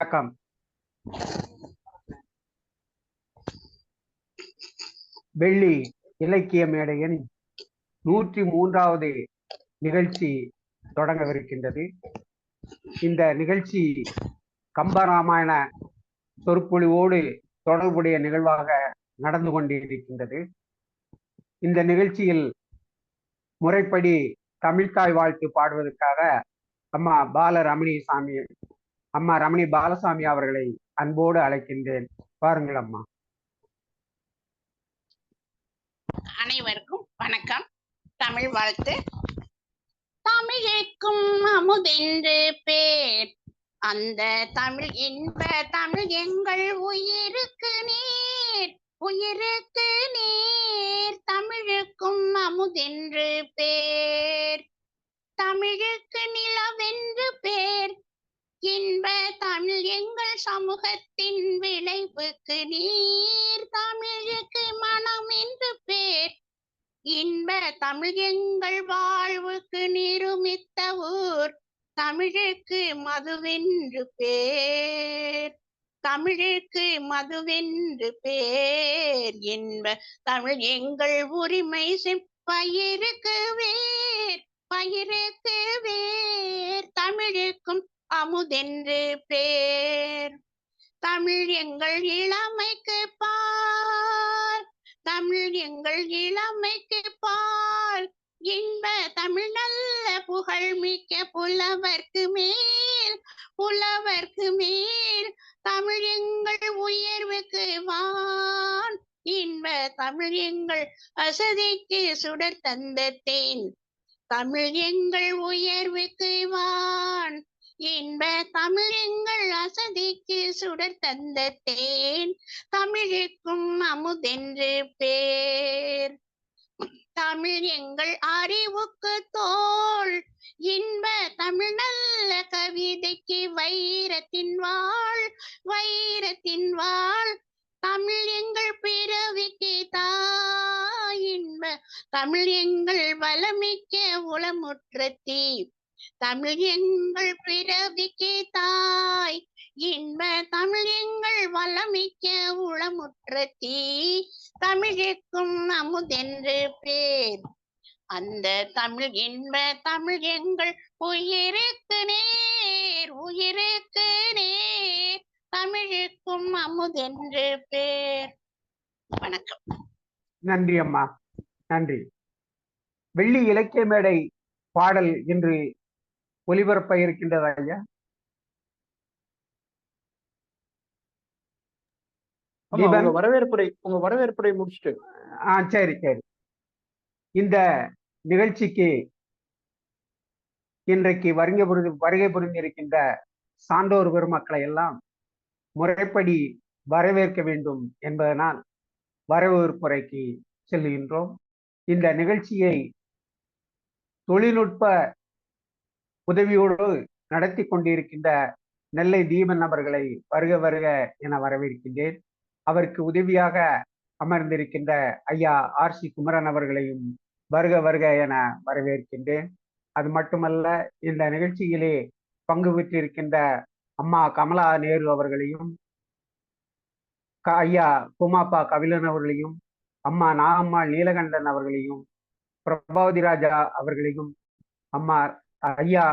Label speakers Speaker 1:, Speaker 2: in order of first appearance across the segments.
Speaker 1: வணக்கம். வெள்ளி இலக்கிய மேடையின் 103வது நிகழ்ச்சி தொடங்கவிருக்கின்றது. இந்த நிகழ்ச்சி கம்பராமாயண சொற்பொழிவோடு தொடர்புடைய நிகழ்வாக நடந்து கொண்டிருக்கின்றது. இந்த நிகழ்ச்சியில் முறைப்படி தமிழ்தாய் வாழ்த்து பாடுவதற்காக அம்மா ரமணி பாலசாமி அவர்களை அன்போடு அழைக்கின்றேன். பாருங்கள் அம்மா.
Speaker 2: அனைவருக்கும் வணக்கம். தமிழ் வாழ்த்து. தமிழுக்கும் அமுதென்று பேர், அந்த தமிழ் இன்ப தமிழ் எங்கள் உயிருக்கு நீர், உயிருக்கு நீர். தமிழுக்கும் அமுதென்று பேர், தமிழுக்கு நிலவென்று பேர். இன்ப தமிழ் எங்கள் சமூகத்தின் விளைவுக்கு நீர், தமிழுக்கு மனம் என்று பேர். இன்ப தமிழ் எங்கள் வாழ்வுக்கு நிருமித்த ஊர், தமிழுக்கு மதுவென்று பேர், தமிழுக்கு மதுவென்று பேர். இன்ப தமிழ் எங்கள் உரிமை பயிருக்கு வேர், பயிருக்கு வேர். தமிழுக்கும் அமுதென்று பேர். தமிழ் எங்கள் இளமைக்கு பால், தமிழ் எங்கள் இளமைக்கு பால். இன்ப தமிழ் நல்ல புகழ் மிக்க புலவர்க்கு மேல், புலவர்க்கு மேல். தமிழ் எங்கள் உயர்வுக்கு வான், இன்ப தமிழ் எங்கள் அசதிக்கு சுடர் தந்த தேன். தமிழ் எங்கள் உயர்வுக்கு வான், இன்ப தமிழ் எங்கள் அசதிக்கு சுடர் தந்த தேன். தமிழுக்கும் அமுதென்று பேர். தமிழ் எங்கள் அறிவுக்கு தோல், இன்ப தமிழ் நல்ல கவிதைக்கு வைரத்தின் வாழ், வைரத்தின் வாழ். தமிழ் எங்கள் பிறவிக்கு தாய், இன்ப தமிழ் எங்கள் வளமிக்க உளமுற்ற தீ. தமிழ் எங்கள் பிறவிக்கு தாய், இன்ப தமிழ் எங்கள் வளமிக்க உளமுற்ற தீ. தமிழுக்கும் அமுதென்று பேர், அந்த தமிழ் இன்ப தமிழ் எங்கள் உயிருக்கு நேர், உயிருக்கு நேர். தமிழுக்கும் அமுதென்று பேர். வணக்கம்.
Speaker 1: நன்றி அம்மா, நன்றி. வெள்ளி இலக்கிய மேடை பாடல் இன்று ஒலிபரப்ப இருக்கின்றது ஐயா.
Speaker 3: உங்க வரவேற்புரை முடிச்சுட்டு.
Speaker 1: சரி சரி. இந்த நிகழ்ச்சிக்கு இன்றைக்கு வருகை புரிந்திருக்கின்ற சான்றோர் பெருமக்களை எல்லாம் முறைப்படி வரவேற்க வேண்டும் என்பதனால் வரவேற்புரைக்கு செல்கின்றோம். இந்த நிகழ்ச்சியை தொழில்நுட்ப உதவியோடு நடத்தி கொண்டிருக்கின்ற நெல்லை தீபன் அவர்களை வருக வருக என வரவேற்கின்றேன். அவருக்கு உதவியாக அமர்ந்திருக்கின்ற ஐயா RC குமரன் அவர்களையும் வருக வருக என வரவேற்கின்றேன். அது மட்டுமல்ல, இந்த நிகழ்ச்சியிலே பங்கு பெற்றிருக்கின்ற அம்மா கமலா நேரு அவர்களையும், ஐயா குமாப்பா கபிலன் அவர்களையும், அம்மா நாகம்மாள் நீலகண்டன் அவர்களையும், பிரபாவதி ராஜா அவர்களையும், அம்மா ஐயா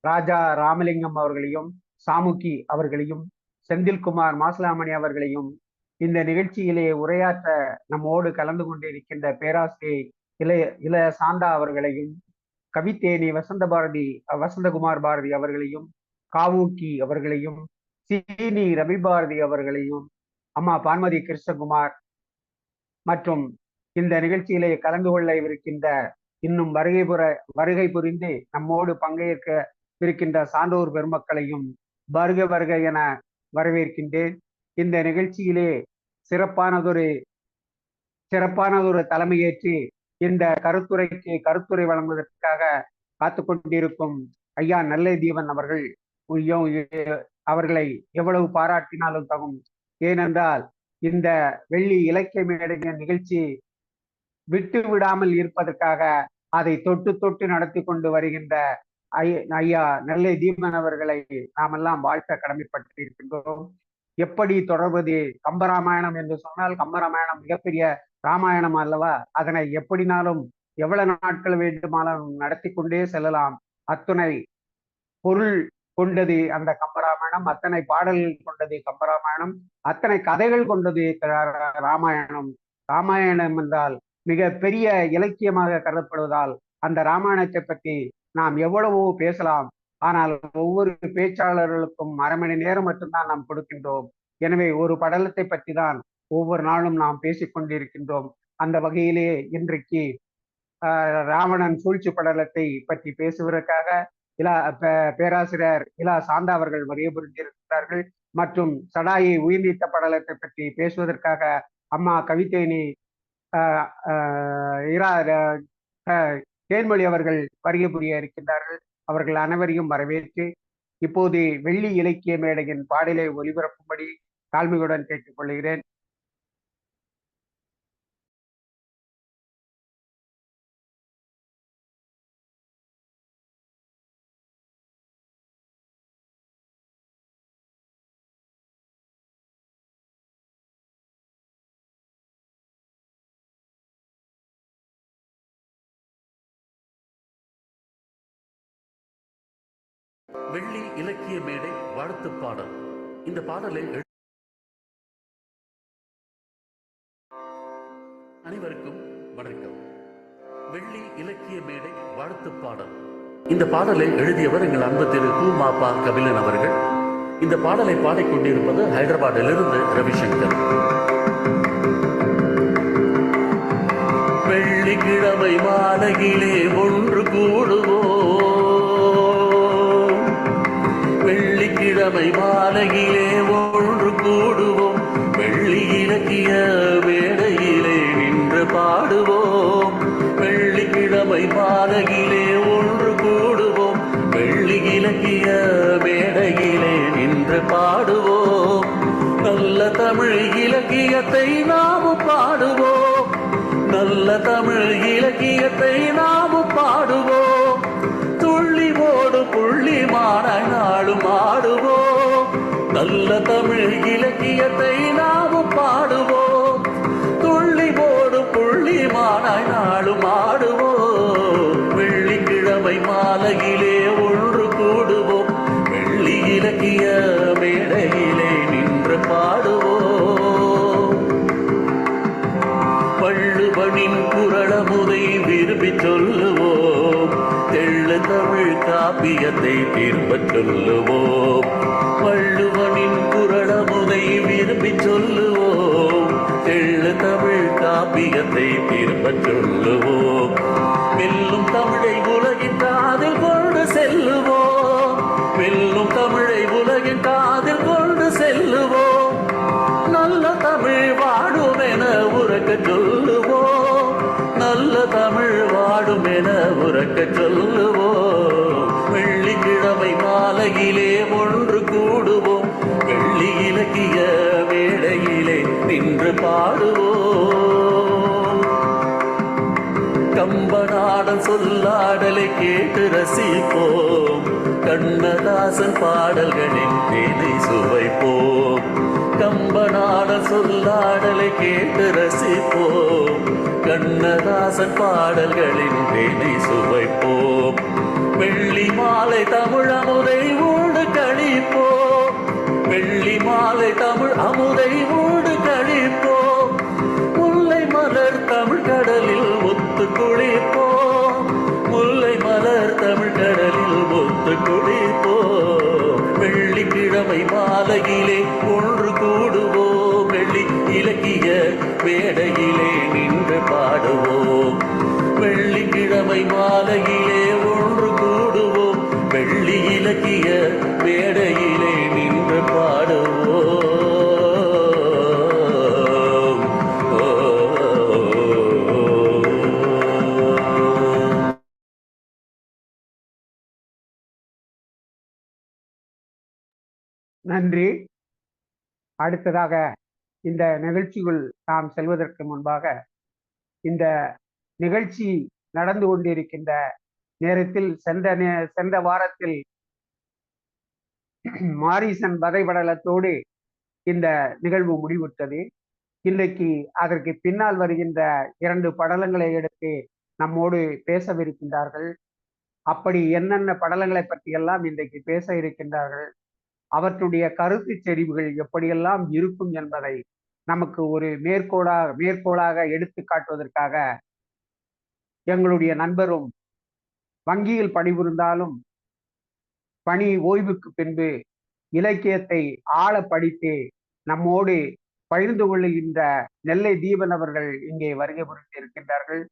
Speaker 1: ராஜா ராமலிங்கம் அவர்களையும், சாமுக்கி அவர்களையும், செந்தில்குமார் மாசிலாமணி அவர்களையும், இந்த நிகழ்ச்சியிலே உரையாற்ற நம்மோடு கலந்து கொண்டிருக்கின்ற பேராசிரியர் இள சாந்தா அவர்களையும், கவித்தேனி வசந்தகுமார் பாரதி அவர்களையும், காவூக்கி அவர்களையும், சீனி ரவி பாரதி அவர்களையும், அம்மா பான்மதி கிருஷ்ணகுமார் மற்றும் இந்த நிகழ்ச்சியிலே கலந்து கொள்ள இருக்கின்ற இன்னும் வருகை புரிந்து நம்மோடு பங்கேற்க இருக்கின்ற சான்றோர் பெருமக்களையும் வருக வருக என வரவேற்கின்றேன். இந்த நிகழ்ச்சியிலே சிறப்பானதொரு தலைமையேற்று இந்த கருத்துரை வழங்குவதற்காக காத்து கொண்டிருக்கும் ஐயா நெல்லை தீபன் அவர்களை எவ்வளவு பாராட்டினாலும் தகும். ஏனென்றால் இந்த வெள்ளி இலக்கிய மேடையின் நிகழ்ச்சி விட்டு விடாமல் இருப்பதற்காக அதை தொட்டு நடத்தி கொண்டு வருகின்ற ஐயா நெல்லை தீபன் அவர்களை நாமெல்லாம் வாழ்த்த கடமைப்பட்டிருக்கின்றோம். எப்படி தொடர்வது? கம்பராமாயணம் என்று சொன்னால் கம்பராமாயணம் மிகப்பெரிய ராமாயணம் அல்லவா? அதனை எப்படினாலும் எவ்வளவு நாட்கள் வேண்டுமானாலும் நடத்தி கொண்டே செல்லலாம். அத்துணை பொருள் கொண்டது அந்த கம்பராமாயணம், அத்தனை பாடல்கள் கொண்டது கம்பராமாயணம், அத்தனை கதைகள் கொண்டது ராமாயணம். ராமாயணம் என்றால் மிக பெரிய இலக்கியமாக கருதப்படுவதால் அந்த ராமாயணத்தை பற்றி நாம் எவ்வளவோ பேசலாம். ஆனால் ஒவ்வொரு பேச்சாளர்களுக்கும் அரை மணி நேரம் மட்டும்தான் நாம் கொடுக்கின்றோம். எனவே ஒரு படலத்தை பற்றி தான் ஒவ்வொரு நாளும் நாம் பேசிக்கொண்டிருக்கின்றோம். அந்த வகையிலே இன்றைக்கு ராவணன் சூழ்ச்சி படலத்தை பற்றி பேசுவதற்காக பேராசிரியர் இலா சாந்தா அவர்கள் வருகை புரிந்திருக்கிறார்கள். மற்றும் சடாயை உயிர்நீத்த படலத்தை பற்றி பேசுவதற்காக அம்மா கவிதேனி தேன்மொழி அவர்கள் வருகை புரிய இருக்கின்றார்கள். அவர்கள் அனைவரையும் வரவேற்று இப்போது வெள்ளி இலக்கிய மேடையின் பாடலை ஒலிபரப்பும்படி தாழ்மையுடன் கேட்டுக்கொள்கிறேன்.
Speaker 4: வெள்ளி இலக்கிய மேடை வாழ்த்து பாடல். இந்த பாடலை அனைவருக்கும் வணக்கம். வெள்ளி இலக்கிய மேடை வாழ்த்து பாடல். இந்த பாடலை எழுதியவர் எங்கள் அன்பு திரு மாப்பா கபிலன் அவர்கள். இந்த பாடலை பாடிக்கொண்டிருப்பது ஹைதராபாத்திலிருந்து ரவிசங்கர். வெள்ளிக்கிழமை மாலையிலே ஒன்று கூடுவோம், வெள்ளிக்கிழமை மாலையிலே ஒன்று கூடுவோம், வெள்ளி இலக்கிய மேடையிலே நின்று பாடுவோம். வெள்ளிக்கிழமை மாலையிலே ஒன்று கூடுவோம், வெள்ளி இலக்கிய மேடையிலே நின்று பாடுவோம். நல்ல தமிழ் இலக்கியத்தை நாமும் பாடுவோம், நல்ல தமிழ் இலக்கியத்தை நாமும் பாடுவோம். துள்ளி ஓடு புள்ளி மானாய் நாடும் ஆடுவோம், நல்ல தமிழ் இலக்கியத்தை நாமும் பாடுவோம். துள்ளி ஓடு புள்ளி மானாய் நாடும் ஆடுவோம். வெள்ளிக்கிழமை மாலையிலே ஒன்று கூடுவோம், வெள்ளி இலக்கிய மேடையிலே நின்று பாடுவோம். வள்ளுவனின் குறளமுதை விரும்பி சொல்லுவோம், தெள்ளு தமிழ் காப்பியத்தை திரும்பச் சொல்லுவோம். வள்ளுவனின் குறளமுதை விரும்பி சொல்லுவோம், தெள்ளு தமிழ் காப்பியத்தை திரும்பச் சொல்லுவோம். வெல்லும் தமிழை உலகின் காதில் கொண்டு செல்லுவோம், வெல்லும் தமிழை உலகின் காதில் கொண்டு செல்லுவோம். நல்ல தமிழ் வாடும் என உறக்க சொல்லுவோம், நல்ல தமிழ் வாடும் என உறக்க சொல்லுவோம். வெள்ளிக்கிழமை மாலையிலே ஒன்று கூடுவோம், வெள்ளி இலக்கிய மேடையிலே நின்று பாடுவோம். கம்பநாடன் சொல்லாடலை கேட்டு ரசிப்போம், கண்ணதாசன் பாடல்களின் தேனை சுவைப்போம். கம்பநாடன் சொல்லாடலை கேட்டு ரசிப்போம், கண்ணதாசன் பாடல்களின் தேனை சுவைப்போம். வெள்ளி மாலை தமிழ் அமுதை ஊடு கழிப்போம், வெள்ளி மாலை தமிழ் அமுதை ஊடு கழிப்போம். முல்லை மலர் தமிழ் கடலில் ஒத்து குளிப்போம், முல்லை மலர் தமிழ் கடலில் ஒத்து குளிப்போம். வெள்ளிக்கிழமை மாலையிலே ஒன்று கூடுவோம், வெள்ளி இலக்கிய மேடையிலே நின்று பாடுவோம். வெள்ளிக்கிழமை மாலையிலே ஒன்று கூடுவோம், வெள்ளி இலக்கிய மேடையிலே நின்று பாடுவோம்.
Speaker 1: நன்றி. அடுத்ததாக இந்த நிகழ்ச்சிக்குள் நாம் செல்வதற்கு முன்பாக இந்த நிகழ்ச்சி நடந்து கொண்டிருக்கின்ற நேரத்தில் சென்ற வாரத்தில் மாரீசன் வதைபடலத்தோடு இந்த நிகழ்வு முடிவுற்றது. இன்றைக்கு அதற்கு பின்னால் வருகின்ற 2 படலங்களை எடுத்து நம்மோடு பேசவிருக்கின்றார்கள். அப்படி என்னென்ன படலங்களை பற்றியெல்லாம் இன்றைக்கு பேச இருக்கின்றார்கள், அவற்றுடைய கருத்து செறிவுகள் எப்படியெல்லாம் இருக்கும் என்பதை நமக்கு ஒரு மேற்கோளாக எடுத்து காட்டுவதற்காக எங்களுடைய நண்பரும் வங்கியில் பணிபுரிந்தாலும் பணி ஓய்வுக்கு பின்பு இலக்கியத்தை ஆழ படித்து நம்மோடு பகிர்ந்து கொள்ளுகின்ற நெல்லை தீபன் அவர்கள் இங்கே வருகை புரிந்து இருக்கின்றார்கள்.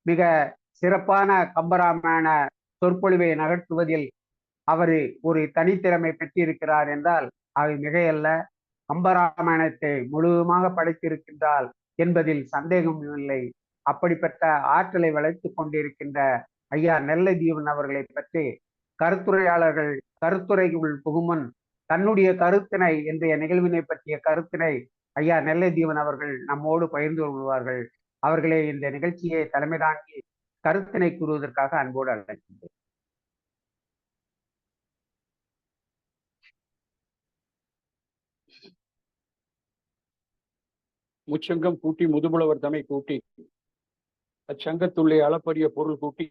Speaker 1: மிக சிறப்பான கம்பராமாயண சொற்பொழிவை நகர்த்துவதில் அவர் ஒரு தனித்திறமை பெற்றிருக்கிறார் என்றால் அவை மிகையல்ல. கம்பராமாயணத்தை முழுவதுமாக படைத்திருக்கின்றால் என்பதில் சந்தேகம் இல்லை. அப்படிப்பட்ட ஆற்றலை வளைத்துக் கொண்டிருக்கின்ற ஐயா நெல்லை தீபன் அவர்களை பற்றி கருத்துரையாளர்கள் கருத்துரைக்குள் புகுமுன் தன்னுடைய கருத்தினை இன்றைய நிகழ்வினை பற்றிய கருத்தினை ஐயா நெல்லை தீபன் அவர்கள் நம்மோடு பகிர்ந்து கொள்வார்கள். அவர்களே இந்த நிகழ்ச்சியை தலைமை தாங்கி கருத்தினை கூறுவதற்காக அன்போடு அழைக்கின்றேன்.
Speaker 3: முச்சங்கம் கூட்டி முதுபுலவர் தமை கூட்டி அச்சங்கத்துள்ளே அளப்பரிய பொருள் கூட்டி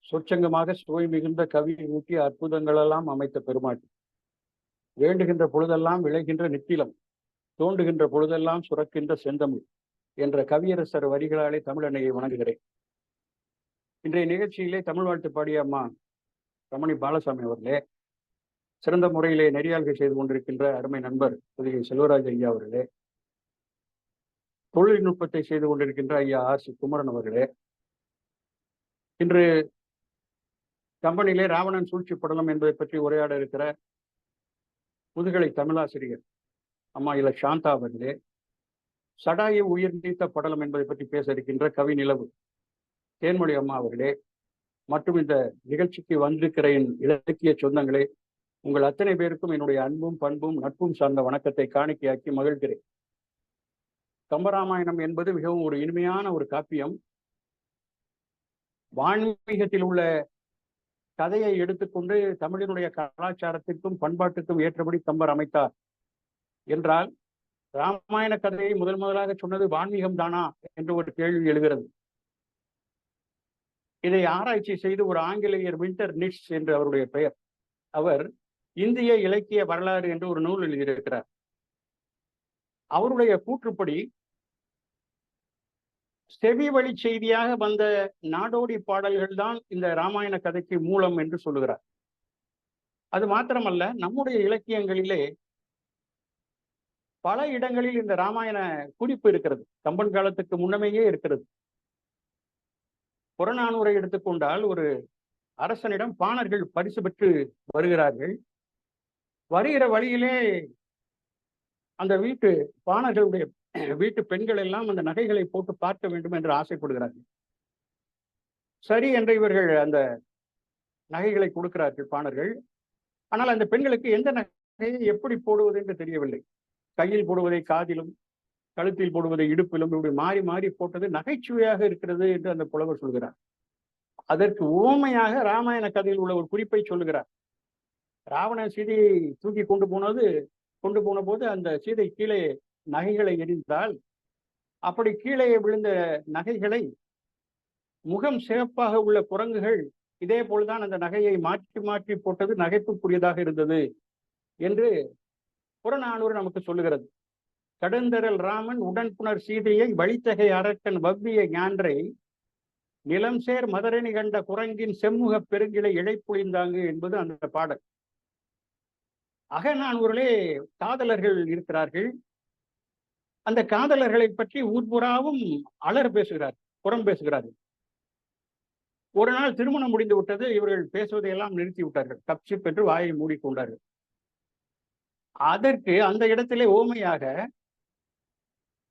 Speaker 3: சொற்சங்கமாக சுவை மிகுந்த கவி ஊட்டி அற்புதங்களெல்லாம் அமைத்த பெருமாட்டி வேண்டுகின்ற பொழுதெல்லாம் விளைகின்ற நித்திலம் தோண்டுகின்ற பொழுதெல்லாம் சுரக்கின்ற செந்தமிழ் என்ற கவியரசர் வரிகளாலே தமிழன்னையை வணங்குகிறேன். இன்றைய நிகழ்ச்சியிலே தமிழ் வாழ்த்து பாடிய அம்மா ரமணி பாலசாமி அவர்களே, சிறந்த முறையிலே நெறியாள்கை செய்து கொண்டிருக்கின்ற அருமை நண்பர் புதிய செல்வராஜ் ஐயா அவர்களே, தொழில்நுட்பத்தை செய்து கொண்டிருக்கின்ற ஐயா ஆர்சி குமரன் அவர்களே, இன்று கம்பெனியிலே ராவணன் சூழ்ச்சி படலம் என்பதை பற்றி உரையாட இருக்கிற முதுகலை தமிழாசிரியர் அம்மா இல சாந்தா அவர்களே, சடாயை உயிர் நீத்த படலம் என்பதை பற்றி பேச இருக்கின்ற கவி நிலவு தேன்மொழி அம்மா அவர்களே, மற்றும் இந்த நிகழ்ச்சிக்கு வந்திருக்கிற என் இலக்கிய சொந்தங்களே, உங்கள் அத்தனை பேருக்கும் என்னுடைய அன்பும் பண்பும் நட்பும் சார்ந்த வணக்கத்தை காணிக்கையாக்கி மகிழ்கிறேன். கம்பராமாயணம் என்பது மிகவும் ஒரு இனிமையான ஒரு காப்பியம். வான்மீகத்தில் உள்ள கதையை எடுத்துக்கொண்டு தமிழினுடைய கலாச்சாரத்திற்கும் பண்பாட்டுக்கும் ஏற்றபடி கம்பர் அமைத்தார் என்றால், ராமாயண கதையை முதலாக சொன்னது வான்மீகம் தானா என்று ஒரு கேள்வி எழுகிறது. இதை ஆராய்ச்சி செய்து ஒரு ஆங்கிலேயர் வின்டர் நிட்ஸ் என்று அவருடைய பெயர், அவர் இந்திய இலக்கிய வரலாறு என்று ஒரு நூல் எழுதியிருக்கிறார். அவருடைய கூற்றுப்படி செவி வழி செய்தியாக வந்த நாடோடி பாடல்கள் தான் இந்த ராமாயண கதைக்கு மூலம் என்று சொல்லுகிறார். அது மாத்திரமல்ல, நம்முடைய இலக்கியங்களிலே பல இடங்களில் இந்த ராமாயண குறிப்பு இருக்கிறது. கம்பன் காலத்துக்கு முன்னமேயே இருக்கிறது. புறநானூரை எடுத்துக்கொண்டால், ஒரு அரசனிடம் பாணர்கள் பரிசு பெற்று வருகிறார்கள். வருகிற வழியிலே அந்த பாணர்களுடைய வீட்டு பெண்கள் எல்லாம் அந்த நகைகளை போட்டு பார்க்க வேண்டும் என்று ஆசைப்படுகிறார்கள். சரி என்று இவர்கள் அந்த நகைகளை கொடுக்கிறார்கள் பாணர்கள். ஆனால் அந்த பெண்களுக்கு எந்த நகையை எப்படி போடுவது என்று தெரியவில்லை. கையில் போடுவதை காதிலும், கழுத்தில் போடுவதை இடுப்பிலும், இப்படி மாறி மாறி போட்டது நகைச்சுவையாக இருக்கிறது என்று அந்த புலவர் சொல்கிறார். அதற்கு உவமையாக ராமாயண கதையில் உள்ள ஒரு குறிப்பை சொல்லுகிறார். ராவணன் சீதையை தூக்கி கொண்டு போன போது அந்த சீதை கீழே நகைகளை எரிந்தால், அப்படி கீழே விழுந்த நகைகளை முகம் சிறப்பாக உள்ள குரங்குகள் இதே போல்தான் அந்த நகையை மாற்றி மாற்றி போட்டது நகைப்புக்குரியதாக இருந்தது என்று புறநானூறு நமக்கு சொல்லுகிறது. கடுந்தரல் ராமன் உடன்புணர் சீதையை வழித்தகை அரக்கன் வவ்விய ஞான்றை நிலம் சேர் மதரணி கண்ட குரங்கின் செம்முக பெருங்கிளை இழைப்புழிந்தாங்கு என்பது அந்த பாடல். அகநானூரிலே காதலர்கள் இருக்கிறார்கள். அந்த காதலர்களை பற்றி ஊர்புறாவும் பேசுகிறார், புறம் பேசுகிறார்கள். ஒரு நாள் திருமணம் முடிந்து விட்டது. இவர்கள் பேசுவதையெல்லாம் நிறுத்தி விட்டார்கள். கப்சிப் என்று வாயை மூடிக்கொண்டார்கள். அதற்கு அந்த இடத்திலே ஓமையாக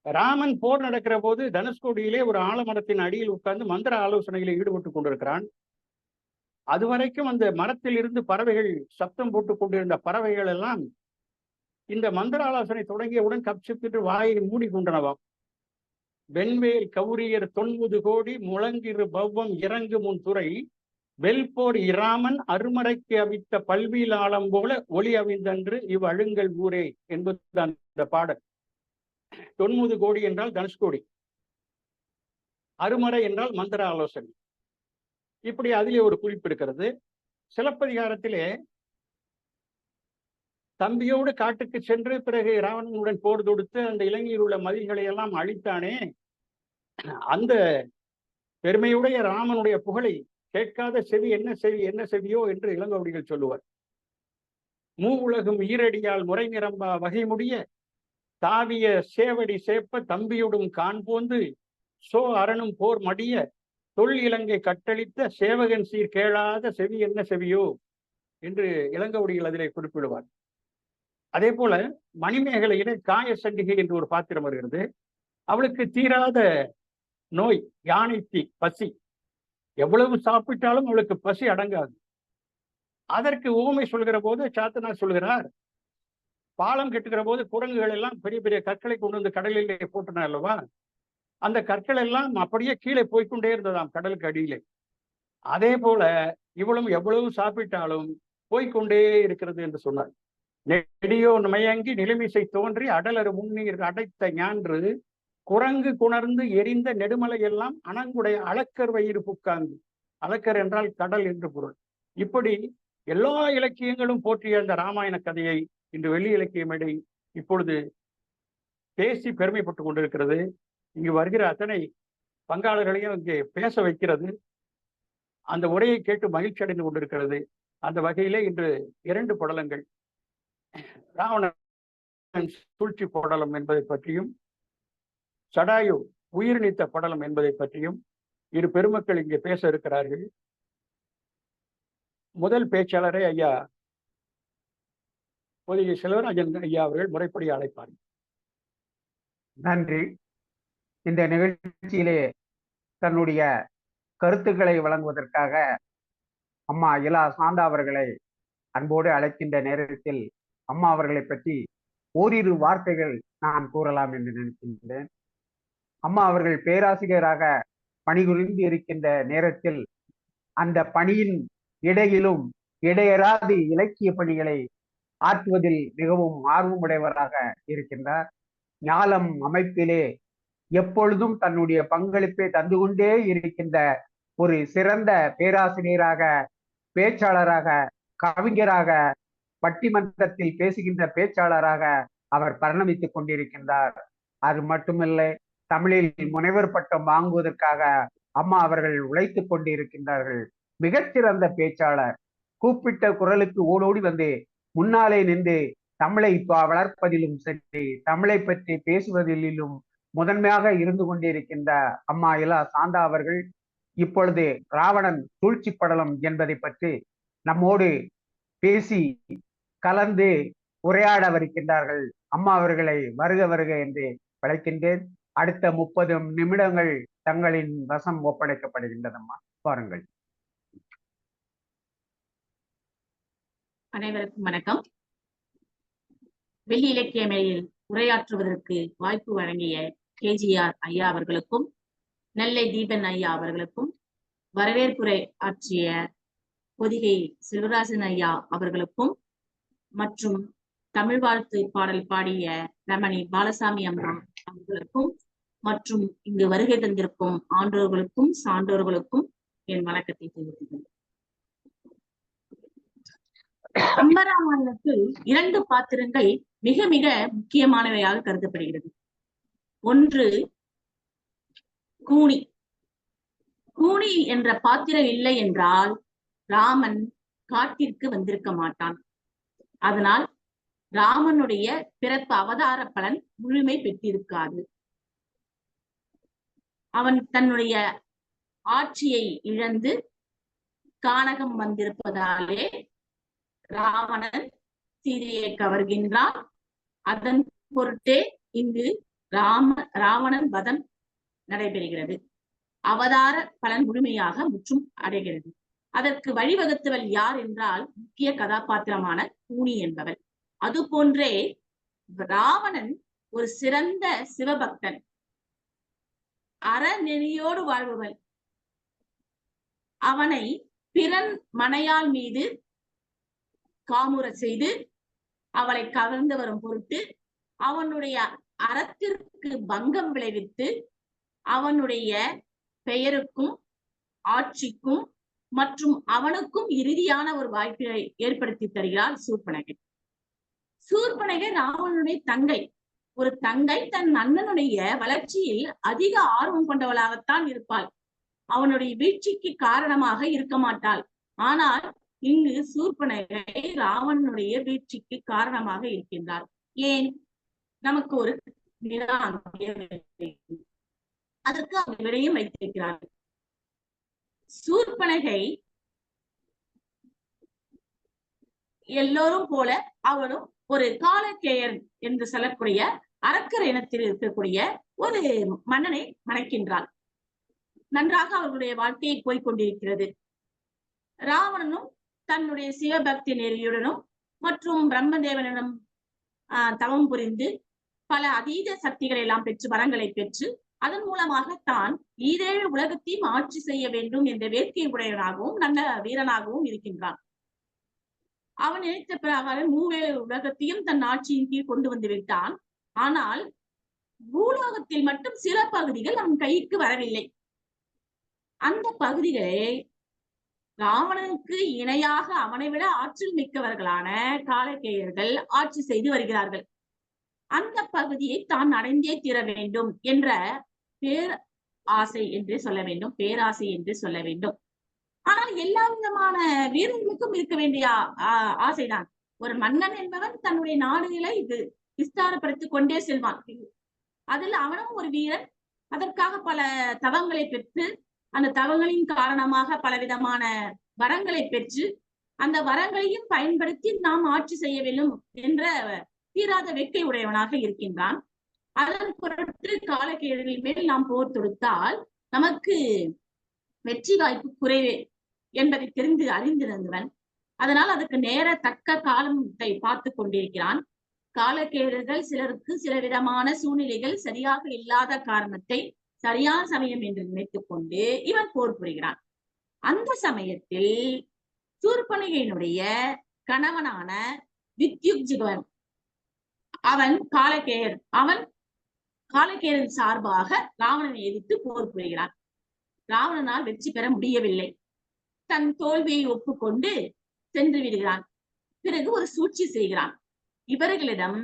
Speaker 3: ராமன் போர் நடக்கிற போது தனுஷ்கோடியிலே ஒரு ஆலமரத்தின் அடியில் உட்கார்ந்து மந்திர ஆலோசனைகளில் ஈடுபட்டுக் கொண்டிருக்கிறான். அதுவரைக்கும் அந்த மரத்தில் இருந்து பறவைகள் சப்தம் போட்டுக் கொண்டிருந்த பறவைகள் எல்லாம் இந்த மந்திர ஆலோசனை தொடங்கியவுடன் கப்சிப் என்று வாயை மூடிக்கொண்டனவாம். வெண்வேல் கௌரியர் 90 கோடி முழங்கிரு பவ்வம் இறங்கு முன் துறை வெல்போர் இராமன் அருமறைக்கு அவித்த பல்வியில் ஆழம் போல ஒளி அவிந்தன்று இவ் அழுங்கல் ஊரே என்பது அந்த பாடல். 90 கோடி என்றால் தனுஷ்கோடி, அருமறை என்றால் மந்திர ஆலோசனை. இப்படி அதிலே ஒரு குறிப்பு இருக்கிறது. சிலப்பதிகாரத்திலே தம்பியோடு காட்டுக்கு சென்று பிறகு ராவணனுடன் போர் தொடுத்து அந்த இலங்கையில் உள்ள மதில்களை எல்லாம் அழித்தானே, அந்த பெருமையுடைய ராமனுடைய புகழை கேட்காத செவி என்ன செவியோ என்று இளங்கோவடிகள் சொல்லுவார். மூ உலகும் ஈரடியால் முறை நிரம்பா வகை முடிய தாவிய சேவடி சேப்ப தம்பியுடும் காண்போந்து சோ அரணும் போர் மடிய தொல் இலங்கை கட்டளித்த சேவகன் சீர் கேளாத செவி என்ன செவியோ என்று இளங்கோவடிகள் அதிலே குறிப்பிடுவார். அதே போல மணிமேகலையிலே காய சண்டிகை என்று ஒரு பாத்திரம் வருகிறது. அவளுக்கு தீராத நோய் யானை தீ, பசி. எவ்வளவு சாப்பிட்டாலும் அவளுக்கு பசி அடங்காது. அதற்கு ஊமை சொல்கிற போது சாத்தனார் சொல்கிறார், பாலம் கட்டுகிற போது குரங்குகள் எல்லாம் பெரிய பெரிய கற்களை கொண்டு வந்து கடலிலே போட்டன அல்லவா, அந்த கற்கள் எல்லாம் அப்படியே கீழே போய்கொண்டே இருந்ததாம் கடலுக்கு அடியிலே. அதே போல இவளும் எவ்வளவு சாப்பிட்டாலும் போய்கொண்டே இருக்கிறது என்று சொன்னார். நெடியோ மயங்கி நிலைமிசை தோன்றி அடலறு முன்னீர் அடைத்த ஞான்று குரங்கு குணர்ந்து எரிந்த நெடுமலை எல்லாம் அணங்குடைய அளக்கர் வயிறு புக்காங்கு. அளக்கர் என்றால் கடல் என்று பொருள். இப்படி எல்லா இலக்கியங்களும் போற்றிய அந்த ராமாயண கதையை இன்று வெள்ளி இலக்கிய மேடை இப்பொழுது பேசி பெருமைப்பட்டுக் கொண்டிருக்கிறது. இங்கு வருகிற அத்தனை பங்காளர்களையும் இங்கே பேச வைக்கிறது. அந்த உரையை கேட்டு மகிழ்ச்சி அடைந்து கொண்டிருக்கிறது. அந்த வகையிலே இன்று 2 படலங்கள், ராவணன் சூழ்ச்சி படலம் என்பதை பற்றியும் சடாயு உயிர் நீத்த படலம் என்பதை பற்றியும் 2 பெருமக்கள் இங்கே பேச இருக்கிறார்கள். முதல் பேச்சாளரை ஐயா பொதிகை செல்வராஜன் ஐயா அவர்கள் முறைப்படி அழைப்பார்கள்.
Speaker 1: நன்றி. இந்த நிகழ்ச்சியிலே தன்னுடைய கருத்துக்களை வழங்குவதற்காக அம்மா இலா சாந்தா அவர்களை அன்போடு அழைக்கின்ற நேரத்தில் அம்மா அவர்களை பற்றி ஓரிரு வார்த்தைகள் நான் கூறலாம் என்று நினைக்கின்றேன். அம்மா அவர்கள் பேராசிரியராக பணிபுரிந்து இருக்கின்ற நேரத்தில் அந்த பணியின் இடையிலும் இடையறாது இலக்கிய பணிகளை ஆற்றுவதில் மிகவும் ஆர்வமுடையவராக இருக்கின்றார். ஞாலம் அமைப்பிலே எப்பொழுதும் தன்னுடைய பங்களிப்பை தந்து கொண்டே இருக்கின்ற ஒரு சிறந்த பேராசிரியராக, பேச்சாளராக, கவிஞராக, பட்டிமன்றத்தில் பேசுகின்ற பேச்சாளராக அவர் பரிணமித்துக் கொண்டிருக்கின்றார். அது மட்டுமில்லை, தமிழில் முனைவர் பட்டம் வாங்குவதற்காக அம்மா அவர்கள் உழைத்துக் கொண்டிருக்கின்றார்கள். மிகச்சிறந்த பேச்சாளர். கூப்பிட்ட குரலுக்கு ஓடோடி வந்து முன்னாலே நின்று தமிழை வளர்ப்பதிலும் சரி, தமிழை பற்றி பேசுவதிலும் முதன்மையாக இருந்து கொண்டிருக்கின்ற அம்மா இலா சாந்தா அவர்கள் இப்பொழுது ராவணன் சூழ்ச்சி படலம் என்பதை பற்றி நம்மோடு பேசி கலந்து உரையாடவிருக்கின்றார்கள். அம்மா அவர்களை வருக வருக என்று அழைக்கின்றேன். அடுத்த 30 நிமிடங்கள் தங்களின் வசம் ஒப்படைக்கப்படுகின்றதம்மா, பாருங்கள்.
Speaker 5: அனைவருக்கும் வணக்கம். வெள்ளி இலக்கிய மேடையில் உரையாற்றுவதற்கு வாய்ப்பு வழங்கிய KGR ஐயா அவர்களுக்கும், நெல்லை தீபன் ஐயா அவர்களுக்கும், வரவேற்புரை ஆற்றிய பொதிகை செல்வராஜன் ஐயா அவர்களுக்கும், மற்றும் தமிழ் வாழ்த்து பாடல் பாடிய ரமணி பாலசாமி அம்மா அவர்களுக்கும், மற்றும் இங்கு வருகை தந்திருக்கும் ஆன்றோர்களுக்கும் சான்றோர்களுக்கும் என் வணக்கத்தை தெரிவித்துள்ளேன். கம்பராமாயணத்தில் 2 பாத்திரங்கள் மிக மிக முக்கியமானவையாக கருதப்படுகிறது. ஒன்று கூனி. கூனி என்ற பாத்திரம் இல்லை என்றால் ராமன் காட்டிற்கு வந்திருக்க மாட்டான். அதனால் ராமனுடைய பிறப்பு அவதார பலன் முழுமை பெற்றிருக்காது. அவன் தன்னுடைய ஆட்சியை இழந்து கானகம் வந்திருப்பதாலே ராவணன் சீதையை கவர்கின்றான். அதன் பொருட்டே இங்கு ராவணன் வதம் நடைபெறுகிறது. அவதார பலன் முழுமையாக முற்றும் அடைகிறது. அதற்கு வழிவகுத்தவள் யார் என்றால் முக்கிய கதாபாத்திரமான கூனி என்பவள். அது போன்றே ராவணன் ஒரு சிறந்த சிவபக்தன், அறநெறியோடு வாழ்பவள். அவனை பிறன் மனையாள் மீது காமுற செய்து அவளை கவர்ந்து வரும் பொருட்டு அவனுடைய அறத்திற்கு பங்கம் விளைவித்து அவனுடைய பெயருக்கும் ஆட்சிக்கும் மற்றும் அவனுக்கும் இறுதியான ஒரு வாய்ப்பை ஏற்படுத்தி தருகிறாள் சூர்பனகை. சூர்பனகை ராவணனுடைய தங்கை. ஒரு தங்கை தன் அண்ணனுடைய வளர்ச்சியில் அதிக ஆர்வம் கொண்டவளாகத்தான் இருப்பாள். அவனுடைய வீழ்ச்சிக்கு காரணமாக இருக்க மாட்டாள். ஆனால் இங்கு சூர்பனகை ராவணனுடைய வீழ்ச்சிக்கு காரணமாக இருக்கின்றாள். ஏன்? நமக்கு ஒரு அதற்கு அவர் விடையும் வைத்திருக்கிறார். சூர்பனகை எல்லோரும் போல அவளும் ஒரு காலக்கேயர் என்று சொல்லக்கூடிய அரக்கர் இனத்தில் இருக்கக்கூடிய ஒரு மன்னனை மணக்கின்றாள். நன்றாக அவர்களுடைய வாழ்க்கையை போய்கொண்டிருக்கிறது. ராவணனும் தன்னுடைய சிவபக்தி நெறியுடனும் மற்றும் பிரம்மதேவனிடம் தவம் புரிந்து பல அதீத சக்திகளை எல்லாம் பெற்று வரங்களை பெற்று அதன் மூலமாக தான் ஈரேழு உலகத்தையும் ஆட்சி செய்ய வேண்டும் என்ற வேட்கை உடையவனாகவும் நல்ல வீரனாகவும் இருக்கின்றான். அவன் நினைத்த பிரகாரம் மூவேழு உலகத்தையும் தன் ஆட்சியின் கீழ் கொண்டு வந்து விட்டான். ஆனால் பூலோகத்தில் மட்டும் சில பகுதிகள் அவன் கைக்கு வரவில்லை. அந்த பகுதிகளை ராவணனுக்கு இணையாக அவனை விட ஆற்றல் மிக்கவர்களான காலக்கேயர்கள் ஆட்சி செய்து வருகிறார்கள். அந்த பகுதியை தான் அடைந்தே தீர வேண்டும் என்ற பேராசை என்று சொல்ல வேண்டும், பேராசை என்று சொல்ல வேண்டும். ஆனால் எல்லா விதமான வீரர்களுக்கும் இருக்க வேண்டிய ஆசைதான். ஒரு மன்னன் என்பவன் தன்னுடைய நாடுகளை இது விஸ்தாரப்படுத்திக் கொண்டே செல்வான். அதில் அவனும் ஒரு வீரன். அதற்காக பல தவங்களை பெற்று அந்த தவங்களின் காரணமாக பலவிதமான வரங்களை பெற்று அந்த வரங்களையும் பயன்படுத்தி நாம் ஆட்சி செய்ய வேண்டும் என்ற தீராத வெட்கை உடையவனாக இருக்கின்றான். அதன் பொருட்டு காலக்கேயர்களின் மேல் நாம் போர் தொடுத்தால் நமக்கு வெற்றி வாய்ப்பு குறைவே என்பதை தெரிந்து அறிந்திருந்தவன். அதனால் அதுக்கு நேர தக்க காலத்தை பார்த்து கொண்டிருக்கிறான். காலக்கேயர்கள் சிலருக்கு சில விதமான சூழ்நிலைகள் சரியாக இல்லாத காரணத்தை சரியான சமயம் என்று நினைத்துக் கொண்டு இவன் போர் புரிகிறான். அந்த சமயத்தில் சூர்பனகையினுடைய கணவனான வித்யுஜிகன் அவன் காலக்கேயரின் சார்பாக ராவணனை எதிர்த்து போர் புரிகிறான். ராவணனால் வெற்றி பெற முடியவில்லை. தன் தோல்வியை ஒப்புக்கொண்டு சென்று விடுகிறான். பிறகு ஒரு சூழ்ச்சி செய்கிறான். இவர்களிடம்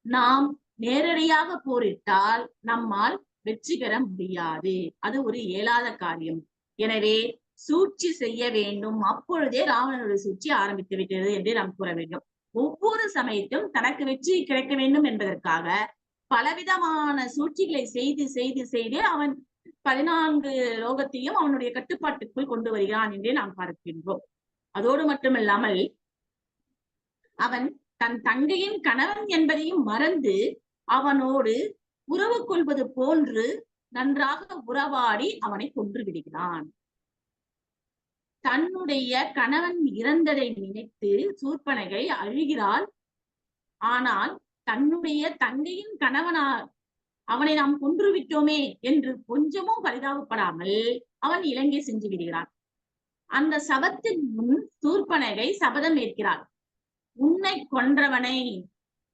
Speaker 5: நாம் நேரடியாக போரிட்டால் நம்மால் வெற்றி பெற முடியாது, அது ஒரு இயலாத காரியம். எனவே சூழ்ச்சி செய்ய வேண்டும். அப்பொழுதே ராவணனுடைய சூழ்ச்சி ஆரம்பித்து விட்டது என்று நாம் கூற வேண்டும். ஒவ்வொரு சமயத்திலும் தனக்கு வெற்றி கிடைக்க வேண்டும் என்பதற்காக பலவிதமான சூழ்ச்சிகளை செய்து செய்து செய்து அவன் 14 லோகத்தையும் அவனுடைய கட்டுப்பாட்டுக்குள் கொண்டு வருகிறான் என்றே நாம் பார்க்கின்றோம். அதோடு மட்டுமில்லாமல் அவன் தன் தங்கையின் கணவன் என்பதையும் மறந்து அவனோடு உறவு கொள்வது போன்று நன்றாக உறவாடி அவனை கொன்று விடுகிறான். தன்னுடைய கணவன் இறந்ததை நினைத்து சூர்பனகை அழுகிறாள். ஆனால் தன்னுடைய தங்கையின் கணவனால் அவனை நாம் கொன்று விட்டோமே என்று கொஞ்சமும் பரிதாபப்படாமல் அவன் இலங்கை சென்று விடுகிறான். அந்த சபத்தின் முன் சூர்பனகை சபதம் ஏற்கிறாள். உன்னை கொன்றவனை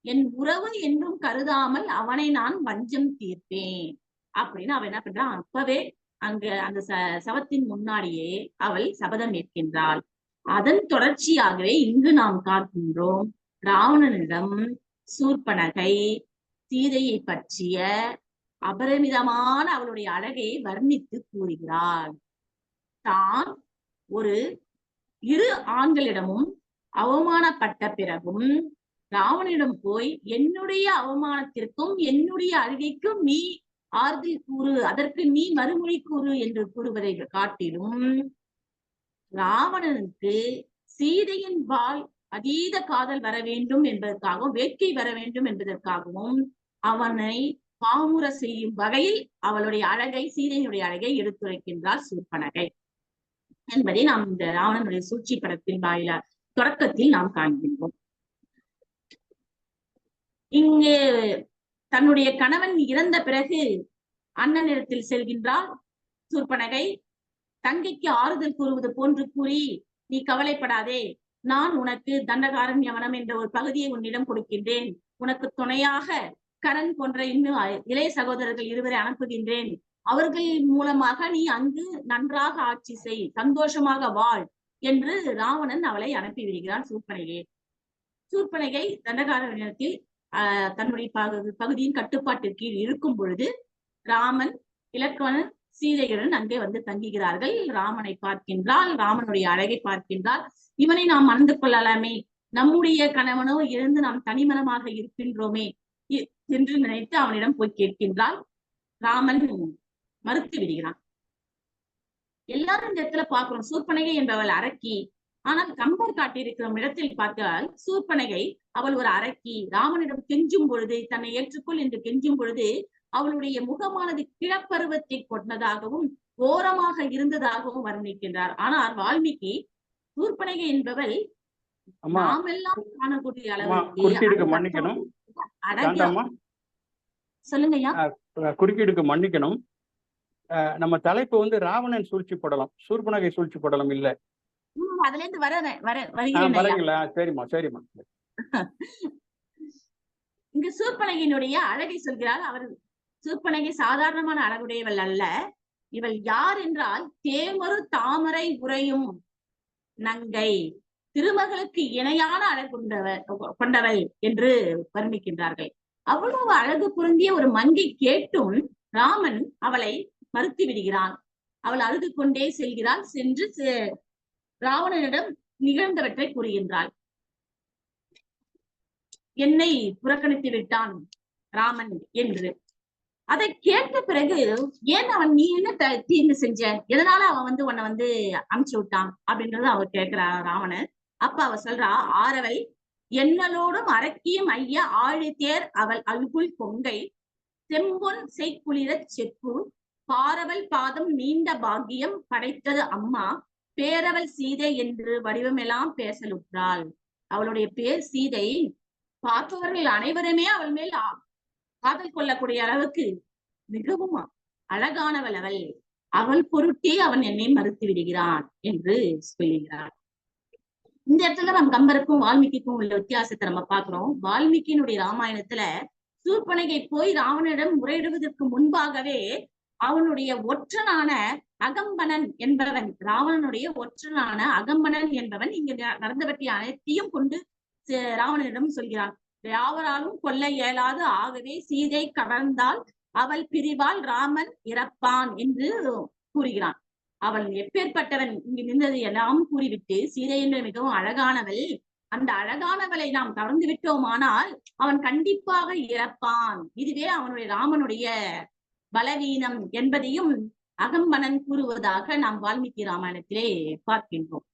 Speaker 5: என் உறவு என்றும் கருதாமல் அவனை நான் வஞ்சம் தீர்ப்பேன் அப்படின்னு அவன் என்ன பண்றான்? அப்பவே அங்க அந்த சவத்தின் முன்னாடியே அவள் சபதம் ஏற்கின்றாள். அதன் தொடர்ச்சியாகவே இங்கு நாம் பார்க்கின்றோம், ராவணனிடம் சூர்பனகை சீதையை பற்றிய அபரிமிதமான அவளுடைய அழகை வர்ணித்து கூறுகிறாள். தான் ஒரு இரு ஆண்களிடமும் அவமானப்பட்ட பிறகும் ராவணனிடம் போய் என்னுடைய அவமானத்திற்கும் என்னுடைய அழுகைக்கும் நீ ஆறுதல் கூறு, அதற்கு நீ மறுமொழி கூறு என்று கூறுவதை காட்டிலும் ராவணனுக்கு சீதையின் வாழ் அதீத காதல் வர வேண்டும் என்பதற்காகவும் வேட்கை வர வேண்டும் என்பதற்காகவும் அவனை பாமுற செய்யும் வகையில் அவளுடைய அழகை, சீதையினுடைய அழகை எடுத்துரைக்கின்றார் சூர்பனகை என்பதை நாம் இந்த ராவணனுடைய சூழ்ச்சி படத்தின் வாயிலா தொடக்கத்தில் நாம் காண்கின்றோம். இங்கு தன்னுடைய கணவன் இறந்த பிறகு அண்ணனிடத்தில் செல்கின்றாள் சூர்பனகை. தங்கைக்கு ஆறுதல் கூறுவது போன்று கூறி, நீ கவலைப்படாதே, நான் உனக்கு தண்டகாரண்யவனம் என்ற ஒரு பகுதியை உன்னிடம் கொடுக்கின்றேன். உனக்கு துணையாக கரண் போன்ற இன்னும் இளைய சகோதரர்கள் 2 அனுப்புகின்றேன். அவர்கள் மூலமாக நீ அங்கு நன்றாக ஆட்சி செய், சந்தோஷமாக வாழ் என்று ராவணன் அவளை அனுப்பி விடுகிறான் சூர்பனகையை. சூர்பனகை தண்டகாரண்யத்தில் தன்னுடைய பகுதியின் கட்டுப்பாட்டிற்கு கீழ் இருக்கும் பொழுது ராமன், இலக்குவன், சீதையுடன் அங்கே வந்து தங்குகிறார்கள். ராமனை பார்க்கின்றாள், ராமனுடைய அழகை பார்க்கின்றாள். இவனை நாம் மணந்து கொள்ளலாமே, நம்முடைய கணவனோ இருந்து நாம் தனிமனமாக இருக்கின்றோமே என்று நினைத்து அவனிடம் போய் கேட்கின்றாள். ராமன் மறுத்து விடுகிறான். எல்லாரும் இந்த இடத்துல பார்க்கிறோம், சூர்பனகை என்பவள் அரக்கி. ஆனால் கம்பர் காட்டியிருக்கிற இடத்தில் பார்த்தால் சூர்பனகை அவள் ஒரு அரக்கி. ராமனிடம் கெஞ்சும் பொழுது, தன்னை ஏற்றுக்கொள் என்று கெஞ்சும் பொழுது அவளுடைய முகமானது கிழப்பருவத்தை கொண்டதாகவும் கோரமாக இருந்ததாகவும் வர்ணிக்கின்றார். ஆனால் வால்மீகி சூர்பனகை என்பவள் நாமெல்லாம் காணக்கூடிய அளவுக்கு
Speaker 3: மன்னிக்கணும்.
Speaker 5: சொல்லுங்கய்யா.
Speaker 3: குறுக்கீடுக்கு மன்னிக்கணும். நம்ம தலைப்பு வந்து ராவணன் சூழ்ச்சி படலம், சூர்பனகை சூழ்ச்சி படலம் இல்ல.
Speaker 5: அதுல இருந்து வரீங்களா?
Speaker 3: சரிம்மா சரிம்மா.
Speaker 5: இங்க சூர்பனகையினுடைய அழகை சொல்கிறாள். அவர் சூர்பனகை சாதாரணமான அழகுடையவள் அல்ல. இவள் யார் என்றால் தேமரு தாமரை உறையும் நங்கை, திருமகளுக்கு இணையான அழகு கொண்டவள் என்று வர்ணிக்கின்றார்கள். அவ்வளவு அழகு பொருந்திய ஒரு மங்கை கேட்டும் ராமன் அவளை மறுத்து விடுகிறான். அவள் அழுது கொண்டே செல்கிறாள். சென்று ராவணனிடம் நிகழ்ந்தவற்றை கூறுகின்றாள். என்னை புறக்கணித்து விட்டான் ராமன் என்று. அதை கேட்ட பிறகு, ஏன் அவன், நீ என்ன தீங்கு செஞ்ச, எதனால அவன் வந்து உன்னை வந்து அனுப்பிச்சு விட்டான் அப்படின்றத அவர் கேட்கிறா ராவணன். அப்ப அவ சொல்றா, ஆரவள் என்னளோடும் அரக்கியும் ஐய ஆழித்தேர் அவள் அல்குல் கொங்கை செம்பொன் செய்குளிர செப்பு பாரவல் பாதம் நீண்ட பாக்கியம் படைத்தது அம்மா பேரவள் சீதை என்று வடிவமெல்லாம் பேசலுற்றாள். அவளுடைய பேர் சீதை. பார்ப்பவர்கள் அனைவருமே அவள் மேல் காதல் கொள்ளக்கூடிய அளவுக்கு மிகவும் அழகானவள் அவள். அவள் பொருட்டே அவன் என்னை மறுத்து விடுகிறான் என்று சொல்லுகிறார். இந்த இடத்துல நம்ம கம்பருக்கும் வால்மீகிக்கும் உள்ள வித்தியாசத்தை நம்ம பாக்குறோம். வால்மீகியினுடைய ராமாயணத்துல சூர்பனகை போய் ராவணனிடம் முறையிடுவதற்கு முன்பாகவே அவனுடைய ஒற்றனான அகம்பனன் என்பவன், ராவணனுடைய ஒற்றனான அகம்பனன் என்பவன் இங்கு நடந்தவற்றை அனைத்தையும் கொண்டு ராவணனிடம் சொல்கிறான். யாவராலும் கொல்ல இயலாது, ஆகவே சீதை கவர்ந்தால் அவள் பிரிவால் ராமன் இறப்பான் என்று கூறுகிறான். அவள் எப்பேற்பட்டவன் இங்கு நின்றது எல்லாம் கூறிவிட்டு, சீதை என்று மிகவும் அழகானவள், அந்த அழகானவளை நாம் கவர்ந்து விட்டோமானால் அவன் கண்டிப்பாக இறப்பான், இதுவே அவனுடைய ராமனுடைய பலவீனம் என்பதையும் அகம்பனன் கூறுவதாக நாம் வால்மீகி ராமாயணத்திலே பார்க்கின்றோம்.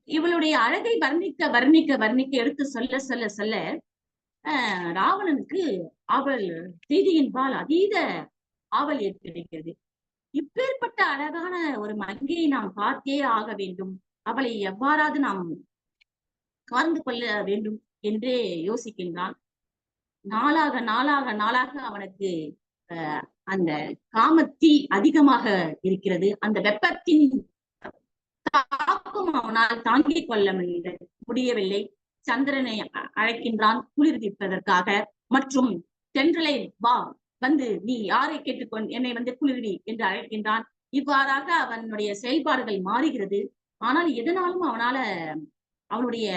Speaker 5: இவளுடைய அழகை வர்ணிக்க வர்ணிக்க வர்ணிக்க எடுத்து சொல்ல சொல்ல சொல்ல ராவணனுக்கு அவள் சீதையின்பால் அதீத ஆவல் ஏற்படுகிறது. இப்பேற்பட்ட அழகான ஒரு மங்கையை நாம் பார்த்தே ஆக வேண்டும், அவளை எவ்வாறாவது நாம் கார்ந்து கொள்ள வேண்டும் என்றே யோசிக்கின்றான். நாளாக நாளாக நாளாக அவனுக்கு அந்த காமத்தீ அதிகமாக இருக்கிறது. அந்த வெப்பத்தின் தாக்கம் அவனால் தாங்கிக் கொள்ள முடியவில்லை. சந்திரனை அழைக்கின்றான் குளிர்விப்பதற்காக, மற்றும் தென்றலை வா வந்து நீ யாரை கேட்டுக்கொண்டு என்னை வந்து குளிர்வி என்று அழைக்கின்றான். இவ்வாறாக அவனுடைய செயல்பாடுகள் மாறுகிறது. ஆனால் எதனாலும் அவனுடைய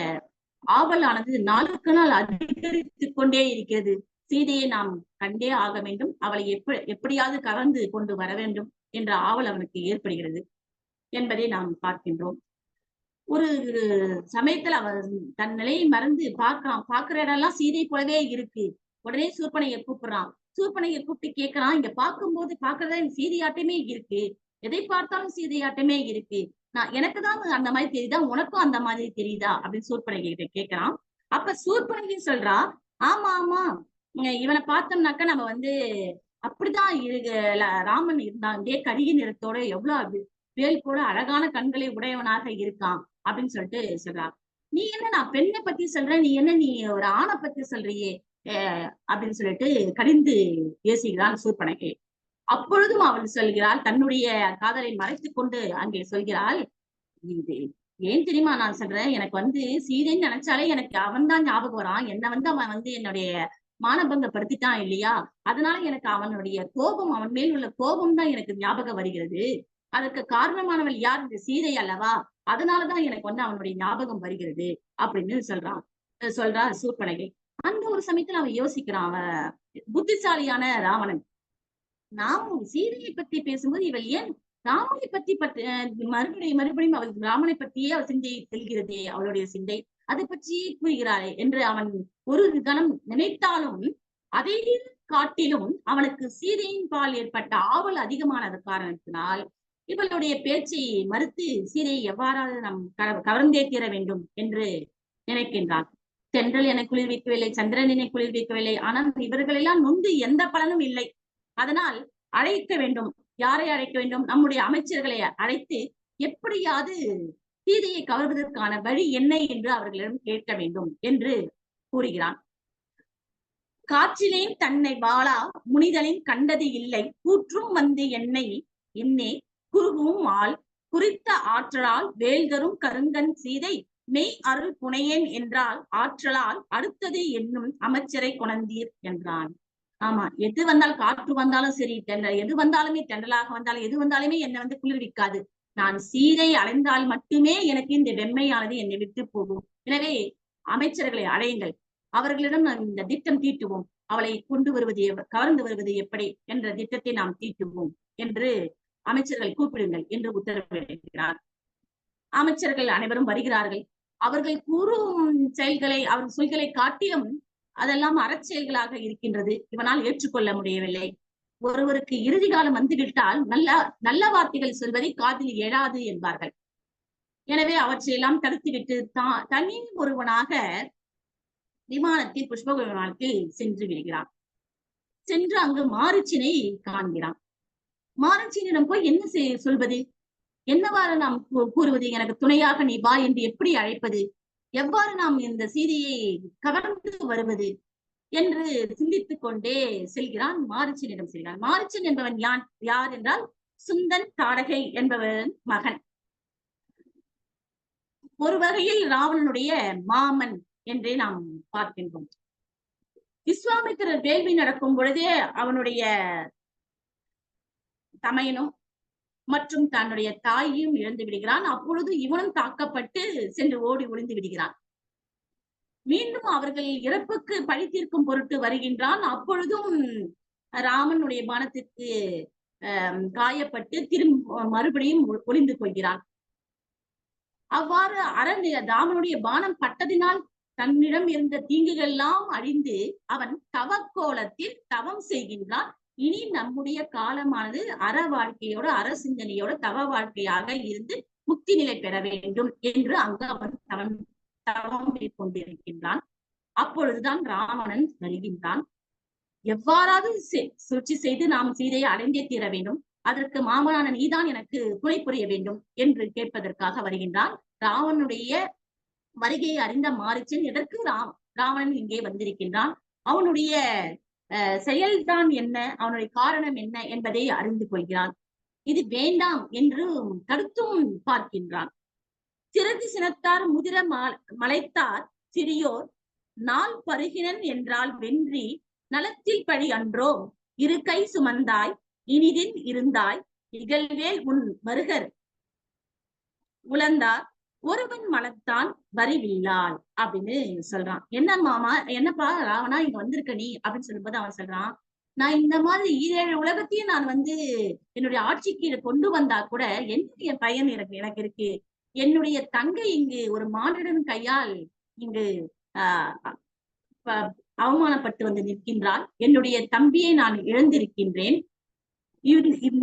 Speaker 5: ஆவலானது நாளுக்கு நாள் அதிகரித்துக் கொண்டே இருக்கிறது. சீதையை நாம் கண்டே ஆக வேண்டும், அவளை எப்படியாவது கவர்ந்து கொண்டு வர வேண்டும் என்ற ஆவல் அவனுக்கு ஏற்படுகிறது என்பதை நாம் பார்க்கின்றோம். ஒரு சமயத்துல அவன் தன் நிலையை மறந்து பார்க்கிற இடம்லாம் சீதை போலவே இருக்கு. உடனே சூர்பனகையை கூப்பிடுறான். சூர்பனகையை கூப்பிட்டு கேட்கிறான், இங்க பார்க்கும்போது பார்க்கறதா சீதையாட்டமே இருக்கு, எதை பார்த்தாலும் சீதையாட்டமே இருக்கு, எனக்கு தான் அந்த மாதிரி தெரியுதா, உனக்கும் அந்த மாதிரி தெரியுதா அப்படின்னு சூர்பனகை கிட்ட கேட்கிறான். அப்ப சூர்பனகை சொல்றா, ஆமா ஆமா, இவனை பார்த்தோம்னாக்க நம்ம வந்து அப்படிதான் ராமன் இருந்தாங்க, கரிய நிறத்தோட எவ்வளவு வேல் போல அழகான கண்களை உடையவனாக இருக்கான் அப்படின்னு சொல்லிட்டு சொல்றா. நீ என்ன, நான் பெண்ணை பத்தி சொல்றேன், நீ ஒரு ஆணை பத்தி சொல்றியே அப்படின்னு சொல்லிட்டு கடிந்து பேசுகிறான் சூர்பனகை. அப்பொழுதும் அவள் சொல்கிறாள், தன்னுடைய காதலை மறைத்துக் கொண்டு அங்கே சொல்கிறாள், இது ஏன் தெரியுமா நான் சொல்றேன், எனக்கு சீதைன்னு நினைச்சாலே எனக்கு அவன் தான் ஞாபகம் வரான். என்ன அவன் என்னுடைய மானபங்கப்படுத்திட்டான் இல்லையா, அதனால எனக்கு அவனுடைய கோபம், அவன் மேல் உள்ள கோபம் தான் எனக்கு ஞாபகம் வருகிறது. அதற்கு காரணமானவள் யார்? இந்த சீதை அல்லவா, அதனாலதான் எனக்கு அவனுடைய ஞாபகம் வருகிறது அப்படின்னு சொல்றா சூர்பனகை. அந்த ஒரு சமயத்துல அவன் யோசிக்கிறான், அவன் புத்திசாலியான ராவணன். நாமும் சீதையை பத்தி பேசும்போது இவள் ஏன் ராமனை பத்தி மறுபடியும் அவள் ராமனை பற்றியே அவள் சிந்தை செல்கிறதே, அவளுடைய சிந்தை அதை பற்றியே கூறுகிறாளே என்று அவன் ஒரு கணம் நினைத்தாலும், அதை காட்டிலும் அவனுக்கு சீதையின் பால் ஏற்பட்ட ஆவல் அதிகமானது காரணத்தினால் இவளுடைய பேச்சை மறுத்து சீதையை எவ்வாறாவது நாம் கவர்ந்தே தீர வேண்டும் என்று நினைக்கின்றான். தென்றல் என குளிர்விக்கவில்லை, சந்திரன் என குளிர்விக்கவில்லை, ஆனால் இவர்களெல்லாம் நொந்து எந்த பலனும் இல்லை. அதனால் அழைக்க வேண்டும். யாரை அழைக்க வேண்டும்? நம்முடைய அமைச்சர்களை அழைத்து எப்படியாவது சீதையை கவர்வதற்கான வழி என்ன என்று அவர்களிடம் கேட்க வேண்டும் என்று கூறுகிறான். காற்றிலேன் தன்னை வாழா முனிதலின் கண்டது இல்லை, கூற்றும் வந்து என்னை இன்னே குறுகும் ஆள் குறித்த ஆற்றலால் வேல்கரும் கருங்கன் சீதை மெய் அருள் புனையேன் என்றால் ஆற்றலால் அடுத்தது என்னும் அமைச்சரை கொணந்தீர் என்றான். ஆமா, எது வந்தாலும், காற்று வந்தாலும் சரி, எது வந்தாலுமே, தென்றலாக வந்தாலும் எது வந்தாலுமே என்னை குளிர்விக்காது. நான் சீதை அடைந்தால் மட்டுமே எனக்கு இந்த வெம்மையானது என்னை விட்டு போகும். எனவே அமைச்சர்களை அழையுங்கள், அவர்களிடம் இந்த திட்டம் தீட்டுவோம், அவளை கவர்ந்து வருவது எப்படி என்ற திட்டத்தை நாம் தீட்டுவோம் என்று அமைச்சர்களை கூப்பிடுங்கள் என்று உத்தரவிடுகிறார். அமைச்சர்கள் அனைவரும் வருகிறார்கள். அவர்கள் கூறும் செயல்களை, அவர்கள் சொல்களை காட்டிலும் அதெல்லாம் அறச்செயல்களாக இருக்கின்றது. இவனால் ஏற்றுக்கொள்ள முடியவில்லை. ஒருவருக்கு இறுதி காலம் வந்துவிட்டால் நல்ல வார்த்தைகள் சொல்வதை காதில் எழாது என்பார்கள். எனவே அவற்றையெல்லாம் தடுத்துவிட்டு தனி ஒருவனாக விமானத்தில், புஷ்பக விமானத்தில் சென்று விடுகிறான். சென்று அங்கு மாரீச்சனை காண்கிறான். மாரீச்சனிடம் போய் என்ன சொல்வது, என்னவாறு நாம் கூறுவது, எனக்கு துணையாக நீ வா என்று எப்படி அழைப்பது, எவ்வாறு நாம் இந்த சீதையை கவர்ந்து வருவது என்று சிந்தித்துக் கொண்டே செல்கிறான். மாரீச்சனிடம் செல்கிறான். மாரீச்சன் என்பவன் யார் என்றால் சுந்தன் தாடகை என்பவன் மகன். ஒரு வகையில் ராவணனுடைய மாமன் என்றே நாம் பார்க்கின்றோம். விஸ்வாமித்திரர் வேள்வி நடக்கும் பொழுதே அவனுடைய தமையனும் மற்றும் தன்னுடைய தாயையும் இழந்து விடுகிறான். அப்பொழுது இவனும் தாக்கப்பட்டு சென்று ஓடி ஒளிந்து விடுகிறான். மீண்டும் அவர்கள் இறப்புக்கு பழி தீர்க்கும் பொருட்டு வருகின்றான். அப்பொழுதும் ராமனுடைய பானத்திற்கு காயப்பட்டு மறுபடியும் ஒளிந்து கொள்கிறான். அவ்வாறு ராமனுடைய பானம் பட்டதினால் தன்னிடம் இருந்த தீங்குகள் எல்லாம் அழிந்து அவன் தவக்கோலத்தில் தவம் செய்கின்றான். இனி நம்முடைய காலமானது அற வாழ்க்கையோட, அற சிந்தனையோட தவ வாழ்க்கையாக இருந்து முக்தி நிலை பெற வேண்டும் என்று அங்கு அவன் தவம் கொண்டிருக்கின்றான். அப்பொழுதுதான் ராவணன் வருகின்றான். எவ்வாறாவது சூழ்ச்சி செய்து நாம் சீதையை அடைந்தே தீர வேண்டும், அதற்கு மாமனான நீதான் எனக்கு துணை புரிய வேண்டும் என்று கேட்பதற்காக வருகின்றான். ராவனுடைய வருகையை அறிந்த மாரீச்சன் எதற்கு ராவணன் இங்கே வந்திருக்கின்றான், அவனுடைய செயல்தான் என்ன, அவனுடைய காரணம் என்ன என்பதை அறிந்து கொள்கிறான். இது வேண்டாம் என்று தடுத்தும் பார்க்கின்றான். சிறகு சினத்தார் முதிர மலைத்தார் சிறியோர் நாள் பருகினன் என்றால் வென்றி நலத்தில் பழி அன்றோ இரு கை சுமந்தாய் இனிதின் இருந்தாய் இகழ்வேல் உன் மருகர் உழந்தார் ஒருவன் மலத்தான் வரிவில்லாள் அப்படின்னு சொல்றான். என்ன மாமா, என்னப்பா ராவணா இங்க வந்திருக்க நீ அப்படின்னு சொல்லும்போது அவன் சொல்றான், நான் இந்த மாதிரி 7 உலகத்தையும் நான் என்னுடைய ஆட்சிக்கு கொண்டு வந்தா கூட என்னுடைய பயன் எனக்கு இருக்கு. என்னுடைய தங்கை இங்கு ஒரு மானிடன் கையால் இங்கு அவமானப்பட்டு வந்து நிற்கின்றாள். என்னுடைய தம்பியை நான் இழந்திருக்கின்றேன்.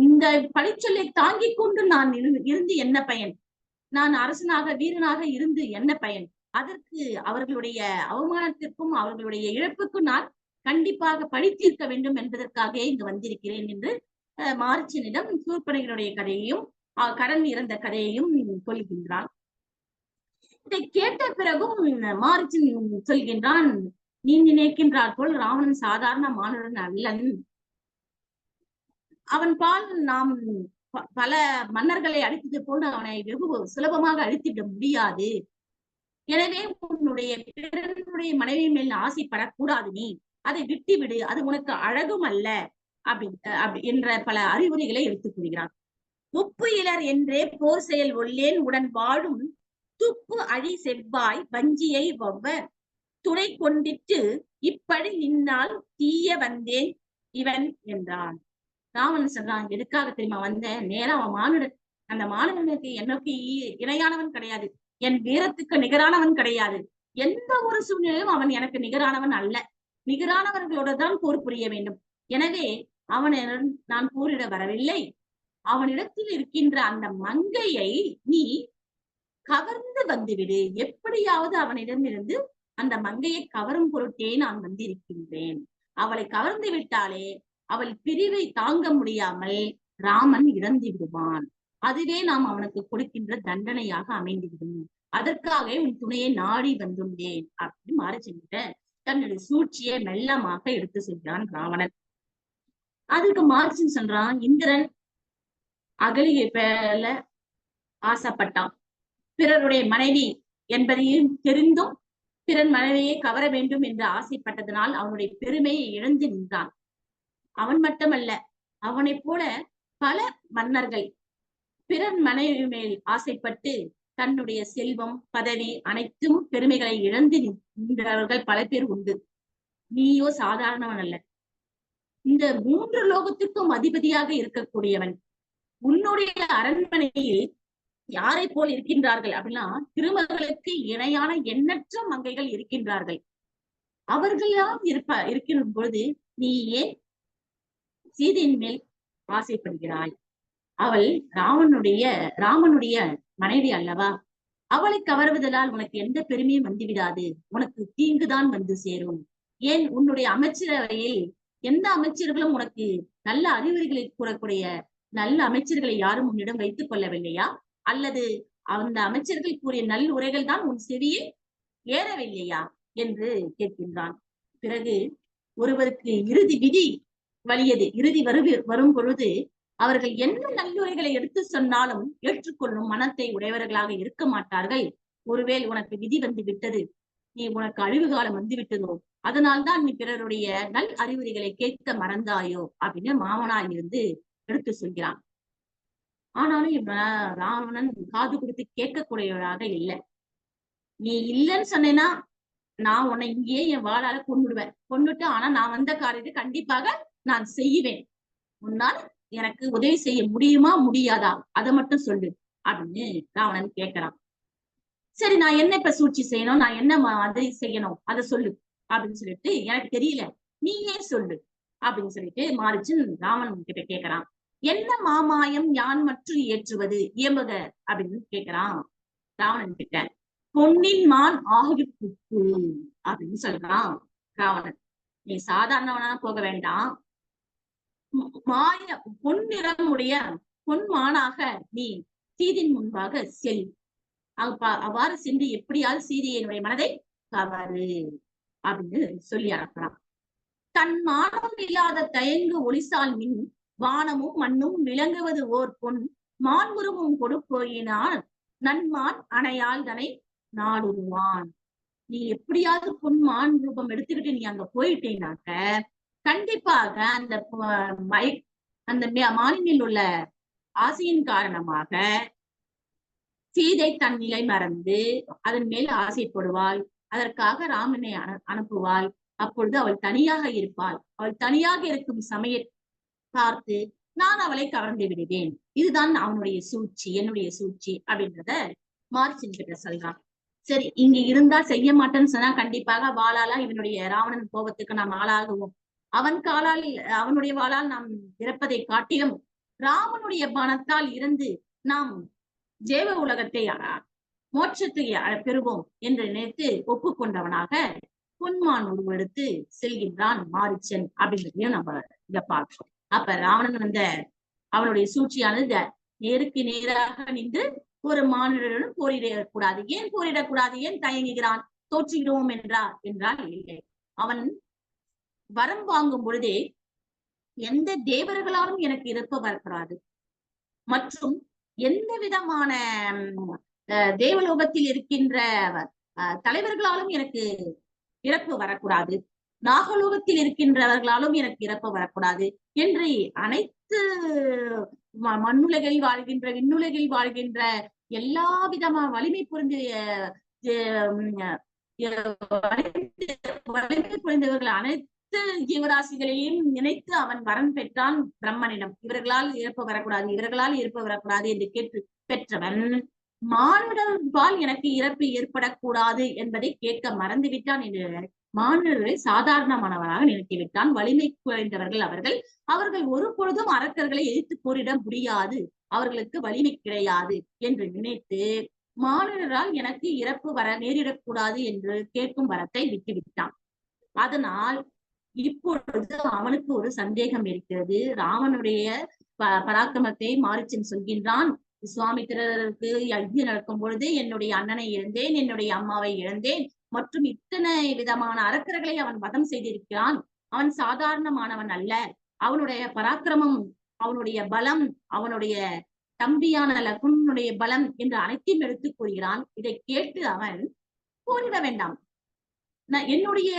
Speaker 5: இந்த பழிச்சொல்லை தாங்கிக் கொண்டு நான் இருந்து என்ன பயன், நான் அரசனாக வீரனாக இருந்து என்ன பயன், அதற்கு அவர்களுடைய அவமானத்திற்கும் அவர்களுடைய இழப்புக்கும் நான் கண்டிப்பாக பழி தீர்க்க வேண்டும் என்பதற்காக இங்கு வந்திருக்கிறேன் என்று மாரீச்சனிடம் சூர்பனகனுடைய கதையையும் கடன் இறந்த கதையையும் சொல்கின்றான். இதை கேட்ட பிறகும் மாரீச்சன் சொல்கின்றான், நீ நினைக்கின்றார் போல் ராவணன் சாதாரண மானுடன் அல்லன். அவன் பால் நாம் பல மன்னர்களை அழித்தது போன்று அவனை வெகு சுலபமாக அழித்துவிட முடியாது. எனவே உன்னுடைய பிறனுடைய மனைவி மேல் ஆசைப்படக்கூடாது, நீ அதை விட்டு விடு, அது உனக்கு அழகும் அல்ல அப்படி என்ற பல அறிவுரைகளை எடுத்துக் கொள்கிறான். உப்பு இலர் என்றே போர் செயல் ஒல்லேன் உடன் வாழும் துப்பு அழி செவ்வாய் வஞ்சியை ஒவ்வொர் துணை கொண்டிட்டு இப்படி நின்னால் தீய வந்தேன் இவன் என்றான். ராவணன் சொல்றான், எதுக்காக தெரியுமா வந்தேன்? நேரா அவன் மானுடன், அந்த மானுடனுக்கு எனக்கு இணையானவன் கிடையாது, என் வீரத்துக்கு நிகரானவன் கிடையாது, எந்த ஒரு சூழ்நிலையும் அவன் எனக்கு நிகரானவன் அல்ல. நிகரானவர்களோட தான் போர் புரிய வேண்டும். எனவே அவனிடம் நான் போரிட வரவில்லை. அவனிடத்தில் இருக்கின்ற அந்த மங்கையை நீ கவர்ந்து வந்துவிடு, எப்படியாவது அவனிடமிருந்து அந்த மங்கையை கவரும் பொருட்டே நான் வந்திருக்கின்றேன். அவளை கவர்ந்து விட்டாலே அவள் பிரிவை தாங்க முடியாமல் ராமன் இறந்து விடுவான். அதுவே நாம் அவனுக்கு கொடுக்கின்ற தண்டனையாக அமைந்துவிடும். அதற்காக உன் துணையை நாடி வந்துள்ளேன் அப்படின்னு மாரச்சென்கிட்ட தன்னுடைய சூழ்ச்சியை மெல்லமாக எடுத்து சென்றான் ராவணன். அதுக்கு மாரச்சன் சொல்றான், இந்திரன் அகலிகை பேர்ல ஆசைப்பட்டான். பிறருடைய மனைவி என்பதையும் தெரிந்தும் பிறன் மனைவியை கவர வேண்டும் என்று ஆசைப்பட்டதனால் அவனுடைய பெருமையை இழந்து நின்றான். அவன் மட்டுமல்ல, அவனை போல பல மன்னர்கள் பிறன் மனைவி மேல் ஆசைப்பட்டு தன்னுடைய செல்வம் பதவி அனைத்தும் பெருமைகளை இழந்து நின்றவர்கள் பல பேர் உண்டு. நீயோ சாதாரணவன் அல்ல, இந்த 3 லோகத்திற்கும் அதிபதியாக இருக்கக்கூடியவன். உன்னுடைய அரண்மனையில் யாரை போல் இருக்கின்றார்கள் அப்படின்னா, திருமகளுக்கு இணையான எண்ணற்ற மங்கைகள் இருக்கின்றார்கள். அவர்களெல்லாம் இருக்கின்ற பொழுது நீ ஏன் சீதையின் மேல் ஆசைப்படுகிறாய்? அவள் ராமனுடைய மனைவி அல்லவா? அவளை கவர்வதால் உனக்கு எந்த பெருமையும் வந்துவிடாது, உனக்கு தீங்குதான் வந்து சேரும். ஏன் உன்னுடைய அமைச்சரவையில் எந்த அமைச்சர்களும் உனக்கு நல்ல அறிவுரைகளை கூறக்கூடிய நல்ல அமைச்சர்களை யாரும் உன்னிடம் வைத்துக் கொள்ளவில்லையா? அல்லது அந்த அமைச்சர்கள் கூறிய நல் உரைகள் தான் உன் செவியை ஏறவில்லையா என்று கேட்கின்றான். பிறகு ஒருவருக்கு இறுதி விதி வலியது, இறுதி வரும் பொழுது அவர்கள் என்ன நல்லுரைகளை எடுத்து சொன்னாலும் ஏற்றுக்கொள்ளும் மனத்தை உடையவர்களாக இருக்க மாட்டார்கள். ஒருவேளை உனக்கு விதி வந்து விட்டது, உனக்கு அழிவு காலம் வந்து விட்டதோ, அதனால்தான் நீ பிறருடைய நல் அறிவுரைகளை கேட்க மறந்தாயோ அப்படின்னு மாமனாய் இருந்து எடுத்து சொல்கிறான். ஆனாலும் ராவணன் காது கொடுத்து கேட்கக்கூடியவராக இல்லை. நீ இல்லைன்னு சொன்னேன்னா நான் உன்னை இங்கேயே என் வாளால கொண்டுடுவேன், கொண்டுட்டு ஆனா நான் வந்த காரியத்தை கண்டிப்பாக நான் செய்வேன். உன்னால் எனக்கு உதவி செய்ய முடியுமா முடியாதா அதை மட்டும் சொல்லு அப்படின்னு ராவணன் கேட்கிறான். சரி, நான் என்ன இப்ப சூழ்ச்சி செய்யணும், நான் என்ன அதை செய்யணும் அதை சொல்லு அப்படின்னு சொல்லிட்டு, எனக்கு தெரியல நீ ஏன் சொல்லு அப்படின்னு சொல்லிட்டு மாரிச்சன் ராவணன் கிட்ட கேட்கிறான். என்ன மாமாயம் யான் மற்றும் ஏற்றுவது இயம்புக அப்படின்னு கேட்கிறான் ராவணன் கிட்ட. பொன்னின் மான் ஆகி புக்கு அப்படின்னு சொல்றான் ராவணன். நீ சாதாரணவனா போக வேண்டாம், பொன்னிறமுடைய பொன்மானாக நீ சீதையின் முன்பாக செல். அவ்வாறு சென்று எப்படியாவது சீதையினுடைய மனதை கவரு அப்படின்னு சொல்லி அனுப்புறான். தன் மானம் இல்லாத தயங்கு ஒளிசால் மின் வானமும் மண்ணும் விளங்குவது ஓர் பொன் மான்முருமும் கொடுப்போயினால் நன்மான் அணையால் தனை நாடுவான். நீ எப்படியாவது பொன் மான் ரூபம் எடுத்துக்கிட்டு நீ அங்க போயிட்டேனாக்க கண்டிப்பாக அந்த மானினில் உள்ள ஆசையின் காரணமாக சீதை தன் நிலை மறந்து அதன் மேல் ஆசைப்படுவாள். அதற்காக ராமனை அனுப்புவாள். அப்பொழுது அவள் தனியாக இருப்பாள். அவள் தனியாக இருக்கும் சமயம் பார்த்து நான் அவளை கவர்ந்து விடுவேன். இதுதான் அவனுடைய சூழ்ச்சி, என்னுடைய சூழ்ச்சி அப்படின்றத மாரிச்சன் கிட்ட சொல்றான். சரி, இங்க இருந்தா செய்ய மாட்டேன்னு சொன்னா கண்டிப்பாக வாளாலா இவனுடைய ராவணன் கோபத்துக்கு நாம் ஆளாகுவோம். அவனுடைய வாளால் நாம் இறப்பதை காட்டிலும் ராமனுடைய பணத்தால் இருந்து நாம் ஜேவ உலகத்தை மோட்சத்தை பெறுவோம் என்று நினைத்து ஒப்புக்கொண்டவனாக பொன்மான் உருவெடுத்து செல்கின்றான் மாரிச்சன் அப்படின்றதையும் நம்ம இங்க பார்க்கிறோம். அப்ப ராவணன் அவனுடைய சூழ்ச்சியானது நேருக்கு நேராக நின்று ஒரு மானிடனும் போரிடக்கூடாது. ஏன் போரிடக்கூடாது, ஏன் தயங்குகிறான்? தோற்றுகிறோம் என்றால் இல்லை. அவன் வரம் வாங்கும் பொழுதே எந்த தேவர்களாலும் எனக்கு இறப்பு வரக்கூடாது, மற்றும் எந்த விதமான தேவலோகத்தில் இருக்கின்ற தலைவர்களாலும் எனக்கு இறப்பு வரக்கூடாது, நாகலோகத்தில் இருக்கின்றவர்களாலும் எனக்கு இறப்பு வரக்கூடாது என்று அனைத்து மண்ணுலகில் வாழ்கின்ற விண்ணுலகில் வாழ்கின்ற எல்லா விதமான வலிமை பொருந்திய வலிமை பொருந்தவர்கள் அனைத்து ஜீவராசிகளையும் நினைத்து அவன் வரம் பெற்றான் பிரம்மனிடம். இவர்களால் இறப்பு வரக்கூடாது, இவர்களால் இறப்பு வரக்கூடாது என்று கேட்டு பெற்றவன் மானுடர்களால் எனக்கு இறப்பு ஏற்படக்கூடாது என்பதை கேட்க மறந்துவிட்டான் என்று மானுடர்களை சாதாரணமானவராக நினைத்துவிட்டான். வலிமை குறைந்தவர்கள் அவர்கள் ஒரு பொழுதும் அரக்கர்களை எதிர்த்து போரிட முடியாது, அவர்களுக்கு வலிமை கிடையாது என்று நினைத்து மானுடரால் எனக்கு இறப்பு வர நேரிடக்கூடாது என்று கேட்கும் வரத்தை விட்டுவிட்டான். அதனால் இப்பொழுது அவனுக்கு ஒரு சந்தேகம் இருக்கிறது. ராமனுடைய பராக்கிரமத்தை மாரீச்சன் சொல்கின்றான். விஸ்வாமித்திரருக்கு யஜ்ஞம் நடக்கும் பொழுது என்னுடைய அண்ணனை இழந்தேன், என்னுடைய அம்மாவை இழந்தேன், மற்றும் இத்தனை விதமான அரக்கர்களை அவன் வதம் செய்திருக்கிறான். அவன் சாதாரணமானவன் அல்ல. அவனுடைய பராக்கிரமம், அவனுடைய பலம், அவனுடைய தம்பியான லக்ஷ்மணனுடைய பலம் என்று அனைத்தையும் எடுத்து கூறுகிறான். இதை கேட்டு அவன் போரிட வேண்டாம், என்னுடைய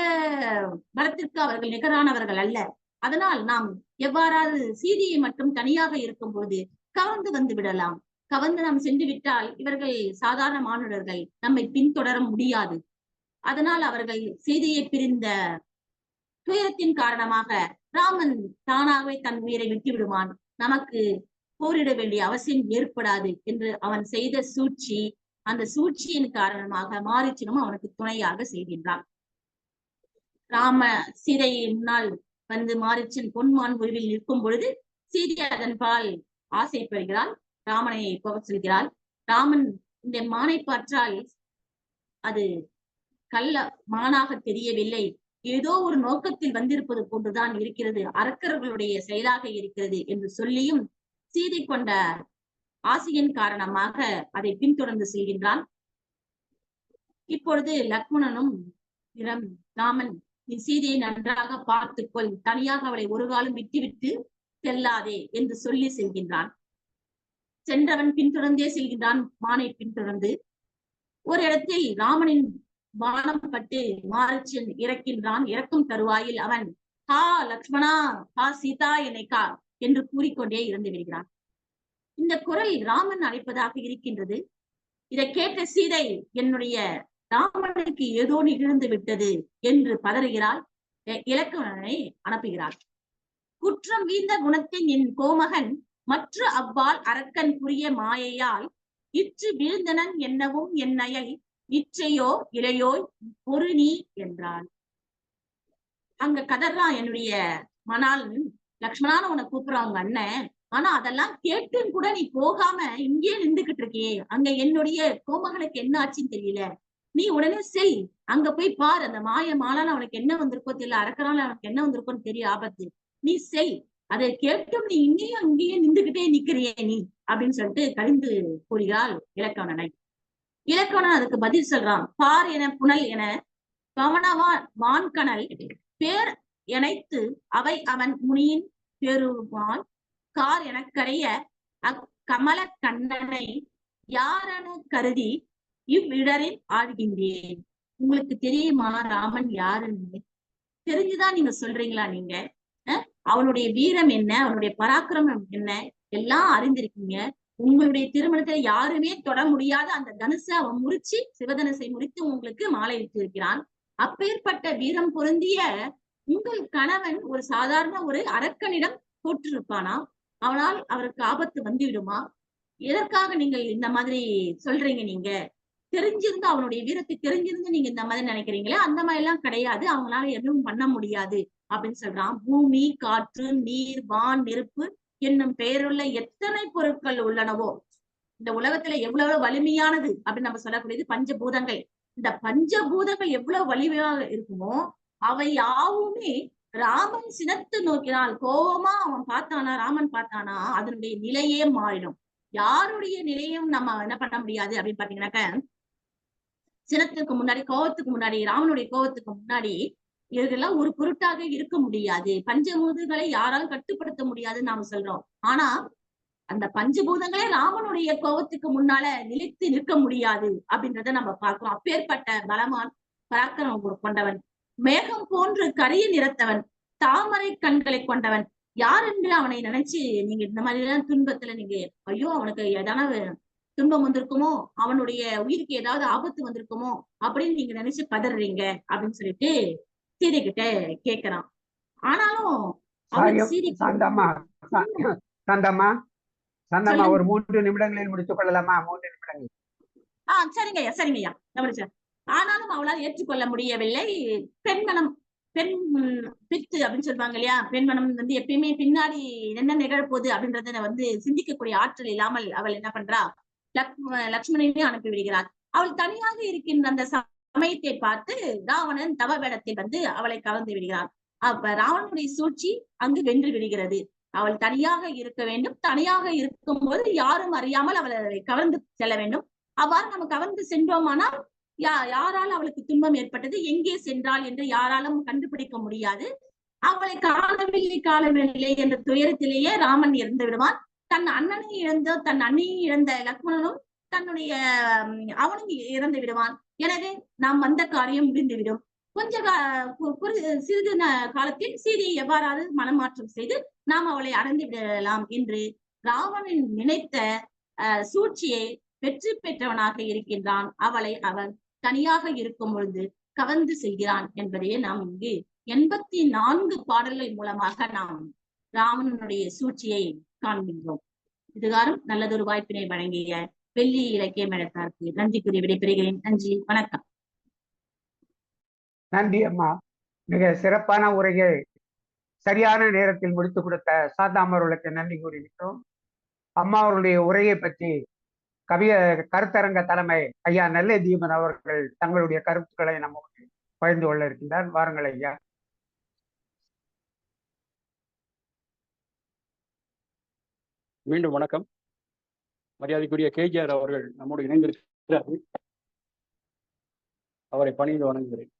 Speaker 5: பலத்திற்கு அவர்கள் நிகரானவர்கள் அல்ல, அதனால் நாம் எவ்வாறாவது சீதையை மட்டும் தனியாக இருக்கும் போது கவர்ந்து வந்து விடலாம், கவர்ந்து நாம் சென்று விட்டால் இவர்கள் சாதாரண மானுடர்கள் நம்மை பின்தொடர முடியாது, அதனால் அவர்கள் சீதையை பிரிந்த துயரத்தின் காரணமாக ராமன் தானாகவே தன் உயிரை விட்டு விடுவான், நமக்கு போரிட வேண்டிய அவசியம் ஏற்படாது என்று அவன் செய்த சூழ்ச்சி. அந்த சூழ்ச்சியின் காரணமாக மாரீச்சனும் அவனுக்கு துணையாக செய்கின்றான். சீதை முன்னால் வந்து மாரீச்சன் பொன்மான் உருவில் நிற்கும் பொழுது சீதை அதன் பால் ஆசைப்படுகிறாள், ராமனை போக சொல்கிறாள். ராமன் இந்த மானை பார்த்தால் அது கள்ள மானாக தெரியவில்லை, ஏதோ ஒரு நோக்கத்தில் வந்திருப்பது போன்றுதான் இருக்கிறது, அரக்கர்களுடைய செயலாக இருக்கிறது என்று சொல்லியும் சீதை கொண்ட ஆசையின் காரணமாக அதை பின்தொடர்ந்து செல்கின்றான். இப்பொழுது லக்ஷ்மணனும் ராமன், நீ சீதையை நன்றாக பார்த்துக்கொள், தனியாக அவளை ஒரு காலம் விட்டுவிட்டு செல்லாதே என்று சொல்லி செல்கின்றான். சென்றவன் பின்தொடர்ந்தே செல்கின்றான், மானை பின்தொடர்ந்து. ஒரு இடத்தில் ராமனின் பானம் பட்டு மாரீச்சன் இறக்கின்றான். இறக்கும் தருவாயில் அவன் ஹா லக்ஷ்மணா, ஹா சீதா என்னை கா என்று கூறிக்கொண்டே இறந்து விடுகிறான். இந்த குரல் ராமன் அழைப்பதாக இருக்கின்றது. இதை கேட்ட சீதை, என்னுடைய ராமனுக்கு ஏதோ நிகழ்ந்து விட்டது என்று பதறுகிறாள். இலக்குவனை அனுப்புகிறாள். குற்றம் வீழ்ந்த குணத்தின் என் கோமகன் மற்ற அவ்வாள் அரக்கன் புரிய மாயையால் இற்று வீழ்ந்தனன் என்னவும் என்னையை இற்றையோ இளையோய் ஒரு நீ என்றாள். அங்க கதர்லாம் என்னுடைய மணால், லக்ஷ்மணான உன்னை கூப்பிடுறாங்க அண்ணன், ஆனா அதெல்லாம் கேட்டும் கூட நீ போகாம இங்கே நின்றுகிட்டு இருக்கியே, அங்க என்னுடைய கோமகனுக்கு என்ன ஆச்சுன்னு தெரியல, நீ உடனே செல், அங்க போய் பாரு, அந்த மாய மாலால அவனுக்கு என்ன வந்திருக்கோ தெரியல, அரக்கனால அவனுக்கு என்ன வந்திருக்கோன்னு தெரிய ஆபத்து, நீ செல், அதை கேட்டும் நீ இங்கேயும் அங்கேயே நின்றுகிட்டே நிக்கிறியே நீ அப்படின்னு சொல்லிட்டு கடிந்து கூறுகிறாள் இலக்கவனனை. இலக்கவனன் அதுக்கு பதில் சொல்றான். பார் என புனல் என கவனவான் வான்கணல் பேர் இணைத்து அவை அவன் முனியின் பெருமாள் கார் எனக்கரைய அக்கமல கண்ணனை யாரென கருதி இவ்விடரில் ஆடுகின்றேன். உங்களுக்கு தெரியுமா ராமன் யாருன்னு? தெரிஞ்சுதான் நீங்க சொல்றீங்களா? நீங்க அவனுடைய வீரம் என்ன, அவனுடைய பராக்கிரமம் என்ன எல்லாம் அறிந்திருக்கீங்க. உங்களுடைய திருமணத்தை யாருமே தொட முடியாத அந்த தனுசை அவன் முறிச்சு, சிவதனுசை முறித்து உங்களுக்கு மாலை இட்டு இருக்கிறான். அப்பேற்பட்ட வீரம் பொருந்திய உங்கள் கணவன் ஒரு சாதாரண ஒரு அரக்கனிடம் தோற்றிருப்பானா? அவனால் அவருக்கு ஆபத்து வந்து விடுமா? எதற்காக நீங்கள் இந்த மாதிரி சொல்றீங்க? நீங்க தெரிஞ்சிருந்து, அவனுடைய வீரத்தை தெரிஞ்சிருந்து நீங்க இந்த மாதிரி நினைக்கிறீங்களே, அந்த மாதிரி எல்லாம் கிடையாது, அவங்களால எதுவும் பண்ண முடியாது அப்படின்னு சொல்றான். பூமி, காற்று, நீர், வான், நெருப்பு என்னும் பெயருள்ள எத்தனை பொருட்கள் உள்ளனவோ, இந்த உலகத்துல எவ்வளவு வலிமையானது அப்படின்னு நம்ம சொல்லக்கூடியது பஞ்சபூதங்கள். இந்த பஞ்சபூதங்கள் எவ்வளவு வலிமையாக இருக்குமோ அவை யாவுமே ராமன் சினத்து நோக்கினால், கோபமா அவன் பார்த்தானா, ராமன் பார்த்தானா, அதனுடைய நிலையே மாறிடும். யாருடைய நிலையும் நம்ம என்ன பண்ண முடியாது அப்படின்னு பாத்தீங்கன்னாக்க, சினத்துக்கு முன்னாடி, கோபத்துக்கு முன்னாடி, ராமனுடைய கோபத்துக்கு முன்னாடி இதெல்லாம் ஒரு பொருட்டாக இருக்க முடியாது. பஞ்சபூதங்களை யாராலும் கட்டுப்படுத்த முடியாதுன்னு நாம சொல்றோம். ஆனா அந்த பஞ்சபூதங்களே ராமனுடைய கோபத்துக்கு முன்னால நிலைத்து நிற்க முடியாது அப்படின்றத நம்ம பார்க்கிறோம். அப்பேற்பட்ட பலமான் பராக்கிரமம் கொண்டவன், மேகம் போன்று கரிய நிறத்தவன், தாமரை கண்களை கொண்டவன். யார் என்று அவனை நினைச்சு நீங்க இந்த மாதிரி எல்லாம் துன்பத்துல நீங்க ஐயோ அவனுக்கு ஏதான துன்பம் வந்திருக்குமோ, அவனுடைய உயிருக்கு ஏதாவது ஆபத்து வந்திருக்குமோ அப்படின்னு நீங்க நினைச்சு பதறீங்க அப்படின்னு சொல்லிட்டு சீதை கிட்ட கேட்கிறான். ஆனாலும் அவனுக்கு சீதை
Speaker 1: சாந்தம்மா சாந்தம்மா சாந்தம்மா
Speaker 5: சொல்லுங்க.
Speaker 1: ஒரு 3 நிமிடங்களில் முடித்துக் கொள்ளலாமா? 3 நிமிடங்கள்.
Speaker 5: சரிங்கய்யா சரிங்கய்யா கவனிச்சேன். ஆனாலும் அவளால் ஏற்றுக்கொள்ள முடியவில்லை. பெண்மனம் பெண் பித்து அப்படின்னு சொல்லுவாங்க இல்லையா, பெண்மனம் வந்து எப்பயுமே பின்னாடி என்ன நிகழப்போகுது அப்படின்றத வந்து சிந்திக்கக்கூடிய ஆற்றல் இல்லாமல் அவள் என்ன பண்றா, லக்ஷ்மணனையும் அனுப்பி விடுகிறார். அவள் தனியாக இருக்கின்ற அந்த சமயத்தை பார்த்து ராவணன் தவ வேடத்தில் வந்து அவளை கவர்ந்து விடுகிறார். அப்ப ராவணனுடைய சூழ்ச்சி அங்கு வென்று விடுகிறது. அவள் தனியாக இருக்க வேண்டும். தனியாக இருக்கும் போது யாரும் அறியாமல் அவளை கவர்ந்து செல்ல வேண்டும். அவ்வாறு நம்ம கவர்ந்து சென்றோமானால் யாரால் அவளுக்கு துன்பம் ஏற்பட்டது, எங்கே சென்றாள் என்று யாராலும் கண்டுபிடிக்க முடியாது. அவளை காணவில்லை என்ற துயரத்திலேயே ராமன் இறந்து விடுவான். தன் அண்ணனை இழந்த தன் அண்ணியை இழந்த லக்ஷ்மணனும் தன்னுடைய அவனும் இறந்து விடுவான். எனவே நாம் வந்த காரியம் முடிந்துவிடும். சிறிது காலத்தில் சீதையை எவ்வாறாவது மனமாற்றம் செய்து நாம் அவளை அடைந்து விடலாம் என்று ராவணன் நினைத்த சூழ்ச்சியை வெற்றி பெற்றவனாக இருக்கின்றான். அவளை அவன் தனியாக இருக்கும் பொழுது கவர்ந்து செல்கிறான் என்பதையே நாம் இங்கு 84 பாடல்கள் மூலமாக நாம் ராவணனுடைய சூழ்ச்சியை காண்கின்றோம். இதுகாரும் நல்லதொரு வாய்ப்பினை வழங்கிய வெள்ளி இலக்கிய மேடத்தாருக்கு நன்றி கூறி விடைபெறுகிறேன். நன்றி, வணக்கம்.
Speaker 1: நன்றி அம்மா. மிக சிறப்பான உரையை சரியான நேரத்தில் முடித்துக் கொடுத்த சாந்தாம்மா அவர்களுக்கு நன்றி கூறிவிட்டோம். அம்மா அவர்களுடைய உரையை பற்றி கருத்தரங்க தலைமை ஐயா நெல்லை தீபன் அவர்கள் தங்களுடைய கருத்துக்களை நம்மோடு பகிர்ந்து கொள்ள இருக்கின்றார். வாருங்கள் ஐயா.
Speaker 3: மீண்டும் வணக்கம். மரியாதைக்குரிய கேஜிஆர் அவர்கள் நம்மோடு இணைந்திருக்கிறார்கள். அவரை பணிந்து வணங்குகிறேன்.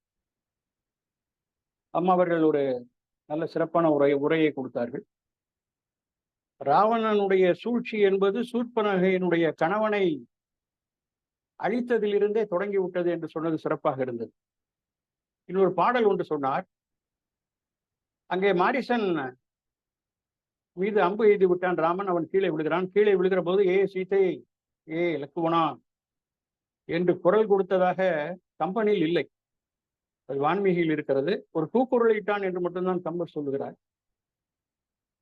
Speaker 3: அம்மா அவர்கள் ஒரு நல்ல சிறப்பான உரையை கொடுத்தார்கள். ராவணனுடைய சூழ்ச்சி என்பது சூர்பனகையினுடைய கணவனை அழித்ததிலிருந்தே தொடங்கி விட்டது என்று சொன்னது சிறப்பாக இருந்தது. இன்னொரு பாடல் ஒன்று சொன்னார். அங்கே மாரிசன் மீது அம்பு எய்து விட்டான் ராமன். அவன் கீழே விழுகிறான். கீழே விழுகிற போது ஏ சீதை, ஏ லக்குவனா என்று குரல் கொடுத்ததாக கம்பெனியில் இல்லை, அது வான்மீகியில் இருக்கிறது. ஒரு கூக்குரலிட்டான் என்று மட்டும்தான் கம்பர் சொல்லுகிறார்.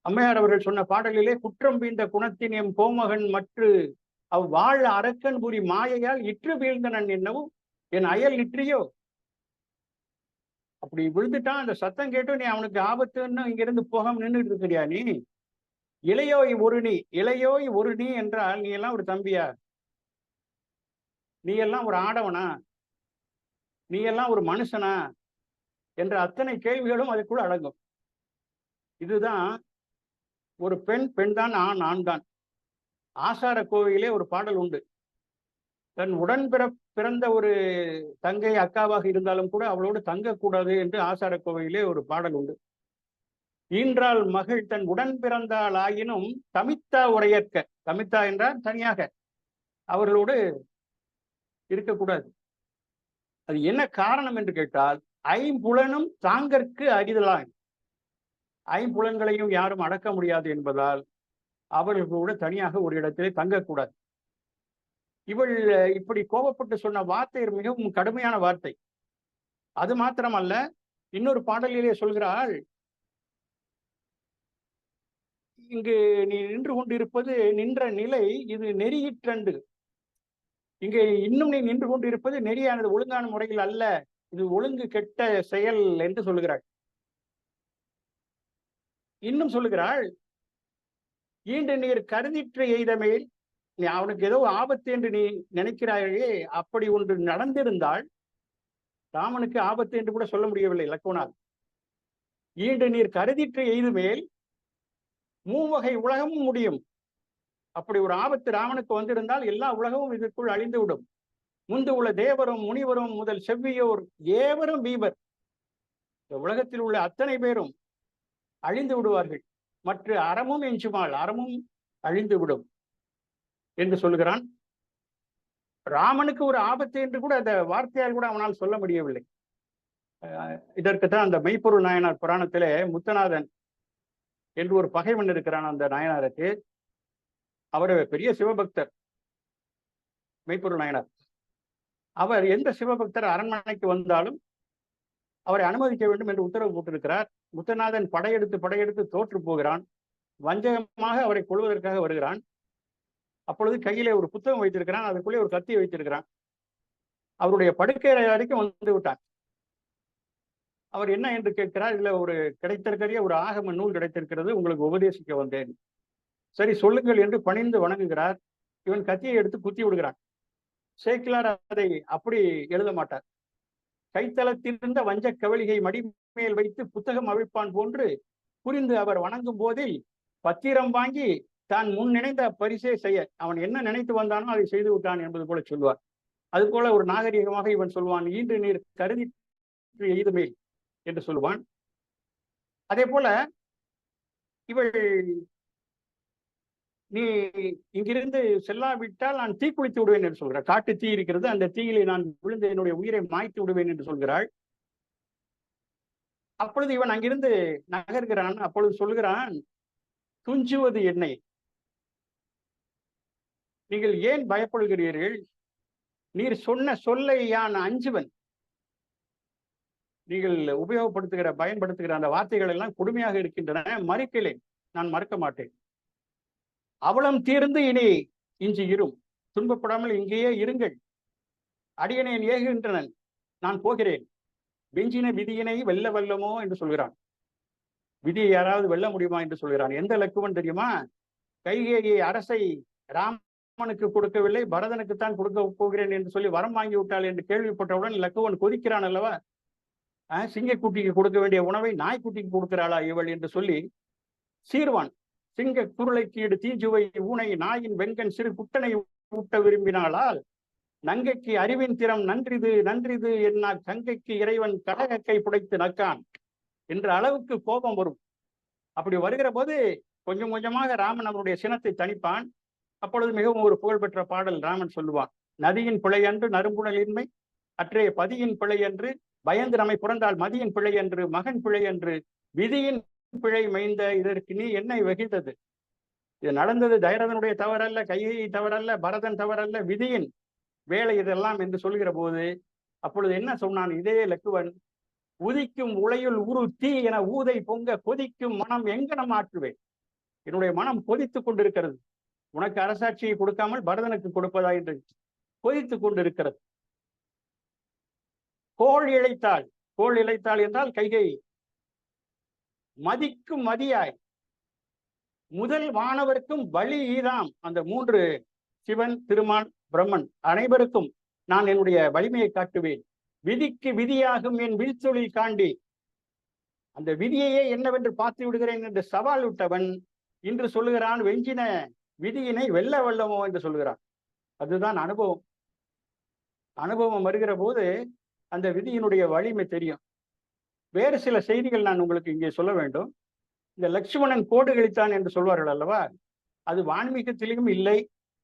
Speaker 3: அம்மையார் அவர்கள் சொன்ன பாடலிலே குற்றம் வீழ்ந்த குணத்தின் எம் கோமகன் மற்று வாழ அரக்கன் புரி மாயையால் இற்று வீழ்ந்தனன் என்னவும் என் அயல் இற்றியோ. அப்படி விழுந்துட்டான். அந்த சத்தம் கேட்டு நீ அவனுக்கு ஆபத்துன்னு இங்கிருந்து போக நின்றுட்டு இருக்கிறியா நீ? இளையோய் ஒரு நீ என்றால் நீ எல்லாம் ஒரு தம்பியா? நீ எல்லாம் ஒரு ஆடவனா? நீ எல்லாம் ஒரு மனுஷனா என்ற அத்தனை கேள்விகளும் அதுக்குள்ள அடங்கும். இதுதான் ஒரு பெண் தான், ஆண் தான். ஆசார கோவிலே ஒரு பாடல் உண்டு. தன் உடன் பிறந்த ஒரு தங்கை அக்காவாக இருந்தாலும் கூட அவளோடு தங்கக்கூடாது என்று ஆசார கோவிலே ஒரு பாடல் உண்டு. ஈன்றால் மகள் தன் உடன் பிறந்தால் ஆயினும் தமித்தா உரையற்க. தமித்தா என்றால் தனியாக அவர்களோடு இருக்கக்கூடாது. அது என்ன காரணம் என்று கேட்டால், ஐம்புலனும் தாங்கற்கு அரிதலாய், ஐம்புலன்களையும் யாரும் அடக்க முடியாது என்பதால் அவர்களோடு தனியாக ஒரு இடத்திலே தங்கக்கூடாது. இவள் இப்படி கோபப்பட்டு சொன்ன வார்த்தை மிகவும் கடுமையான வார்த்தை. அது மாத்திரமல்ல, இன்னொரு பாடலிலே சொல்கிறாள், இங்கு நீ நின்று கொண்டிருப்பது நின்ற நிலை இது நெறியிற்றண்டு. இங்கே இன்னும் நீ நின்று கொண்டிருப்பது நெறியானது, ஒழுங்கான முறையில் அல்ல, இது ஒழுங்கு கெட்ட செயல் என்று சொல்லுகிறாள். இன்னும் சொல்லுகிறாள், ஈண்டு நீர் கருதிற்று எய்தமேல், நீ அவனுக்கு ஏதோ ஆபத்து என்று நீ நினைக்கிறாயே, அப்படி ஒன்று நடந்திருந்தால் ராமனுக்கு ஆபத்து என்று கூட சொல்ல முடியவில்லை லக்குவனால். ஈண்டு நீர் கருதிற்று எய்துமேல் மூவகை உலகமும் முடியும். அப்படி ஒரு ஆபத்து ராமனுக்கு வந்திருந்தால் எல்லா உலகமும் இதற்குள் அழிந்துவிடும். முந்து உள்ள தேவரும் முனிவரும் முதல் செவ்வியோர் ஏவரும் பீபர். இந்த உலகத்தில் உள்ள அத்தனை பேரும் அழிந்து விடுவார்கள், மற்ற அறமும் எஞ்சுமாள், அறமும் அழிந்து விடும் என்று சொல்லுகிறான். ராமனுக்கு ஒரு ஆபத்து என்று கூட அந்த வார்த்தையால் கூட அவனால் சொல்ல முடியவில்லை. இதற்குத்தான் அந்த மெய்ப்பொருள் நாயனார் புராணத்திலே முத்தநாதன் என்று ஒரு பகைவன் இருக்கிறான். அந்த நாயனாருக்கு அவர் பெரிய சிவபக்தர், மெய்ப்பொருள் நாயனார். அவர் எந்த சிவபக்தர் அரண்மனைக்கு வந்தாலும் அவரை அனுமதிக்க வேண்டும் என்று உத்தரவு போட்டிருக்கிறார். முத்தநாதன் படையெடுத்து தோற்று போகிறான். வஞ்சகமாக அவரை கொள்வதற்காக வருகிறான். அப்பொழுது கையிலே ஒரு புத்தகம் வைத்திருக்கிறான், அதற்குள்ளே ஒரு கத்தி வைத்திருக்கிறான். அவருடைய படுக்கை வரைக்கும் வந்து விட்டான். அவர் என்ன என்று கேட்கிறார். இதுல ஒரு கிடைத்திருக்கிற ஒரு ஆகம நூல் கிடைத்திருக்கிறது, உங்களுக்கு உபதேசிக்க வந்தேன். சரி சொல்லுங்கள் என்று பணிந்து வணங்குகிறார். இவன் கத்தியை எடுத்து குத்தி விடுகிறான். சேக்கிலார் அதை அப்படி எழுத மாட்டார். கைத்தளத்திலிருந்த வஞ்ச கவலிகை மடிமேல் வைத்து புத்தகம் அவிழ்ப்பான் போன்று புரிந்து அவர் வணங்கும் போதில் பத்திரம் வாங்கி தான் முன் நினைந்த பரிசே செய்ய அவன் என்ன நினைத்து வந்தானோ அதை செய்து விட்டான் என்பது போல சொல்வார். அது போல ஒரு நாகரிகமாக இவன் சொல்வான், ஈன்று நீர் கருதி எய்துமே என்று சொல்லுவான். அதே போல இவள் நீ இங்கிருந்து செல்லாவிட்டால் நான் தீக்குளித்து விடுவேன் என்று சொல்கிறாள். காட்டு தீ இருக்கிறது, அந்த தீயிலே நான் விழுந்து என்னுடைய உயிரை மாய்த்து விடுவேன் என்று சொல்கிறாள். அப்பொழுது இவன் அங்கிருந்து நகர்கிறான். அப்பொழுது சொல்கிறான், துஞ்சுவது என்னை, நீங்கள் ஏன் பயப்படுகிறீர்கள்? நீர் சொன்ன சொல்லை யான் அஞ்சுவன். நீங்கள் பயன்படுத்துகிற அந்த வார்த்தைகள் எல்லாம் கொடுமையாக இருக்கின்றன, மறுக்கிறேன், நான் மறுக்க மாட்டேன். அவலம் தீர்ந்து இனி இஞ்சி இரும், துன்பப்படாமல் இங்கேயே இருங்கள். அடியனேன் ஏகுகின்றனன், நான் போகிறேன். வெஞ்சின விதியினை வெல்ல வல்லமோ என்று சொல்கிறான். விதியை யாராவது வெல்ல முடியுமா என்று சொல்கிறான். எந்த லக்குவன் தெரியுமா? கைகேயி அரசை ராமனுக்கு கொடுக்கவில்லை, பரதனுக்குத்தான் கொடுக்க போகிறேன் என்று சொல்லி வரம் வாங்கி விட்டாள் என்று கேள்விப்பட்டவுடன் லக்குவன் கொதிக்கிறான் அல்லவா? சிங்கக்குட்டிக்கு கொடுக்க வேண்டிய உணவை நாய்க்குட்டிக்கு கொடுக்கிறாளா இவள் என்று சொல்லி சீர்வான். சிங்க குருளைக்கீடு தீஞ்சுவை ஊனை நாயின் வெங்கன் சிறு குட்டனை ஊட்ட விரும்பினாளால் நங்கைக்கு அறிவின் திறம் நன்றிது நன்றிது என்ன கங்கைக்கு இறைவன் கடகக்கை புடைத்து நக்கான் என்ற அளவுக்கு கோபம் வரும். அப்படி வருகிற போது கொஞ்சம் கொஞ்சமாக ராமன் அவருடைய சினத்தை தணிப்பான். அப்பொழுது மிகவும் ஒரு புகழ்பெற்ற பாடல் ராமன் சொல்லுவான், நதியின் பிழை அன்று நறும்புணலின்மை அற்றைய பதியின் பிழை என்று பயந்து நம்மை புறந்தால் மதியின் பிழை என்று மகன் பிழை என்று விதியின் பிழை மைந்த இதற்கு நீ என்னை வகித்தது. இது நடந்தது தயரதனுடைய தவறல்ல, கையை தவறல்ல, பரதன் தவறல்ல, விதியின் வேலை இதெல்லாம் என்று சொல்கிற போது அப்பொழுது என்ன சொன்னான் இதே லக்குவன், உதிக்கும் உலையுள் உரு தீ என ஊதை பொங்க கொதிக்கும் மனம் எங்கனம் ஆற்றுவேன். என்னுடைய மனம் கொதித்து கொண்டிருக்கிறது, உனக்கு அரசாட்சியை கொடுக்காமல் பரதனுக்கு கொடுப்பதா என்று கொதித்து கொண்டிருக்கிறது. கோள் இழைத்தாள் என்றால் கைகை மதிக்கும் மதியாய் முதல் வானவருக்கும் வழி ஈதாம். அந்த மூன்று சிவன், திருமால், பிரம்மன் அனைவருக்கும் நான் என்னுடைய வலிமையை காட்டுவேன். விதிக்கு விதியாகும் என் விழித்தொழில் காண்டி அந்த விதியையே என்னவென்று பார்த்து விடுகிறேன் என்று சவால் விட்டவன் இன்று சொல்லுகிறான், வெஞ்சின விதியினை வெல்ல வல்லமோ என்று சொல்கிறான். அதுதான் அனுபவம். அனுபவம் வருகிற போது அந்த விதியினுடைய வலிமை தெரியும். வேறு சில செய்திகள் நான் உங்களுக்கு இங்கே சொல்ல வேண்டும். இந்த லட்சுமணன் கோடு கழித்தான் என்று சொல்வார்கள் அல்லவா, அது வான்மீகத்திலும் இல்லை,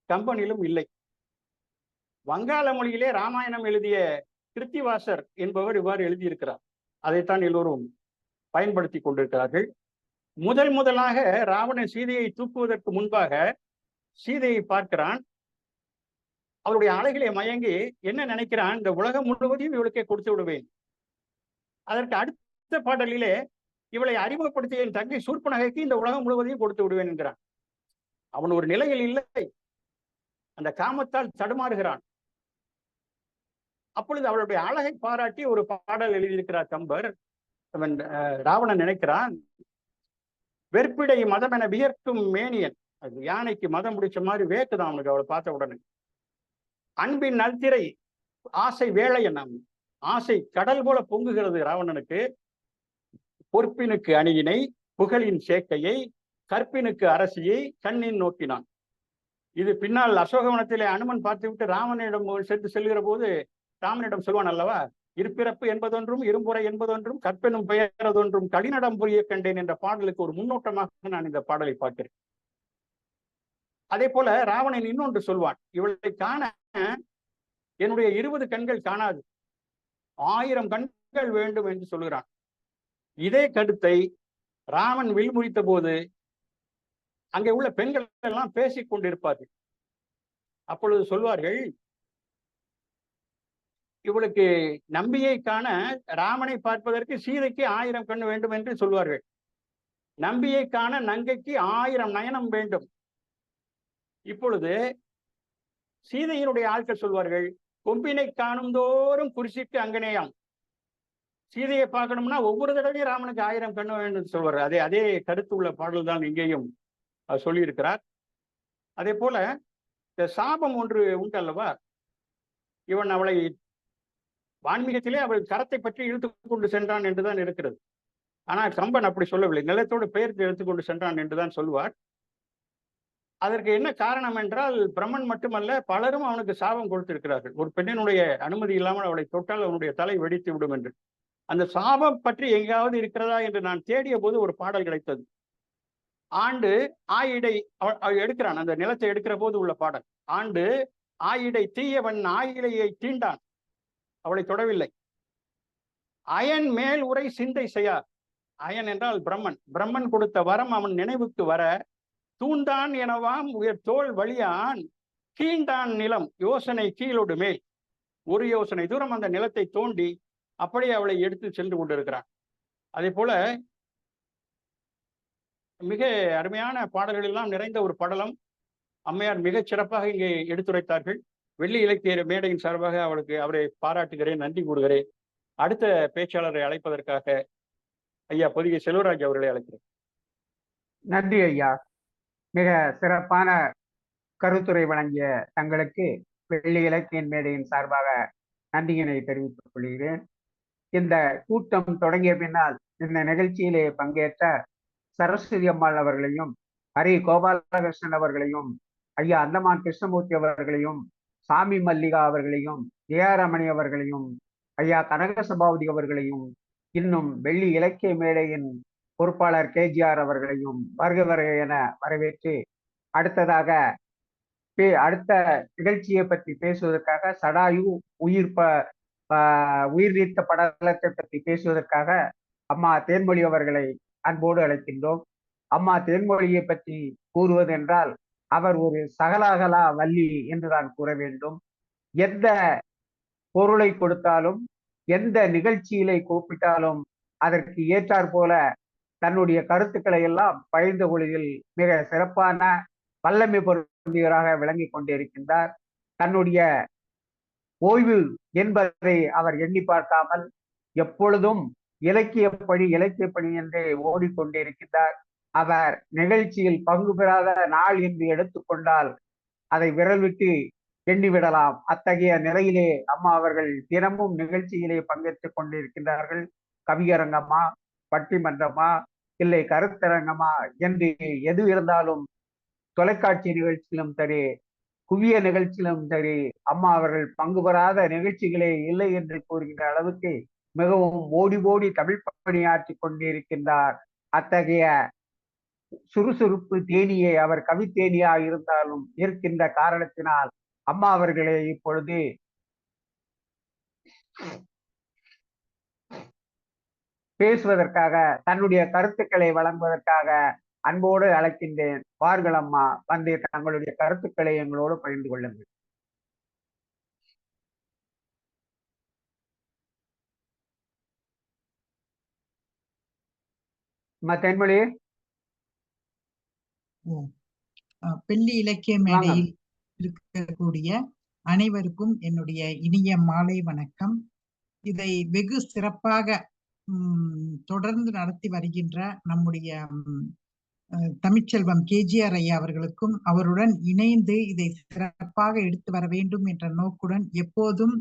Speaker 3: கம்பனிலும் இல்லை. வங்காள மொழியிலே ராமாயணம் எழுதிய கிருத்திவாசர் என்பவர் இவ்வாறு எழுதியிருக்கிறார். அதைத்தான் எல்லோரும் பயன்படுத்தி கொண்டிருக்கிறார்கள். முதலாக ராவணன் சீதையை தூக்குவதற்கு முன்பாக சீதையை பார்க்கிறான். அவருடைய அழகிலே மயங்கி என்ன நினைக்கிறான், இந்த உலகம் முழுவதையும் இவளுக்கே கொடுத்து விடுவேன். அதற்கு அடுத்த பாடலிலே இவளை அறிமுகப்படுத்திய என் தங்கை சூர்பனகைக்கு இந்த உலகம் முழுவதையும் கொடுத்து விடுவேன் என்கிறான். அவன் ஒரு நிலையில் இல்லை, அந்த காமத்தால் தடுமாறுகிறான். அப்பொழுது அவளுடைய அழகை பாராட்டி ஒரு பாடல் எழுதியிருக்கிறார் கம்பர். அவன் ராவணன் நினைக்கிறான், வெற்பிடை மதம் என வியர்க்கும் மேனியன். அது யானைக்கு மதம் பிடிச்ச மாதிரி வேக்குதான் அவனுக்கு அவளை பார்த்த உடனே. அன்பின் நல்திரை ஆசை வேளையன், ஆசை கடல் போல பொங்குகிறது ராவணனுக்கு. பொற்பினுக்கு அணியினை, புகழின் சேக்கையை, கற்பினுக்கு அரசியை கண்ணின் நோக்கினான். இது பின்னால் அசோகவனத்திலே அனுமன் பார்த்து விட்டு ராமனிடம் செல்கிற போது ராமனிடம் சொல்வான் அல்லவா, இருப்பிறப்பு என்பதொன்றும் இரும்புரை என்பதொன்றும் கற்பெனும் பெயரதொன்றும் கடிநடம் புரிய கண்டேன் என்ற பாடலுக்கு ஒரு முன்னோட்டமாக நான் இந்த பாடலை பார்க்கிறேன். அதே போல ராவணன் இன்னொன்று சொல்வான், இவளை காண என்னுடைய 20 கண்கள் காணாது, 1000 கண்கள் வேண்டும் என்று சொல்கிறான். இதே கருத்தை ராமன் வில் முறித்த போது அங்கே உள்ள பெண்கள் எல்லாம் பேசிக் கொண்டிருப்பார்கள். அப்பொழுது சொல்வார்கள், இவளுக்கு நம்பியை காண ராமனை பார்ப்பதற்கு சீதைக்கு 1000 கண் வேண்டும் என்று சொல்வார்கள். நம்பியை காண நங்கைக்கு 1000 நயனம் வேண்டும். இப்பொழுது சீதையினுடைய ஆட்கள் சொல்வார்கள், கொம்பினை காணும் தோறும் குறிச்சிட்டு அங்கனேயாம். சீதையை பார்க்கணும்னா ஒவ்வொரு தடவையும் ராமனுக்கு 1000 கண்ணு வேண்டும் சொல்வார். அதே கருத்து உள்ள பாடல் தான் இங்கேயும் சொல்லியிருக்கிறார். அதே போல இந்த சாபம் ஒன்று உண்டு அல்லவா, இவன் அவளை வான்மீகத்திலே அவள் கரத்தை பற்றி இழுத்து கொண்டு சென்றான் என்றுதான் இருக்கிறது. ஆனால் கம்பன் அப்படி சொல்லவில்லை, நிலத்தோடு பெயர்த்து எடுத்துக்கொண்டு சென்றான் என்றுதான் சொல்வார். அதற்கு என்ன காரணம் என்றால், பிரம்மன் மட்டுமல்ல பலரும் அவனுக்கு சாபம் கொடுத்திருக்கிறார்கள். ஒரு பெண்ணினுடைய அனுமதி இல்லாமல் அவளை தொட்டால் அவனுடைய தலை வெடித்து விடும் என்று. அந்த சாபம் பற்றி எங்காவது இருக்கிறதா என்று நான் தேடிய போது ஒரு பாடல் கிடைத்தது. ஆண்டு ஆயிடை எடுக்கிறான், அந்த நிலத்தை எடுக்கிற போது உள்ள பாடல். ஆண்டு ஆயிடை தீயவன் ஆயிடையை தீண்டான், அவளை தொடவில்லை. அயன் மேல் உரை சிந்தை செய்யார். அயன் என்றால் பிரம்மன். பிரம்மன் கொடுத்த வரம் அவன் நினைவுக்கு வர தூண்டான் எனவாம் உயர் தோல் வழியான் கீண்டான் நிலம் யோசனை கீழோடு மேல். ஒரு யோசனை தூரம் அந்த நிலத்தை தோண்டி அப்படியே அவளை எடுத்து சென்று கொண்டிருக்கிறான். அதே போல மிக அருமையான பாடல்கள் எல்லாம் நிறைந்த ஒரு படலம் அம்மையார் மிகச் சிறப்பாக இங்கே எடுத்துரைத்தார்கள். வெள்ளி இலக்கிய மேடையின் சார்பாக அவரை பாராட்டுகிறேன், நன்றி கூறுகிறேன். அடுத்த பேச்சாளரை அழைப்பதற்காக ஐயா பொதிகை செல்வராஜ் அவர்களை அழைக்கிறேன்.
Speaker 1: நன்றி ஐயா. மிக சிறப்பான கருத்துரை வழங்கிய தங்களுக்கு வெள்ளி இலக்கிய மேடையின் சார்பாக நன்றியினை தெரிவித்துக் கொள்கிறேன். இந்த கூட்டம் தொடங்கிய பின்னால் இந்த நிகழ்ச்சியிலே பங்கேற்ற சரஸ்வதி அம்மாள் அவர்களையும், ஹரி கோபாலகிருஷ்ணன் அவர்களையும், ஐயா அந்தமான் கிருஷ்ணமூர்த்தி அவர்களையும், சாமி மல்லிகா அவர்களையும், ஜெயாரமணி அவர்களையும், ஐயா கனகசபாவதி அவர்களையும், இன்னும் வெள்ளி இலக்கிய மேடையின் பொறுப்பாளர் KGR அவர்களையும் வருக என வரவேற்று, அடுத்ததாக அடுத்த நிகழ்ச்சியை பற்றி பேசுவதற்காக சடாயு உயிர் நீத்த படலத்தை பற்றி பேசுவதற்காக அம்மா தேன்மொழி அவர்களை அன்போடு அழைக்கின்றோம். அம்மா தேன்மொழியை பற்றி கூறுவதென்றால் அவர் ஒரு சகலாகலா வள்ளி என்று நான் கூற வேண்டும். எந்த பொருளை கொடுத்தாலும், எந்த நிகழ்ச்சியிலே கூப்பிட்டாலும் அதற்கு ஏற்றாற் போல தன்னுடைய கருத்துக்களை எல்லாம் பகிர்ந்து கொள்வதில் மிக சிறப்பான வல்லமை பொருந்தியவராக விளங்கி கொண்டிருக்கின்றார். தன்னுடைய ஓய்வு என்பதை அவர் எண்ணி பார்க்காமல் எப்பொழுதும் இலக்கிய பணி என்றே ஓடிக்கொண்டிருக்கின்றார். அவர் நிகழ்ச்சியில் பங்கு பெறாத நாள் என்று எடுத்துக்கொண்டால் அதை விரல் விட்டு எண்ணிவிடலாம். அத்தகைய நிலையிலே அம்மா அவர்கள் தினமும் நிகழ்ச்சியிலே பங்கேற்றுக் கொண்டிருக்கின்றார்கள். கவியரங்கமா, பட்டிமன்றமா, இல்லை கருத்தரங்கமா என்று எது இருந்தாலும் தொலைக்காட்சி நிகழ்ச்சியிலும் சரி, குவிய நிகழ்ச்சியிலும் சரி, அம்மா அவர்கள் பங்கு பெறாத நிகழ்ச்சிகளே இல்லை என்று கூறுகின்ற அளவுக்கு மிகவும் ஓடி ஓடி தமிழ் பணியாற்றி கொண்டிருக்கின்றார். அத்தகைய சுறுசுறுப்பு தேனியை அவர் கவித்தேனியா இருந்தாலும் இருக்கின்ற காரணத்தினால் அம்மா அவர்களே இப்பொழுது பேசுவதற்காக, தன்னுடைய கருத்துக்களை வழங்குவதற்காக அன்போடு அழைக்கின்றேன். வாருங்கள் அம்மா, வந்து தங்களுடைய கருத்துக்களை எங்களோடு பகிர்ந்து கொள்ளுங்கள். தென்மொழி,
Speaker 6: வெள்ளி இலக்கிய மேடையில் இருக்கக்கூடிய அனைவருக்கும் என்னுடைய இனிய மாலை வணக்கம். இதை வெகு சிறப்பாக தொடர்ந்து நடத்தி வருகின்ற நம்முடைய தமிழ்ச்செல்வம் KGR ஐயா அவர்களுக்கும், அவருடன் இணைந்து இதை சிறப்பாக எடுத்து வர வேண்டும் என்ற நோக்குடன் எப்போதும்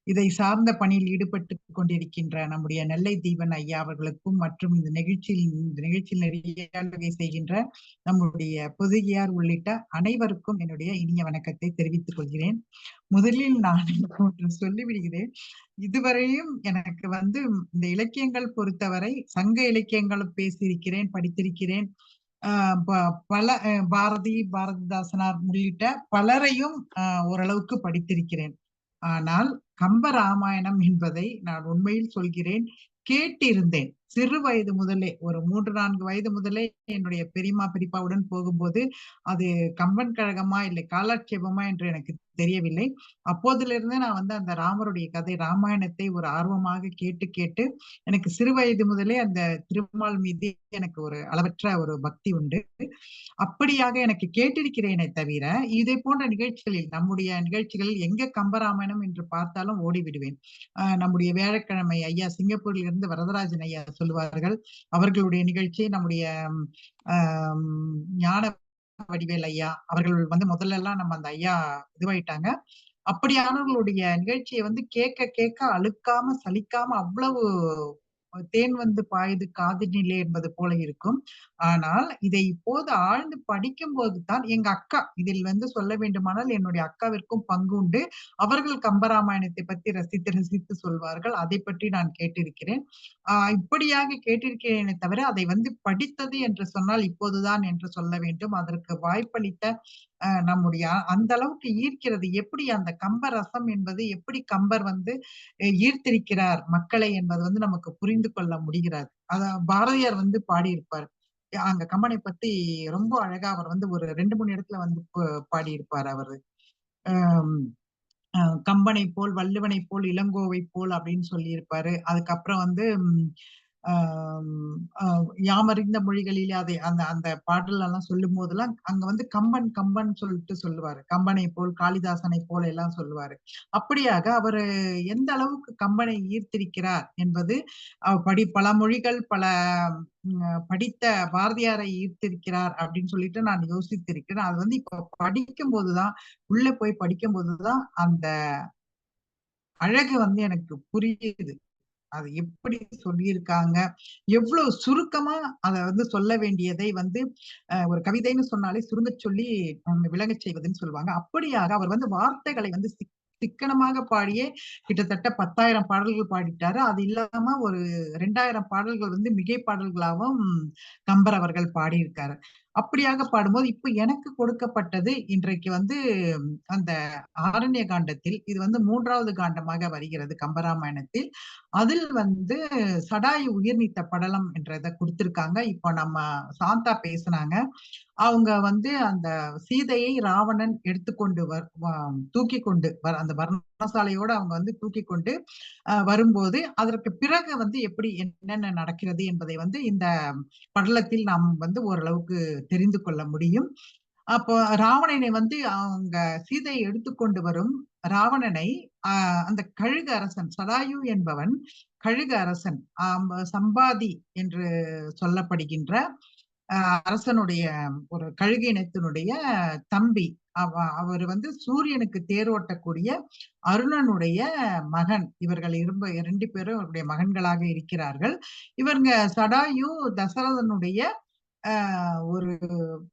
Speaker 6: இதை சார்ந்த பணியில் ஈடுபட்டு கொண்டிருக்கின்ற நம்முடைய நெல்லை தீபன் ஐயா அவர்களுக்கும் மற்றும் இந்த நிகழ்ச்சியில் நிறைய செய்கின்ற நம்முடைய பொதுகியார் உள்ளிட்ட அனைவருக்கும் என்னுடைய இனிய வணக்கத்தை தெரிவித்துக் கொள்கிறேன். முதலில் நான் ஒன்று சொல்லிவிடுகிறேன். இதுவரையும் எனக்கு இந்த இலக்கியங்கள் பொறுத்தவரை சங்க இலக்கியங்களும் பேசியிருக்கிறேன், படித்திருக்கிறேன். பல பாரதிதாசனார் உள்ளிட்ட பலரையும் ஓரளவுக்கு படித்திருக்கிறேன். ஆனால் கம்ப ராமாயணம் என்பதை நான் உண்மையில் சொல்கிறேன், கேட்டிருந்தேன். சிறு வயது முதலே, ஒரு 3-4 வயது முதலே என்னுடைய பெரியம்மா பெரியப்பாவுடன் போகும்போது அது கம்பன் கழகமா இல்லை காலாட்சேபமா என்று எனக்கு தெரியவில்லை. அப்போதிலிருந்து நான் அந்த ராமருடைய கதை ராமாயணத்தை ஒரு ஆர்வமாக கேட்டு கேட்டு எனக்கு சிறு வயது முதலே அந்த திருமால் மீது எனக்கு ஒரு அளவற்ற ஒரு பக்தி உண்டு. அப்படியாக எனக்கு கேட்டிருக்கிறேனே தவிர இதை போன்ற நிகழ்ச்சிகளில், நம்முடைய நிகழ்ச்சிகளில் எங்க கம்பராமாயணம் என்று பார்த்தாலும் ஓடிவிடுவேன். நம்முடைய வியாழக்கிழமை ஐயா சிங்கப்பூரில் இருந்து வரதராஜன் ஐயா சொல்லுவார்கள். அவர்களுடைய நிகழ்ச்சி, நம்முடைய ஞான வடிவேல் ஐயா அவர்கள் முதல்ல எல்லாம் நம்ம அந்த ஐயா இதுவாயிட்டாங்க. அப்படியானவர்களுடைய நிகழ்ச்சியை கேட்க கேட்க அழுக்காம சலிக்காம அவ்வளவு தேன் பாயுது காதினிலே என்பது போல இருக்கும். ஆனால் இதை இப்போது ஆழ்ந்து படிக்கும் போதுதான் எங்க அக்கா, இதில் சொல்ல வேண்டுமானால் என்னுடைய அக்காவிற்கும் பங்கு உண்டு. அவர்கள் கம்பராமாயணத்தை பற்றி ரசித்து சொல்வார்கள். அதை பற்றி நான் கேட்டிருக்கிறேன். இப்படியாக கேட்டிருக்கிறேனே தவிர அதை படித்தது என்று சொன்னால் இப்போதுதான் என்று சொல்ல வேண்டும். அதற்கு வாய்ப்பளித்த நம்முடைய அந்த அளவுக்கு ஈர்க்கிறது எப்படி அந்த கம்ப ரசம் என்பது, எப்படி கம்பர் ஈர்த்திருக்கிறார் மக்களை என்பது நமக்கு புரிந்து கொள்ள முடிகிறது. அத பாரதியார் பாடியிருப்பார். அங்க கம்பனை பத்தி ரொம்ப அழகா அவர் ஒரு 2-3 இடத்துல பாடியிருப்பார். அவரு கம்பனை போல், வள்ளுவனை போல், இளங்கோவை போல் அப்படின்னு சொல்லியிருப்பாரு. அதுக்கப்புறம் யாமறிந்த மொழிகளிலே அதை அந்த பாடல் எல்லாம் சொல்லும் போதெல்லாம் அங்க கம்பன் சொல்லிட்டு சொல்லுவாரு. கம்பனை போல், காளிதாசனை போல எல்லாம் சொல்லுவாரு. அப்படியாக அவரு எந்த அளவுக்கு கம்பனை ஈர்த்திருக்கிறார் என்பது, பல மொழிகள் பல படித்த பாரதியாரை ஈர்த்திருக்கிறார் அப்படின்னு சொல்லிட்டு நான் யோசித்திருக்கிறேன். அது இப்ப படிக்கும் போதுதான், உள்ள போய் படிக்கும் போதுதான் அந்த அழகு எனக்கு புரியுது. அது எப்படி சொல்லியிருக்காங்க, எவ்வளவு சுருக்கமா அத சொல்ல வேண்டியதை ஒரு கவிதைன்னு சொன்னாலே சுருங்க சொல்லி விளங்க செய்வதுன்னு சொல்லுவாங்க. அப்படியாக அவர் வார்த்தைகளை சிக்கனமாக பாடியே கிட்டத்தட்ட 10,000 பாடல்கள் பாடிட்டாரு. அது இல்லாம ஒரு 2,000 பாடல்கள் மிகை பாடல்களாகவும் கம்பர் அவர்கள் பாடியிருக்காரு. அப்படியாக பாடும்போது இப்ப எனக்கு கொடுக்கப்பட்டது இன்றைக்கு அந்த ஆரண்ய காண்டத்தில் இது 3வது காண்டமாக வருகிறது கம்பராமாயணத்தில். அதில் சடாயு உயிர் நீத்த படலம் என்றதை கொடுத்திருக்காங்க. இப்போ நம்ம சாந்தா பேசினாங்க. அவங்க அந்த சீதையை ராவணன் எடுத்துக்கொண்டு தூக்கி கொண்டு அந்த வர்ணசாலையோட அவங்க தூக்கி கொண்டு வரும்போது அதற்கு பிறகு எப்படி என்னென்ன நடக்கிறது என்பதை இந்த படலத்தில் நாம் ஓரளவுக்கு தெரிந்து கொள்ள முடியும். அப்போ ராவணனை அவங்க சீதையை எடுத்துக்கொண்டு வரும் ராவணனை அந்த கழுகு அரசன் சடாயு என்பவன், கழுகு அரசன் சம்பாதி என்று சொல்லப்படுகின்ற அரசனுடைய ஒரு கழுகு இனத்தினுடைய தம்பி. அவர் சூரியனுக்கு தேரோட்டக்கூடிய அருணனுடைய மகன். இவர்கள் 2 பேரும் அவருடைய மகன்களாக இருக்கிறார்கள். இவங்க சடாயு தசரதனுடைய ஒரு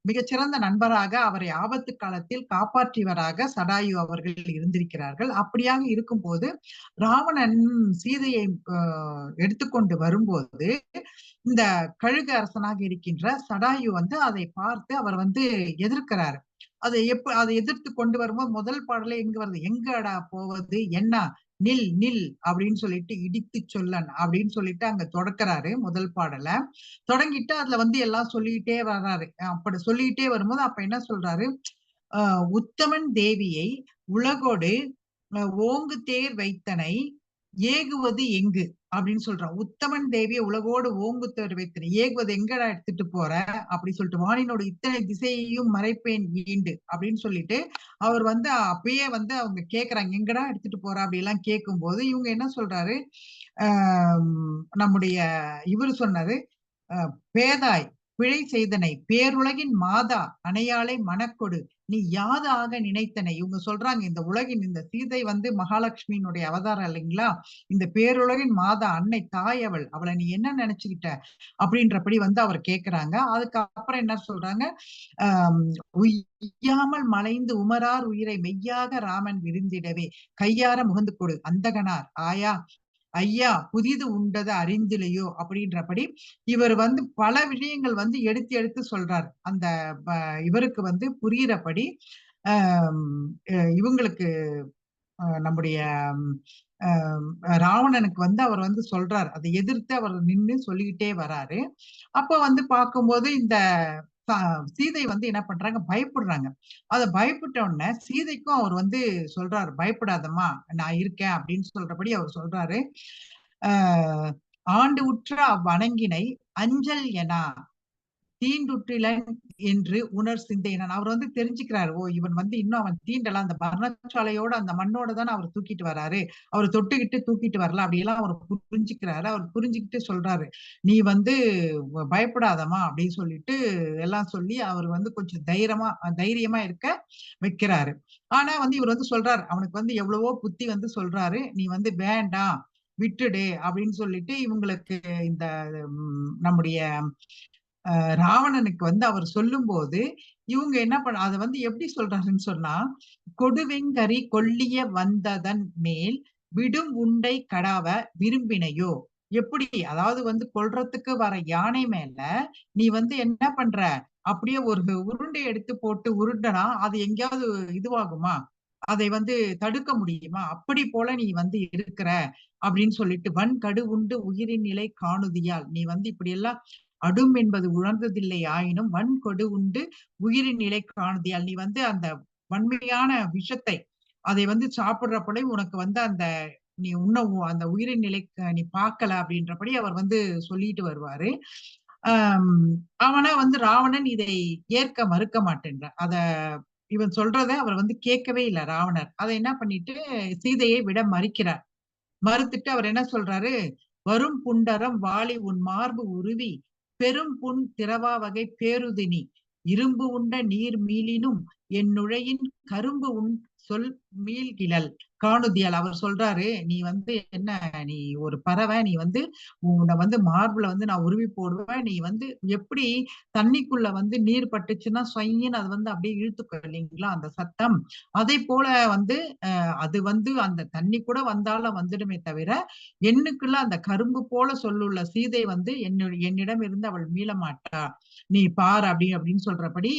Speaker 6: மிகச்சிறந்த நண்பராக, அவரை ஆபத்து காலத்தில் காப்பாற்றியவராக சடாயு அவர்கள் இருந்திருக்கிறார்கள். அப்படியாக இருக்கும் போது ராவணன் சீதையை எடுத்துக்கொண்டு வரும்போது இந்த கழுகு அரசனாக இருக்கின்ற சடாயு அதை பார்த்து அவர் எதிர்க்கிறார். அதை எதிர்த்து கொண்டு வரும்போது முதல் பாடலே எங்க வருது, எங்கடா போவது, என்ன, நில் நில் அப்படின்னு சொல்லிட்டு, இடித்து சொல்லன் அப்படின்னு சொல்லிட்டு அங்க தொடக்கிறாரு. முதல் பாடல தொடங்கிட்டு அதுல எல்லாம் சொல்லிட்டே வர்றாரு. அப்படி சொல்லிட்டே வரும்போது அப்ப என்ன சொல்றாரு, உத்தமன் தேவியை உலகோடு ஓங்கு தேர் வைத்தனை ஏகுவது எங்கு அப்படின்னு சொல்றான். உத்தமன் தேவியை உலகோடு ஓங்கு தேர் வைத்தனை ஏகுவது எங்கடா எடுத்துட்டு போற அப்படி சொல்லிட்டு, வானினோட இத்தனை திசையையும் மறைப்பேன் ஈண்டு அப்படின்னு சொல்லிட்டு அவர் அப்பயே அவங்க கேக்குறாங்க, எங்கடா எடுத்துட்டு போற அப்படி எல்லாம் கேட்கும் போது இவங்க என்ன சொல்றாரு, நம்முடைய இவரு சொன்னாரு, பேதாய் பிழை செய்தனை பேருலகின் மாதா அணையாளை மனக்கொடு நீ யாதாக நினைத்தனை. இவங்க சொல்றாங்க இந்த உலகின் இந்த சீதை வந்து மகாலட்சுமியினுடைய அவதாரம் இல்லைங்களா, இந்த பேருலகின் மாதா அன்னை தாய் அவளை நீ என்ன நினைச்சுக்கிட்ட அப்படின்றபடி வந்து அவர் கேக்குறாங்க. அதுக்கப்புறம் என்ன சொல்றாங்க, உய்யாமல் மலைந்து உமரார் உயிரை மெய்யாக ராமன் விருந்திடவே கையார முகந்து கொடு அந்தகனார் ஆயா ஐயா புதிது உண்டது அறிந்திலையோ அப்படின்றபடி இவர் வந்து பல விஷயங்கள் வந்து எடுத்து எடுத்து சொல்றார். அந்த இவருக்கு வந்து புரியிறபடி இவங்களுக்கு நம்முடைய ராவணனுக்கு வந்து அவர் வந்து சொல்றார், அதை எதிர்த்து அவர் நின்று சொல்லிக்கிட்டே வராரு. அப்ப வந்து பார்க்கும்போது இந்த சீதை வந்து என்ன பண்றாங்க, பயப்படுறாங்க. அத பயப்பட்ட உடனே சீதைக்கும் அவர் வந்து சொல்றாரு, பயப்படாதம்மா நான் இருக்கேன் அப்படின்னு சொல்றபடி அவர் சொல்றாரு. ஆண்டு உற்ற அவ்வணங்கினை அஞ்சல் என தீண்டுற்றிலன் என்று உணர் சிந்தையினான். அவர் வந்து தெரிஞ்சுக்கிறாரு, ஓ இவன் வந்து இன்னும் அவன் தீண்டலாம், அந்த பர்ணசாலையோட அந்த மண்ணோட தானே அவர் தூக்கிட்டு வராரு, அவர் தொட்டுக்கிட்டு தூக்கிட்டு வரலாம் அப்படியெல்லாம் அவர் புரிஞ்சுக்கிறாரு. அவர் புரிஞ்சுக்கிட்டு சொல்றாரு, நீ வந்து பயப்படாதமா அப்படின்னு சொல்லிட்டு எல்லாம் சொல்லி அவர் வந்து கொஞ்சம் தைரியமா இருக்க வைக்கிறாரு. ஆனா வந்து இவர் வந்து சொல்றாரு, அவனுக்கு வந்து எவ்வளவோ புத்தி வந்து சொல்றாரு, நீ வந்து வேண்டாம் விட்டுடு அப்படின்னு சொல்லிட்டு இவங்களுக்கு இந்த நம்முடைய ராவணனுக்கு வந்து அவர் சொல்லும் போது இவங்க என்ன பண்ண அதை வந்து எப்படி சொல்றாருன்னு சொன்னா, கொடுவெங்கரி கொல்லிய வந்ததன் மேல் விடும் உண்டை கடாவ விரும்பினையோ. எப்படி, அதாவது வந்து கொல்றதுக்கு வர யானை மேல நீ வந்து என்ன பண்ற, அப்படியே ஒரு உருண்டை எடுத்து போட்டு உருண்டனா அது எங்கேயாவது இதுவாகுமா, அதை வந்து தடுக்க முடியுமா, அப்படி போல நீ வந்து இருக்கிற அப்படின்னு சொல்லிட்டு வன் கடு உண்டு உயிரின் நிலை காணுதியால் நீ வந்து இப்படி எல்லாம் அடும் என்பது உணர்ந்ததில்லை ஆயினும் வன் கொடு உண்டு உயிரின் நிலை காணுதியால் நீ வந்து அந்த வன்மையான விஷத்தை அதை வந்து சாப்பிடுறப்படி உனக்கு வந்து அந்த நீ உன்ன அந்த உயிரின் நிலை நீ பார்க்கல அப்படின்றபடி அவர் வந்து சொல்லிட்டு வருவாரு. அவனா வந்து ராவணன் இதை ஏற்க மறுக்க மாட்டேன்ற, அத இவன் சொல்றத அவர் வந்து கேட்கவே இல்லை ராவணர். அதை என்ன பண்ணிட்டு சீதையை விட மறுக்கிறார். மறுத்துட்டு அவர் என்ன சொல்றாரு, வரும் புண்டரம் வாளி உன் மார்பு உருவி பெரும் புண் திரவா வகை பேருதினி இரும்பு உண்ட நீர் மீளினும் என் நுழையின் கரும்பு உன் சொல் மீள்கிழல் காணுதியால். அவர் சொல்றாரு, நீ வந்து என்ன, நீ ஒரு பறவை, நீ வந்து உன்னை வந்து மார்புல வந்து நான் உருவி போடுவேன், நீ வந்து எப்படி தண்ணிக்குள்ள வந்து நீர் பட்டுச்சுன்னா சொயின்னு அது வந்து அப்படியே இழுத்துக்கும் இல்லைங்களா அந்த சத்தம், அதை போல வந்து அது வந்து அந்த தண்ணி கூட வந்தாலும் வந்துடுமே தவிர எண்ணுக்குள்ள அந்த கரும்பு போல சொல்லுள்ள சீதை வந்து என்னிடம் இருந்து அவள் மீள மாட்டா, நீ பார் அப்படின்னு சொல்றபடி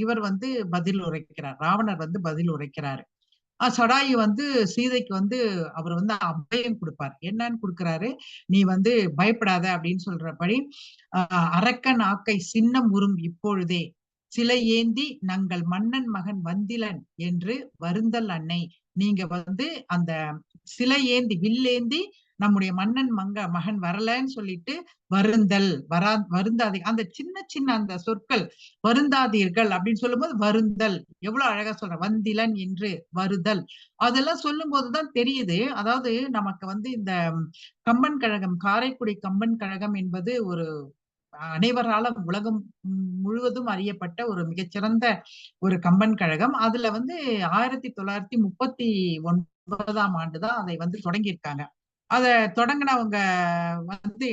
Speaker 6: இவர் வந்து பதில் உரைக்கிறார், ராவணர் வந்து பதில் உரைக்கிறாரு. சடாயு வந்து சீதைக்கு வந்து அவர் வந்து அபயம் கொடுப்பார். என்னன்னு கொடுக்கிறாரு, நீ வந்து பயப்படாத அப்படின்னு சொல்றபடி அரக்கன் ஆக்கை சின்னம் உறும் இப்பொழுதே சிலை ஏந்தி நங்கள் மன்னன் மகன் வந்திலன் என்று வருந்தல் அன்னை. நீங்க வந்து அந்த சிலை ஏந்தி வில்லேந்தி நம்முடைய மன்னன் மகன் வரலன்னு சொல்லிட்டு வருந்தல் வருந்தாதே, அந்த சின்ன சின்ன அந்த சொற்கள் வருந்தாதீர்கள் அப்படின்னு சொல்லும்போது வருந்தல் எவ்வளவு அழகா சொல்ற, வந்திலன் என்று வருதல், அதெல்லாம் சொல்லும் போதுதான் தெரியுது. அதாவது நமக்கு வந்து இந்த கம்பன் கழகம், காரைக்குடி கம்பன் கழகம் என்பது ஒரு அனைவராலும் உலகம் முழுவதும் அறியப்பட்ட ஒரு மிகச்சிறந்த ஒரு கம்பன் கழகம். அதுல வந்து 1939ஆம் ஆண்டுதான் அதை வந்து தொடங்கியிருக்காங்க. அதை தொடங்கினவங்க வந்து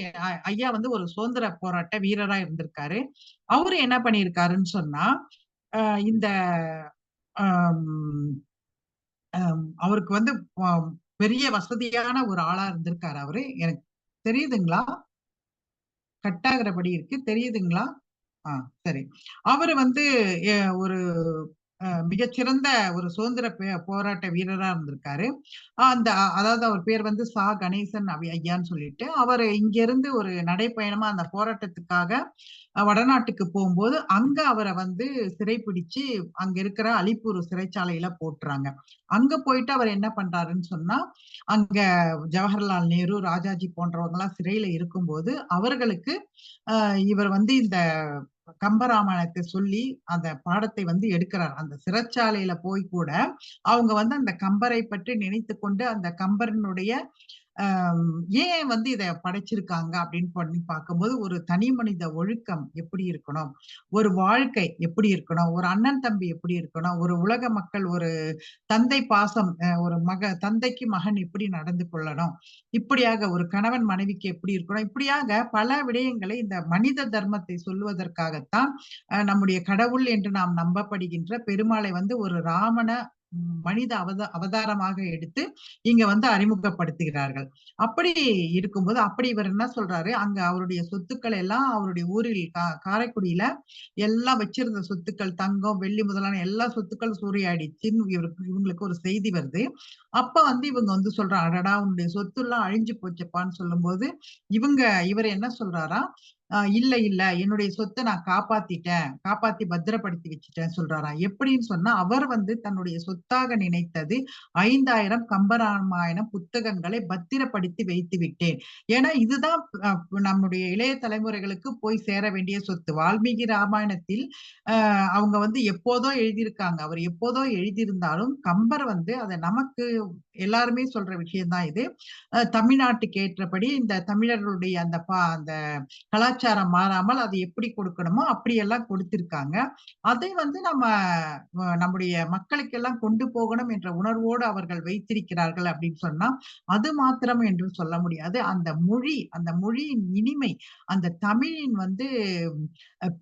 Speaker 6: ஐயா வந்து ஒரு சுதந்திர போராட்ட வீரரா இருந்திருக்காரு. அவரு என்ன பண்ணியிருக்காருன்னு சொன்னா, இந்த அவருக்கு வந்து பெரிய வசதியான ஒரு ஆளா இருந்திருக்காரு அவரு. எனக்கு தெரியுதுங்களா, கட்டாகிறபடி இருக்கு, தெரியுதுங்களா? சரி. அவரு வந்து ஒரு மிகச்சிறந்த ஒரு சுதந்திர போராட்ட வீரரா இருந்திருக்காரு. அதாவது அவர் பேர் வந்து சா கணேசன் ஐயான்னு சொல்லிட்டு, அவர் இங்க இருந்து ஒரு நடைப்பயணமா அந்த போராட்டத்துக்காக வடநாட்டுக்கு போகும்போது அங்க அவரை வந்து சிறைப்பிடிச்சு அங்க இருக்கிற அலிப்பூர் சிறைச்சாலையில போட்டுறாங்க. அங்க போயிட்டு அவர் என்ன பண்றாருன்னு சொன்னா, அங்க ஜவஹர்லால் நேரு, ராஜாஜி போன்றவங்க எல்லாம் சிறையில இருக்கும்போது அவர்களுக்கு இவர் வந்து இந்த கம்பராமாயணத்தை சொல்லி அந்த பாடத்தை வந்து எடுக்கிறார். அந்த சிறைச்சாலையில போய் கூட அவங்க வந்து அந்த கம்பரை பற்றி நினைத்து கொண்டு அந்த கம்பரனுடைய ஏன் வந்து இதை படைச்சிருக்காங்க அப்படின்னு பண்ணி பார்க்கும்போது ஒரு தனி மனித ஒழுக்கம் எப்படி இருக்கணும், ஒரு வாழ்க்கை எப்படி இருக்கணும், ஒரு அண்ணன் தம்பி எப்படி இருக்கணும், ஒரு உலக மக்கள், ஒரு தந்தை பாசம், ஒரு தந்தைக்கு மகன் எப்படி நடந்து கொள்ளணும், இப்படியாக ஒரு கணவன் மனைவிக்கு எப்படி இருக்கணும், இப்படியாக பல விடயங்களை இந்த மனித தர்மத்தை சொல்லுவதற்காகத்தான் நம்முடைய கடவுள் என்று நாம் நம்பப்படுகின்ற பெருமாளை வந்து ஒரு ராமன மனித அவதாரமாக எடுத்து இங்க வந்து அறிமுகப்படுத்துகிறார்கள். அப்படி இருக்கும்போது அப்படி இவர் என்ன சொல்றாரு, அங்க அவருடைய சொத்துக்கள் எல்லாம் அவருடைய ஊரில் காரைக்குடியில எல்லாம் வச்சிருந்த சொத்துக்கள், தங்கம் வெள்ளி முதலான எல்லா சொத்துக்கள் சூறையாடிச்சுன்னு இவங்களுக்கு ஒரு செய்தி வருது. அப்ப வந்து இவங்க வந்து சொல்றாங்க, அடடா உன்னுடைய சொத்து எல்லாம் அழிஞ்சு போச்சப்பான்னு சொல்லும் போது இவர் என்ன சொல்றாரா, இல்ல இல்ல என்னுடைய சொத்தை நான் காப்பாத்தி பத்திரப்படுத்தி வச்சுட்டேன் சொல்றாராம். எப்படின்னு சொன்னா அவர் வந்து தன்னுடைய சொத்தாக நினைத்தது 5000 கம்பராமாயணம் புத்தகங்களை பத்திரப்படுத்தி வைத்து விட்டேன். ஏன்னா இதுதான் நம்முடைய இளைய தலைமுறைகளுக்கு போய் சேர வேண்டிய சொத்து. வால்மீகி ராமாயணத்தில் அவங்க வந்து எப்போதோ எழுதியிருக்காங்க. அவர் எப்போதோ எழுதியிருந்தாலும் கம்பர் வந்து அதை நமக்கு எல்லாருமே சொல்ற விஷயம்தான் இது. தமிழ்நாட்டுக்கு ஏற்றபடி இந்த தமிழர்களுடைய அந்த கலாச்சாரம் மாறாமல் அது எப்படி கொடுக்கணுமோ அப்படியெல்லாம் கொடுத்திருக்காங்க. அதை வந்து நம்முடைய மக்களுக்கெல்லாம் கொண்டு போகணும் என்ற உணர்வோடு அவர்கள் வைத்திருக்கிறார்கள் அப்படின்னு சொன்னா அது மாத்திரம் என்று சொல்ல முடியாது. அந்த மொழியின் இனிமை, அந்த தமிழின் வந்து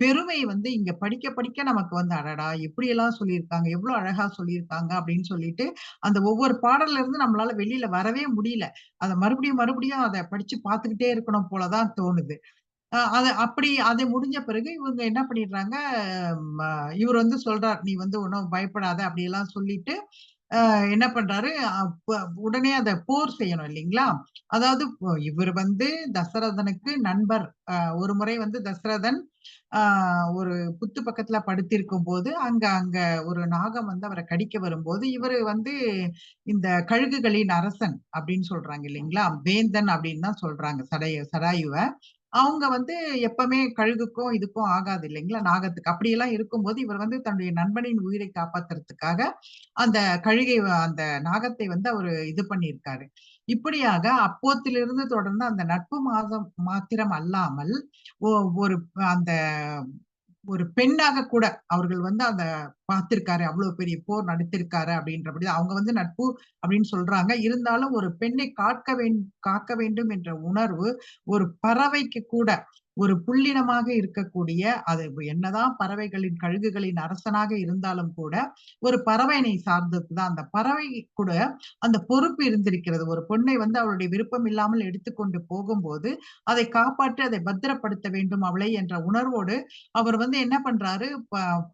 Speaker 6: பெருமை வந்து இங்க படிக்க படிக்க நமக்கு வந்து அடடா எப்படி எல்லாம் சொல்லியிருக்காங்க, எவ்வளவு அழகா சொல்லியிருக்காங்க அப்படின்னு சொல்லிட்டு அந்த ஒவ்வொரு பாடல்ல இருந்து நம்மளால வெளியில வரவே முடியல. அதை மறுபடியும் அதை படிச்சு பார்த்துக்கிட்டே இருக்கணும் போலதான் தோணுது. அது முடிஞ்ச பிறகு இவங்க என்ன பண்ணிடுறாங்க, இவர் வந்து சொல்றார், நீ வந்து ஒன்னும் பயப்படாத அப்படியெல்லாம் சொல்லிட்டு என்ன பண்றாரு, உடனே அதை போர் செய்யணும் இல்லைங்களா. அதாவது இவர் வந்து தசரதனுக்கு நண்பர். ஒரு முறை வந்து தசரதன் ஒரு புத்து பக்கத்துல படுத்திருக்கும் போது அங்க ஒரு நாகம் வந்து அவரை கடிக்க வரும்போது இவரு வந்து இந்த கழுகுகளின் அரசன் அப்படின்னு சொல்றாங்க இல்லைங்களா, வேந்தன் அப்படின்னு தான் சொல்றாங்க சடாயுவ. அவங்க வந்து எப்பவுமே கழுகுக்கும் இதுக்கும் ஆகாது இல்லைங்களா, நாகத்துக்கு. அப்படியெல்லாம் இருக்கும்போது இவர் வந்து தன்னுடைய நண்பனின் உயிரை காப்பாத்துறதுக்காக அந்த அந்த நாகத்தை வந்து அவரு இது பண்ணியிருக்காரு. இப்படியாக அப்போத்திலிருந்து தொடர்ந்து அந்த நட்பு மாத்திரம் அல்லாமல் ஒரு அந்த ஒரு பெண்ணாக கூட அவர்கள் வந்து அந்த பார்த்திருக்காரு, அவ்வளவு பெரிய போர் நடத்திருக்காரு அப்படின்றபடி அவங்க வந்து நட்பு அப்படின்னு சொல்றாங்க. இருந்தாலும் ஒரு பெண்ணை காக்க வேண்டும் என்ற உணர்வு ஒரு பறவைக்கு கூட, ஒரு புள்ளினமாக இருக்கக்கூடிய, அது என்னதான் பறவைகளின் கழுகுகளின் அரசனாக இருந்தாலும் கூட ஒரு பறவையினை சார்ந்ததுதான். அந்த பறவை கூட அந்த பொறுப்பு இருந்திருக்கிறது. ஒரு பொண்ணை வந்து அவளுடைய விருப்பம் இல்லாமல் எடுத்துக்கொண்டு போகும்போது அதை காப்பாற்றி அதை பத்திரப்படுத்த வேண்டும் அவளை என்ற உணர்வோடு அவர் வந்து என்ன பண்றாரு,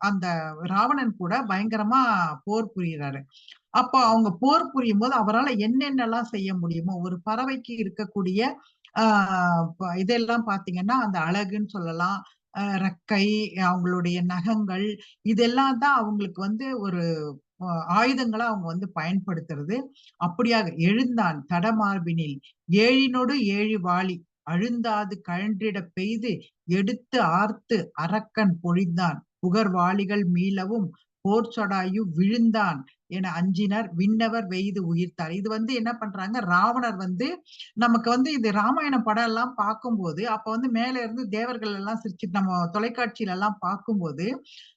Speaker 6: அந்த ராவணன் கூட பயங்கரமா போர் புரியுறாரு. அப்போ அவங்க போர் புரியும் போது அவரால் என்னென்னலாம் செய்ய முடியுமோ, ஒரு பறவைக்கு இருக்கக்கூடிய இதெல்லாம் பாத்தீங்கன்னா அந்த அழகுன்னு சொல்லலாம், ரெக்கை, அவங்களுடைய நகங்கள், இதெல்லாம் தான் அவங்களுக்கு வந்து ஒரு ஆயுதங்களா அவங்க வந்து பயன்படுத்துறது. அப்படியாக எழுந்தான் தடமார்பினில் 7 வாளி அழுந்தாது கழன்றிட பெய்து எடுத்து ஆர்த்து அரக்கன் பொழிந்தான் புகர்வாளிகள் மீளவும் போர் சொடாயு விழுந்தான் என அஞ்சினர் விண்ணவர் வெய்து உயிர்த்தார். இது வந்து என்ன பண்றாங்க, ராவணர் வந்து நமக்கு வந்து இது ராமாயண படம் எல்லாம் பார்க்கும்போது அப்ப வந்து மேல இருந்து தேவர்கள் எல்லாம் சிரிச்சுட்டு, நம்ம தொலைக்காட்சியில எல்லாம் பார்க்கும்போது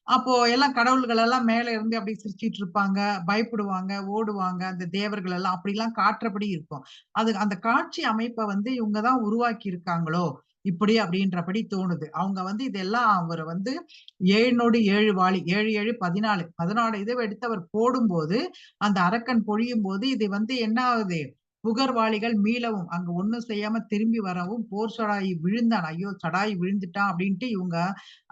Speaker 6: அப்போ எல்லாம் கடவுள்கள் எல்லாம் மேல இருந்து அப்படி சிரிச்சிட்டு இருப்பாங்க, பயப்படுவாங்க, ஓடுவாங்க. அந்த தேவர்கள் எல்லாம் அப்படிலாம் காட்டுறபடி இருக்கும். அந்த காட்சி அமைப்பை வந்து இவங்கதான் உருவாக்கி இருக்காங்களோ இப்படி அப்படின்றபடி தோணுது. அவங்க வந்து இதெல்லாம் அவர் வந்து 7 வாளி 7 14 இதை எடுத்து அவர் போடும்போது அந்த அரக்கன் பொழியும் போது இது வந்து என்ன ஆகுது, புகர்வாளிகள் மீளவும் அங்க ஒண்ணும் செய்யாம திரும்பி வரவும் போர் சடாயி விழுந்தான், ஐயோ சடாயி விழுந்துட்டான் அப்படின்ட்டு இவங்க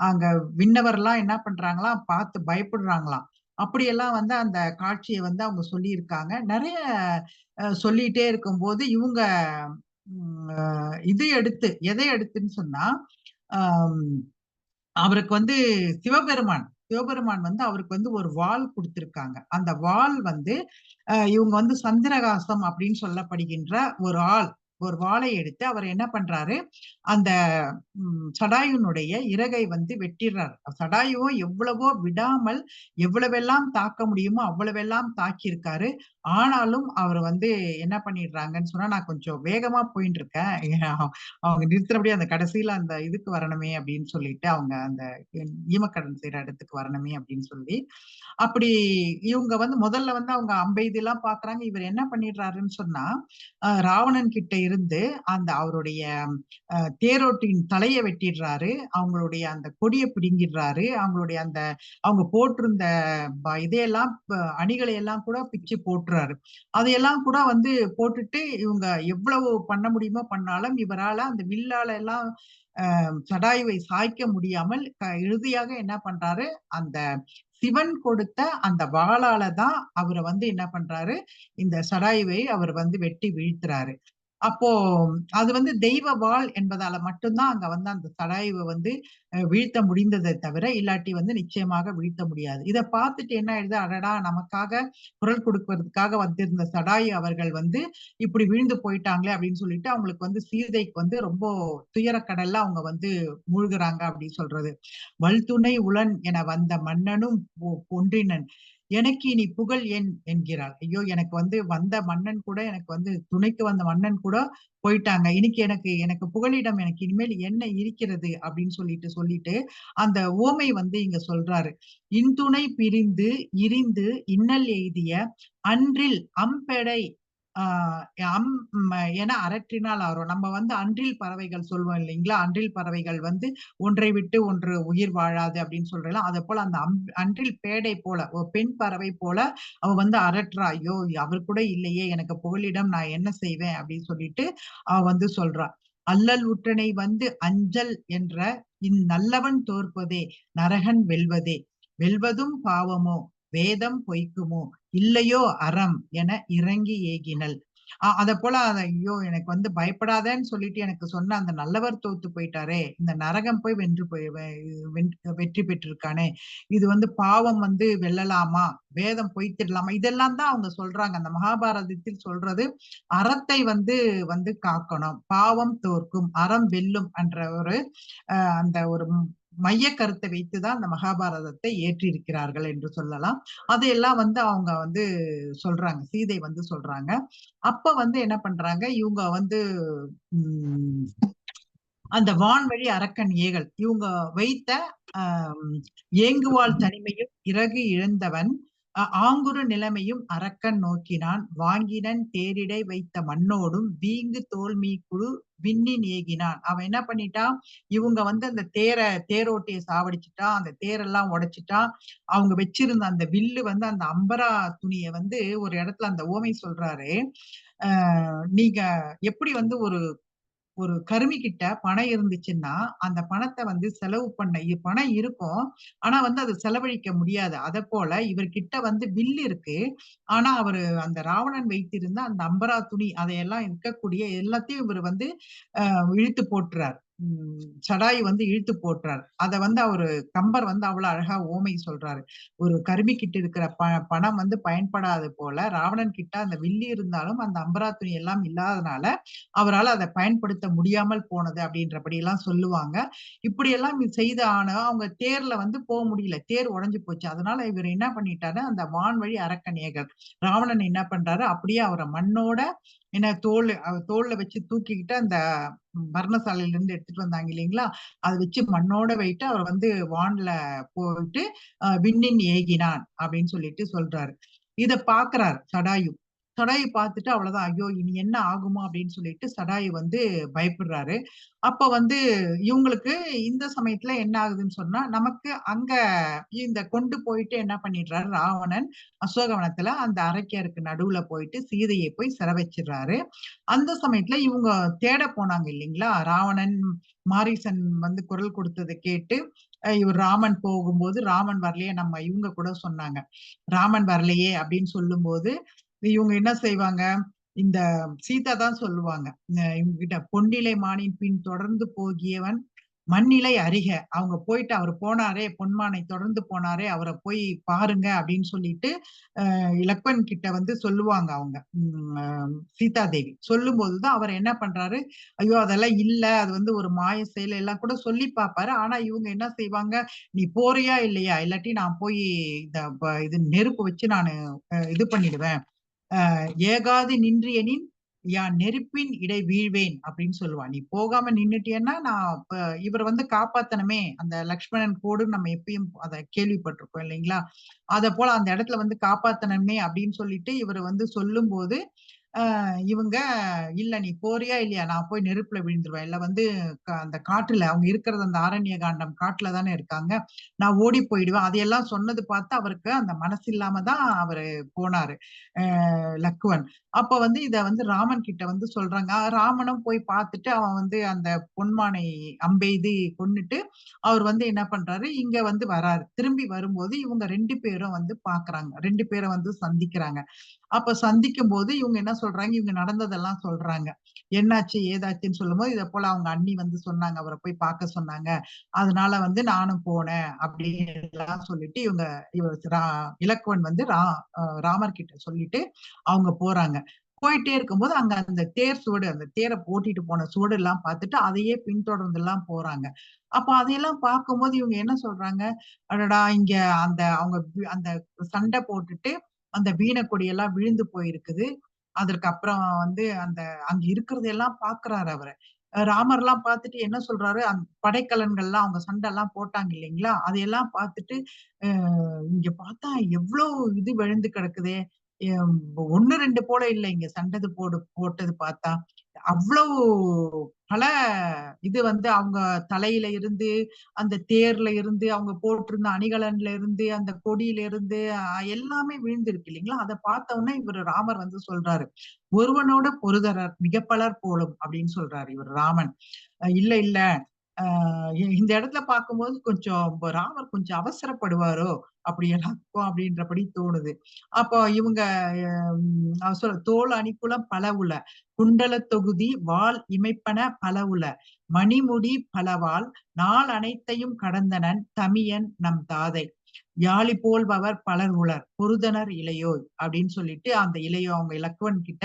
Speaker 6: அங்க விண்ணவர்லாம் என்ன பண்றாங்களாம், பார்த்து பயப்படுறாங்களாம். அப்படியெல்லாம் வந்து அந்த காட்சியை வந்து அவங்க சொல்லியிருக்காங்க. நிறைய சொல்லிட்டே இருக்கும்போது இவங்க எதை எடுத்துன்னு சொன்னா, அவருக்கு வந்து சிவபெருமான் வந்து அவருக்கு வந்து ஒரு வாள் கொடுத்திருக்காங்க. அந்த வாள் வந்து இவங்க வந்து சந்திரகாசம் அப்படின்னு சொல்லப்படுகின்ற ஒரு வாளை எடுத்து அவர் என்ன பண்றாரு, அந்த சடாயுனுடைய இறகை வந்து வெட்டிடுறார். சடாயுவும் எவ்வளவோ விடாமல் எவ்வளவெல்லாம் தாக்க முடியுமோ அவ்வளவெல்லாம் தாக்கியிருக்காரு. ஆனாலும் அவர் வந்து என்ன பண்ணிடுறாங்கன்னு சொன்னா, நான் கொஞ்சம் வேகமா போயிட்டு இருக்கேன், அவங்க நிறுத்துறபடியே அந்த கடைசியில அந்த இதுக்கு வரணுமே அப்படின்னு சொல்லிட்டு, அவங்க அந்த ஈமக்கடன் செய்யற இடத்துக்கு வரணுமே அப்படின்னு சொல்லி, அப்படி இவங்க வந்து முதல்ல வந்து அவங்க அம்பெய்து எல்லாம் பாக்குறாங்க. இவர் என்ன பண்ணிடுறாருன்னு சொன்னா, ராவணன் கிட்ட இருந்து அந்த அவருடைய தேரோட்டியின் தலையை வெட்டிடுறாரு, அவங்களுடைய அந்த கொடியை பிடுங்கிடுறாரு, அவங்களுடைய அந்த அவங்க போட்டிருந்த இதையெல்லாம் அணிகளை எல்லாம் கூட பிச்சு போட்டுறாரு. அதையெல்லாம் கூட வந்து போட்டுட்டு இவங்க எவ்வளவு பண்ண முடியுமோ பண்ணாலும் இவரால அந்த வில்லால எல்லாம் சடாயுவை சாய்க்க முடியாமல் இறுதியாக என்ன பண்றாரு, அந்த சிவன் கொடுத்த அந்த வாளால தான் அவரை வந்து என்ன பண்றாரு, இந்த சடாயுவை அவர் வந்து வெட்டி வீழ்த்துறாரு. அப்போ அது வந்து தெய்வ வாள் என்பதால மட்டும்தான் அங்க வந்து அந்த சடாயுவை வந்து வீழ்த்த முடிந்ததை தவிர, இல்லாட்டி வந்து நிச்சயமாக வீழ்த்த முடியாது. இதை பார்த்துட்டு என்ன ஆயிடுது, அடடா நமக்காக குரல் கொடுக்கறதுக்காக வந்திருந்த சடாயு அவர்கள் வந்து இப்படி வீழ்ந்து போயிட்டாங்களே அப்படின்னு சொல்லிட்டு அவங்களுக்கு வந்து சீதைக்கு வந்து ரொம்ப துயரக்கடல்ல அவங்க வந்து மூழ்குறாங்க அப்படின்னு சொல்றது. வல்துணை உளன் என வந்த மன்னனும் பொன்றினன் எனக்கு இனி புகழ் என் என்கிறாள். ஐயோ, எனக்கு வந்து வந்த மன்னன் கூட, எனக்கு வந்து துணைக்கு வந்த மன்னன் கூட போயிட்டாங்க, இன்னைக்கு எனக்கு புகலிடம் எனக்கு இனிமேல் என்ன இருக்கிறது அப்படின்னு சொல்லிட்டு அந்த ஓமை வந்து இங்க சொல்றாரு. இன்துணை பிரிந்து இரிந்து இன்னல் எய்திய அன்றில் அம்பெடை என அரற்றினால் ஆறோம். நம்ம வந்து அன்றில் பறவைகள் சொல்லுவோம் இல்லைங்களா, அன்றில் பறவைகள் வந்து ஒன்றை விட்டு ஒன்று உயிர் வாழாது அப்படின்னு சொல்றோம். அதை போல அந்த அன்றில் பேடை போல ஒரு பெண் பறவை போல அவ வந்து அரற்றா. ஐயோ, அவர் கூட இல்லையே, எனக்கு புகலிடம், நான் என்ன செய்வேன் அப்படின்னு சொல்லிட்டு அவ வந்து சொல்றா. அல்லல் உற்றனை வந்து அஞ்சல் என்ற இந்நல்லவன் தோற்பதே நரகன் வெல்வதே, வெல்வதும் பாவமோ வேதம் பொய்க்குமோ இல்லையோ அறம் என இறங்கி ஏகினல். அத போல ஐயோ, எனக்கு வந்து பயப்படாதேன்னு சொல்லிட்டு எனக்கு சொன்ன அந்த நல்லவர் தோத்து போயிட்டாரே, இந்த நரகம் போய் வெற்றி பெற்றிருக்கானே, இது வந்து பாவம் வந்து வெல்லலாமா, வேதம் பொய்த்திடலாமா, இதெல்லாம் தான் அவங்க சொல்றாங்க. அந்த மகாபாரதத்தில் சொல்றது அறத்தை வந்து வந்து காக்கணும், பாவம் தோற்கும், அறம் வெல்லும் என்ற ஒரு அந்த ஒரு மைய கருத்தை வைத்துதான் அந்த மகாபாரதத்தை ஏற்றிருக்கிறார்கள் என்று சொல்லலாம். அதையெல்லாம் வந்து அவங்க வந்து சொல்றாங்க, சீதை வந்து சொல்றாங்க. அப்ப வந்து என்ன பண்றாங்க, இவங்க வந்து அந்த வான்வழி அரக்கன் ஏகல் இவங்க வைத்த ஏங்குவாள் தனிமையும் இறகு இழந்தவன் ஆங்குறு நிலைமையும் அரக்கன் நோக்கினான், வாங்கினன் தேரிடை வைத்த மண்ணோடும் வீங்கு தோல்மீ குழு விண்ணின் ஏகினான். அவன் என்ன பண்ணிட்டான், இவங்க வந்து அந்த தேரோட்டிய சாவடிச்சுட்டான், அந்த தேரெல்லாம் உடைச்சிட்டான். அவங்க வச்சிருந்த அந்த வில்லு வந்து அந்த அம்பரா துணியை வந்து ஒரு இடத்துல அந்த ஓமை சொல்றாரு, நீங்க எப்படி வந்து ஒரு கருமி கிட்ட பணம் இருந்துச்சுன்னா அந்த பணத்தை வந்து செலவு பண்ண பணம் இருக்கும், ஆனா வந்து அதை செலவழிக்க முடியாது. அதை போல இவர்கிட்ட வந்து வில் இருக்கு, ஆனா அவரு அந்த ராவணன் வைத்திருந்த அந்த அம்பரா துணி அதையெல்லாம் இருக்கக்கூடிய எல்லாத்தையும் இவர் வந்து இழுத்து போட்டுறார். சடாயு வந்து இழுத்து போட்டுறார். அத வந்து அவரு கம்பர் வந்து அவ்வளவு அழகா ஓமை சொல்றாரு. ஒரு கருமி கிட்ட இருக்கிற பணம் வந்து பயன்படாது போல ராவணன் கிட்ட அந்த வில்லி இருந்தாலும் அந்த அம்பரா துணி எல்லாம் இல்லாதனால அவரால் அதை பயன்படுத்த முடியாமல் போனது அப்படின்றபடி எல்லாம் சொல்லுவாங்க. இப்படி எல்லாம் செய்த ஆனா அவங்க தேர்ல வந்து போக முடியல, தேர் உடைஞ்சு போச்சு. அதனால இவர் என்ன பண்ணிட்டாரு, அந்த வான்வழி அரக்கன் ஏகல் ராவணன் என்ன பண்றாரு, அப்படியே அவரை மண்ணோட என்ன தோல்ல வச்சு தூக்கிக்கிட்டு அந்த மரணசாலையில இருந்து எடுத்துட்டு வந்தாங்க இல்லைங்களா, அதை வச்சு மண்ணோட வைட்டு அவர் வந்து வான்ல போயிட்டு விண்ணின் ஏகினான் அப்படின்னு சொல்லிட்டு சொல்றாரு. இத பாக்குறாரு சடாயு. சடாயு பார்த்துட்டு அவ்வளவுதான், ஐயோ இனி என்ன ஆகுமோ அப்படின்னு சொல்லிட்டு சடாயு வந்து பயப்படுறாரு. அப்ப வந்து இவங்களுக்கு இந்த சமயத்துல என்ன ஆகுதுன்னு சொன்னா, நமக்கு அங்க இந்த கொண்டு போயிட்டு என்ன பண்ணிடுறாரு ராவணன், அசோகவனத்துல அந்த அரக்கியருக்கு நடுவுல போயிட்டு சீதையை போய் சிறை வச்சிடுறாரு. அந்த சமயத்துல இவங்க தேட போனாங்க இல்லைங்களா, ராவணன் மாரீசன் வந்து குரல் கொடுத்ததை கேட்டு இவர் ராமன் போகும்போது ராமன் வரலையே, நம்ம இவங்க கூட சொன்னாங்க ராமன் வரலையே அப்படின்னு சொல்லும் போது இவங்க என்ன செய்வாங்க, இந்த சீதா தான் சொல்லுவாங்க இவங்க கிட்ட, பொன்னிலை மானின் பின் தொடர்ந்து போகியவன் மண்ணிலை அறிக, அவங்க போயிட்டு அவர் போனாரே, பொன்மானை தொடர்ந்து போனாரே, அவரை போய் பாருங்க அப்படின்னு சொல்லிட்டு இலக்குவன் கிட்ட வந்து சொல்லுவாங்க அவங்க சீதாதேவி. சொல்லும் போதுதான் அவர் என்ன பண்றாரு, ஐயோ அதெல்லாம் இல்ல, அது வந்து ஒரு மாய செயல் எல்லாம் கூட சொல்லி பார்ப்பாரு. ஆனா இவங்க என்ன செய்வாங்க, நீ போறியா இல்லையா, இல்லாட்டி நான் போய் இது நெருப்பு வச்சு நான் இது பண்ணிடுவேன், ஏகாதி நின்றியனின் யான் நெருப்பின் இடை வீழ்வேன் அப்படின்னு சொல்லுவான். நீ போகாம நின்னுட்டேன்னா நான் இவர் வந்து காப்பாத்தனமே, அந்த லக்ஷ்மணன் கோடு நம்ம எப்பயும் அதை கேள்விப்பட்டிருக்கோம் இல்லைங்களா, அத போல அந்த இடத்துல வந்து காப்பாத்தனமே அப்படின்னு சொல்லிட்டு இவர் வந்து சொல்லும் போது இவங்க இல்ல நீ போறியா இல்லையா, நான் போய் நெருப்புல விழுந்துருவேன், இல்ல வந்து அந்த காட்டுல அவங்க இருக்கிறது அந்த ஆரண்ய காண்டம் காட்டுல தானே இருக்காங்க, நான் ஓடி போயிடுவேன், அதையெல்லாம் சொன்னது பார்த்து அவருக்கு அந்த மனசு இல்லாம தான் அவரு போனாரு லக்குவன். அப்ப வந்து இத வந்து ராமன் கிட்ட வந்து சொல்றாங்க. ராமனும் போய் பார்த்துட்டு அவன் வந்து அந்த பொன்மானை அம்பெய்து கொன்னுட்டு அவர் வந்து என்ன பண்றாரு, இங்க வந்து வராரு. திரும்பி வரும்போது இவங்க 2 பேரும் வந்து பாக்குறாங்க, 2 பேரை வந்து சந்திக்கிறாங்க. அப்ப சந்திக்கும் போது இவங்க என்ன சொல்றாங்க, இவங்க நடந்ததெல்லாம் சொல்றாங்க, என்னாச்சு ஏதாச்சுன்னு சொல்லும் போது இதை போல அவங்க அண்ணி வந்து சொன்னாங்க, அவரை போய் பார்க்க சொன்னாங்க, அதனால வந்து நானும் போனேன் அப்படின்னு எல்லாம் சொல்லிட்டு இலக்குவன் வந்து ராமர் கிட்ட சொல்லிட்டு அவங்க போறாங்க. போயிட்டே இருக்கும்போது அங்க அந்த தேர் சுவடு, அந்த தேரை போட்டிட்டு போன சுவடு எல்லாம் பார்த்துட்டு அதையே பின்தொடர்ந்து எல்லாம் போறாங்க. அப்ப அதையெல்லாம் பார்க்கும்போது இவங்க என்ன சொல்றாங்க, அடடா இங்க அந்த அவங்க அந்த சண்டை போட்டுட்டு அந்த வீண கொடியெல்லாம் விழுந்து போயிருக்குது, அதற்கு அப்புறம் வந்து அந்த அங்க இருக்கிறதெல்லாம் பாக்குறாரு அவரு. ராமர் எல்லாம் பார்த்துட்டு என்ன சொல்றாரு, அந்த படைக்கலன்கள்லாம் அவங்க சண்டை எல்லாம் போட்டாங்க இல்லைங்களா, அதையெல்லாம் பார்த்துட்டு இங்க பார்த்தா எவ்வளவு இது விழுந்து கிடக்குதே, 1 2 போல இல்லை, இங்க சண்டது போட்டது பார்த்தா அவ்வளவு பல இது வந்து அவங்க தலையில இருந்து, அந்த தேர்ல இருந்து, அவங்க போட்டிருந்த அணிகலன்ல இருந்து, அந்த கொடியில இருந்து எல்லாமே விழுந்திருக்கு இல்லைங்களா, அதை பார்த்த உடனே இவர் ராமர் வந்து சொல்றாரு, ஒருவனோட பொருதரர் மிக பலர் போலும் அப்படின்னு சொல்றாரு இவர் ராமன். இல்ல இல்ல இந்த இடத்துல பார்க்கும்போது கொஞ்சம் ராமர் கொஞ்சம் அவசரப்படுவாரோ அப்படி எல்லாருக்கும் அப்படின்றபடி தோணுது. அப்போ இவங்க சொல்ற தோல் அணிக்குலம் பல உல, குண்டல தொகுதி வால் இமைப்பன பல உல, மணிமுடி பலவால் நாள் அனைத்தையும் கடந்தனன் தமியன் நம் தாதை, யாழி போல்பவர் பலர் உலர் பொருதனர் இளையோய் அப்படின்னு சொல்லிட்டு அந்த இளையோ அவங்க இலக்குவன் கிட்ட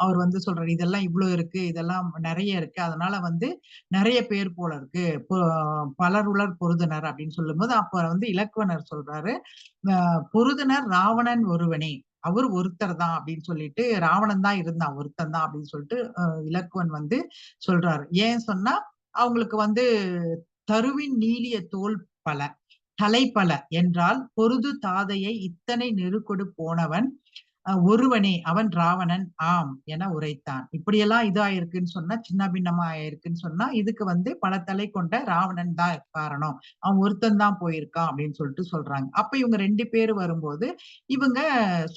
Speaker 6: அவர் வந்து சொல்றாரு, இதெல்லாம் இவ்வளவு இருக்கு, இதெல்லாம் நிறைய இருக்கு, அதனால வந்து நிறைய பேர் போல இருக்கு, பலர் உலர் பொருதனர் அப்படின்னு சொல்லும் போது அப்ப வந்து இலக்குவனர் சொல்றாரு, பொருதனர் ராவணன் ஒருவனே, அவர் ஒருத்தர் தான் அப்படின்னு சொல்லிட்டு, ராவணன் தான் இருந்தான் ஒருத்தன் தான் அப்படின்னு சொல்லிட்டு இலக்குவன் வந்து சொல்றாரு. ஏன் சொன்னா அவங்களுக்கு வந்து தருவின் நீலிய தோல் பல தலை பல என்றால் பொருது தாதையை இத்தனை நெருக்கொடு போனவன் ஒருவனே அவன் ராவணன் ஆம் என உரைத்தான். இப்படியெல்லாம் இதாயிருக்குன்னு சொன்னா, சின்ன பின்னமா ஆயிருக்குன்னு சொன்னா, இதுக்கு வந்து பல தலை கொண்ட ராவணன் தான் காரணம், அவன் ஒருத்தன் தான் போயிருக்கான் அப்படின்னு சொல்லிட்டு சொல்றாங்க. அப்ப இவங்க 2 பேர் வரும்போது இவங்க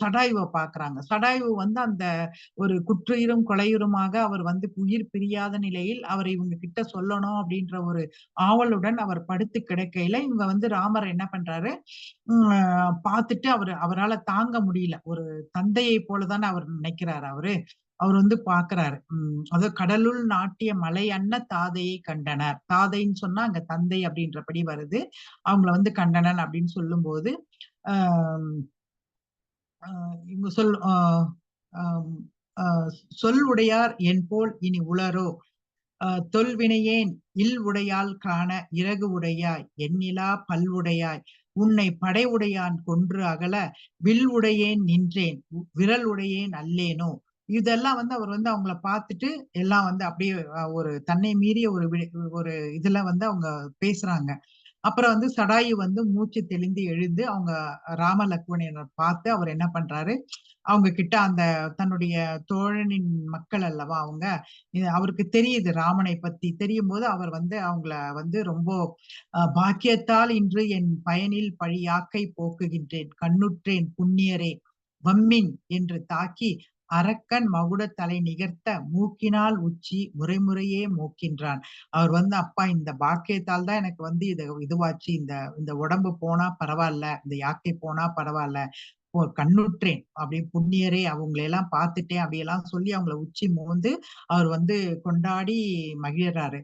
Speaker 6: சடாயுவை பாக்குறாங்க. சடாயு வந்து அந்த ஒரு குற்றுயிரும் கொலையுருமாக அவர் வந்து உயிர் பிரியாத நிலையில் அவர் இவங்க கிட்ட சொல்லணும் அப்படின்ற ஒரு ஆவலுடன் அவர் படுத்து கிடக்கையில இவங்க வந்து ராமர் என்ன பண்றாரு, பார்த்துட்டு அவரால் தாங்க முடியல, ஒரு தந்தையை போலதானே அவர் நினைக்கிறாரு அவர் வந்து பாக்குறாரு. அது கடலுள் நாட்டிய மலை அண்ண தாதையை கண்டனர், தாதைன்னு சொன்னா அங்க தந்தை அப்படின்றபடி வருது, அவங்கள வந்து கண்டனன் அப்படின்னு சொல்லும் போது இவங்க சொல் உடையார் என் போல் இனி உளரோ, தொல்வினையேன் இல் உடையால் காண இறகு உடையாய் எண்ணிலா பல்வுடையாய் உன்னை படை உடையான் கொன்று அகல வில் உடையேன் நின்றேன் விரல் உடையேன் அல்லேனோ. இதெல்லாம் வந்து அவர் வந்து அவங்கள பார்த்துட்டு எல்லாம் வந்து அப்படியே ஒரு தன்னை மீறிய ஒரு இதுல வந்து அவங்க பேசுறாங்க. அப்புறம் வந்து சடாயு வந்து மூச்சு தெளிந்து எழுந்து அவங்க ராம லக்ஷ்மணனை பார்த்து அவர் என்ன பண்றாரு, அவங்க கிட்ட அந்த தன்னுடைய தோழனின் மக்கள் அல்லவா அவங்க, அவருக்கு தெரியுது ராமனை பத்தி தெரியும் போது அவர் வந்து அவங்கள வந்து ரொம்ப பாக்கியத்தால் இன்று என் பயனில் பழியாக்கை போக்குகின்றேன் கண்ணுற்றேன் புண்ணியரே வம்மின் என்று தாக்கி அரக்கன் மகுட தலை நிகர்த்த மூக்கினால் உச்சி முறைமுறையே மூக்கின்றான். அவர் வந்து அப்பா இந்த பாக்கியத்தால் தான் எனக்கு வந்து இதுவாச்சு, இந்த உடம்பு போனா பரவாயில்ல, இந்த யாக்கை போனா பரவாயில்ல, கண்ணுற்றேன் அப்படி புண்ணியரே அவங்களையெல்லாம் பார்த்துட்டேன் அப்படியெல்லாம் சொல்லி அவங்கள உச்சி மோந்து அவர் வந்து கொண்டாடி மகிழறாரு.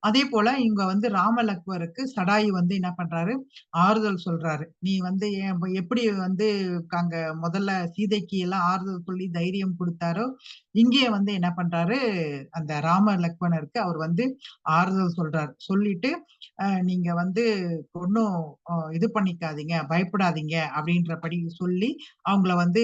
Speaker 6: அதே போல இங்க வந்து ராமலக்வருக்கு சடாயு வந்து என்ன பண்றாரு, ஆறுதல் சொல்றாரு. நீ வந்து எப்படி வந்து அங்க முதல்ல சீதைக்கு எல்லாம் ஆறுதல் சொல்லி தைரியம் கொடுத்தாரோ, இங்கே வந்து என்ன பண்றாரு, அந்த ராம லக்வனருக்கு அவர் வந்து ஆறுதல் சொல்றாரு. சொல்லிட்டு நீங்க வந்து ஒன்னும் இது பண்ணிக்காதீங்க, பயப்படாதீங்க அப்படின்றபடி சொல்லி அவங்கள வந்து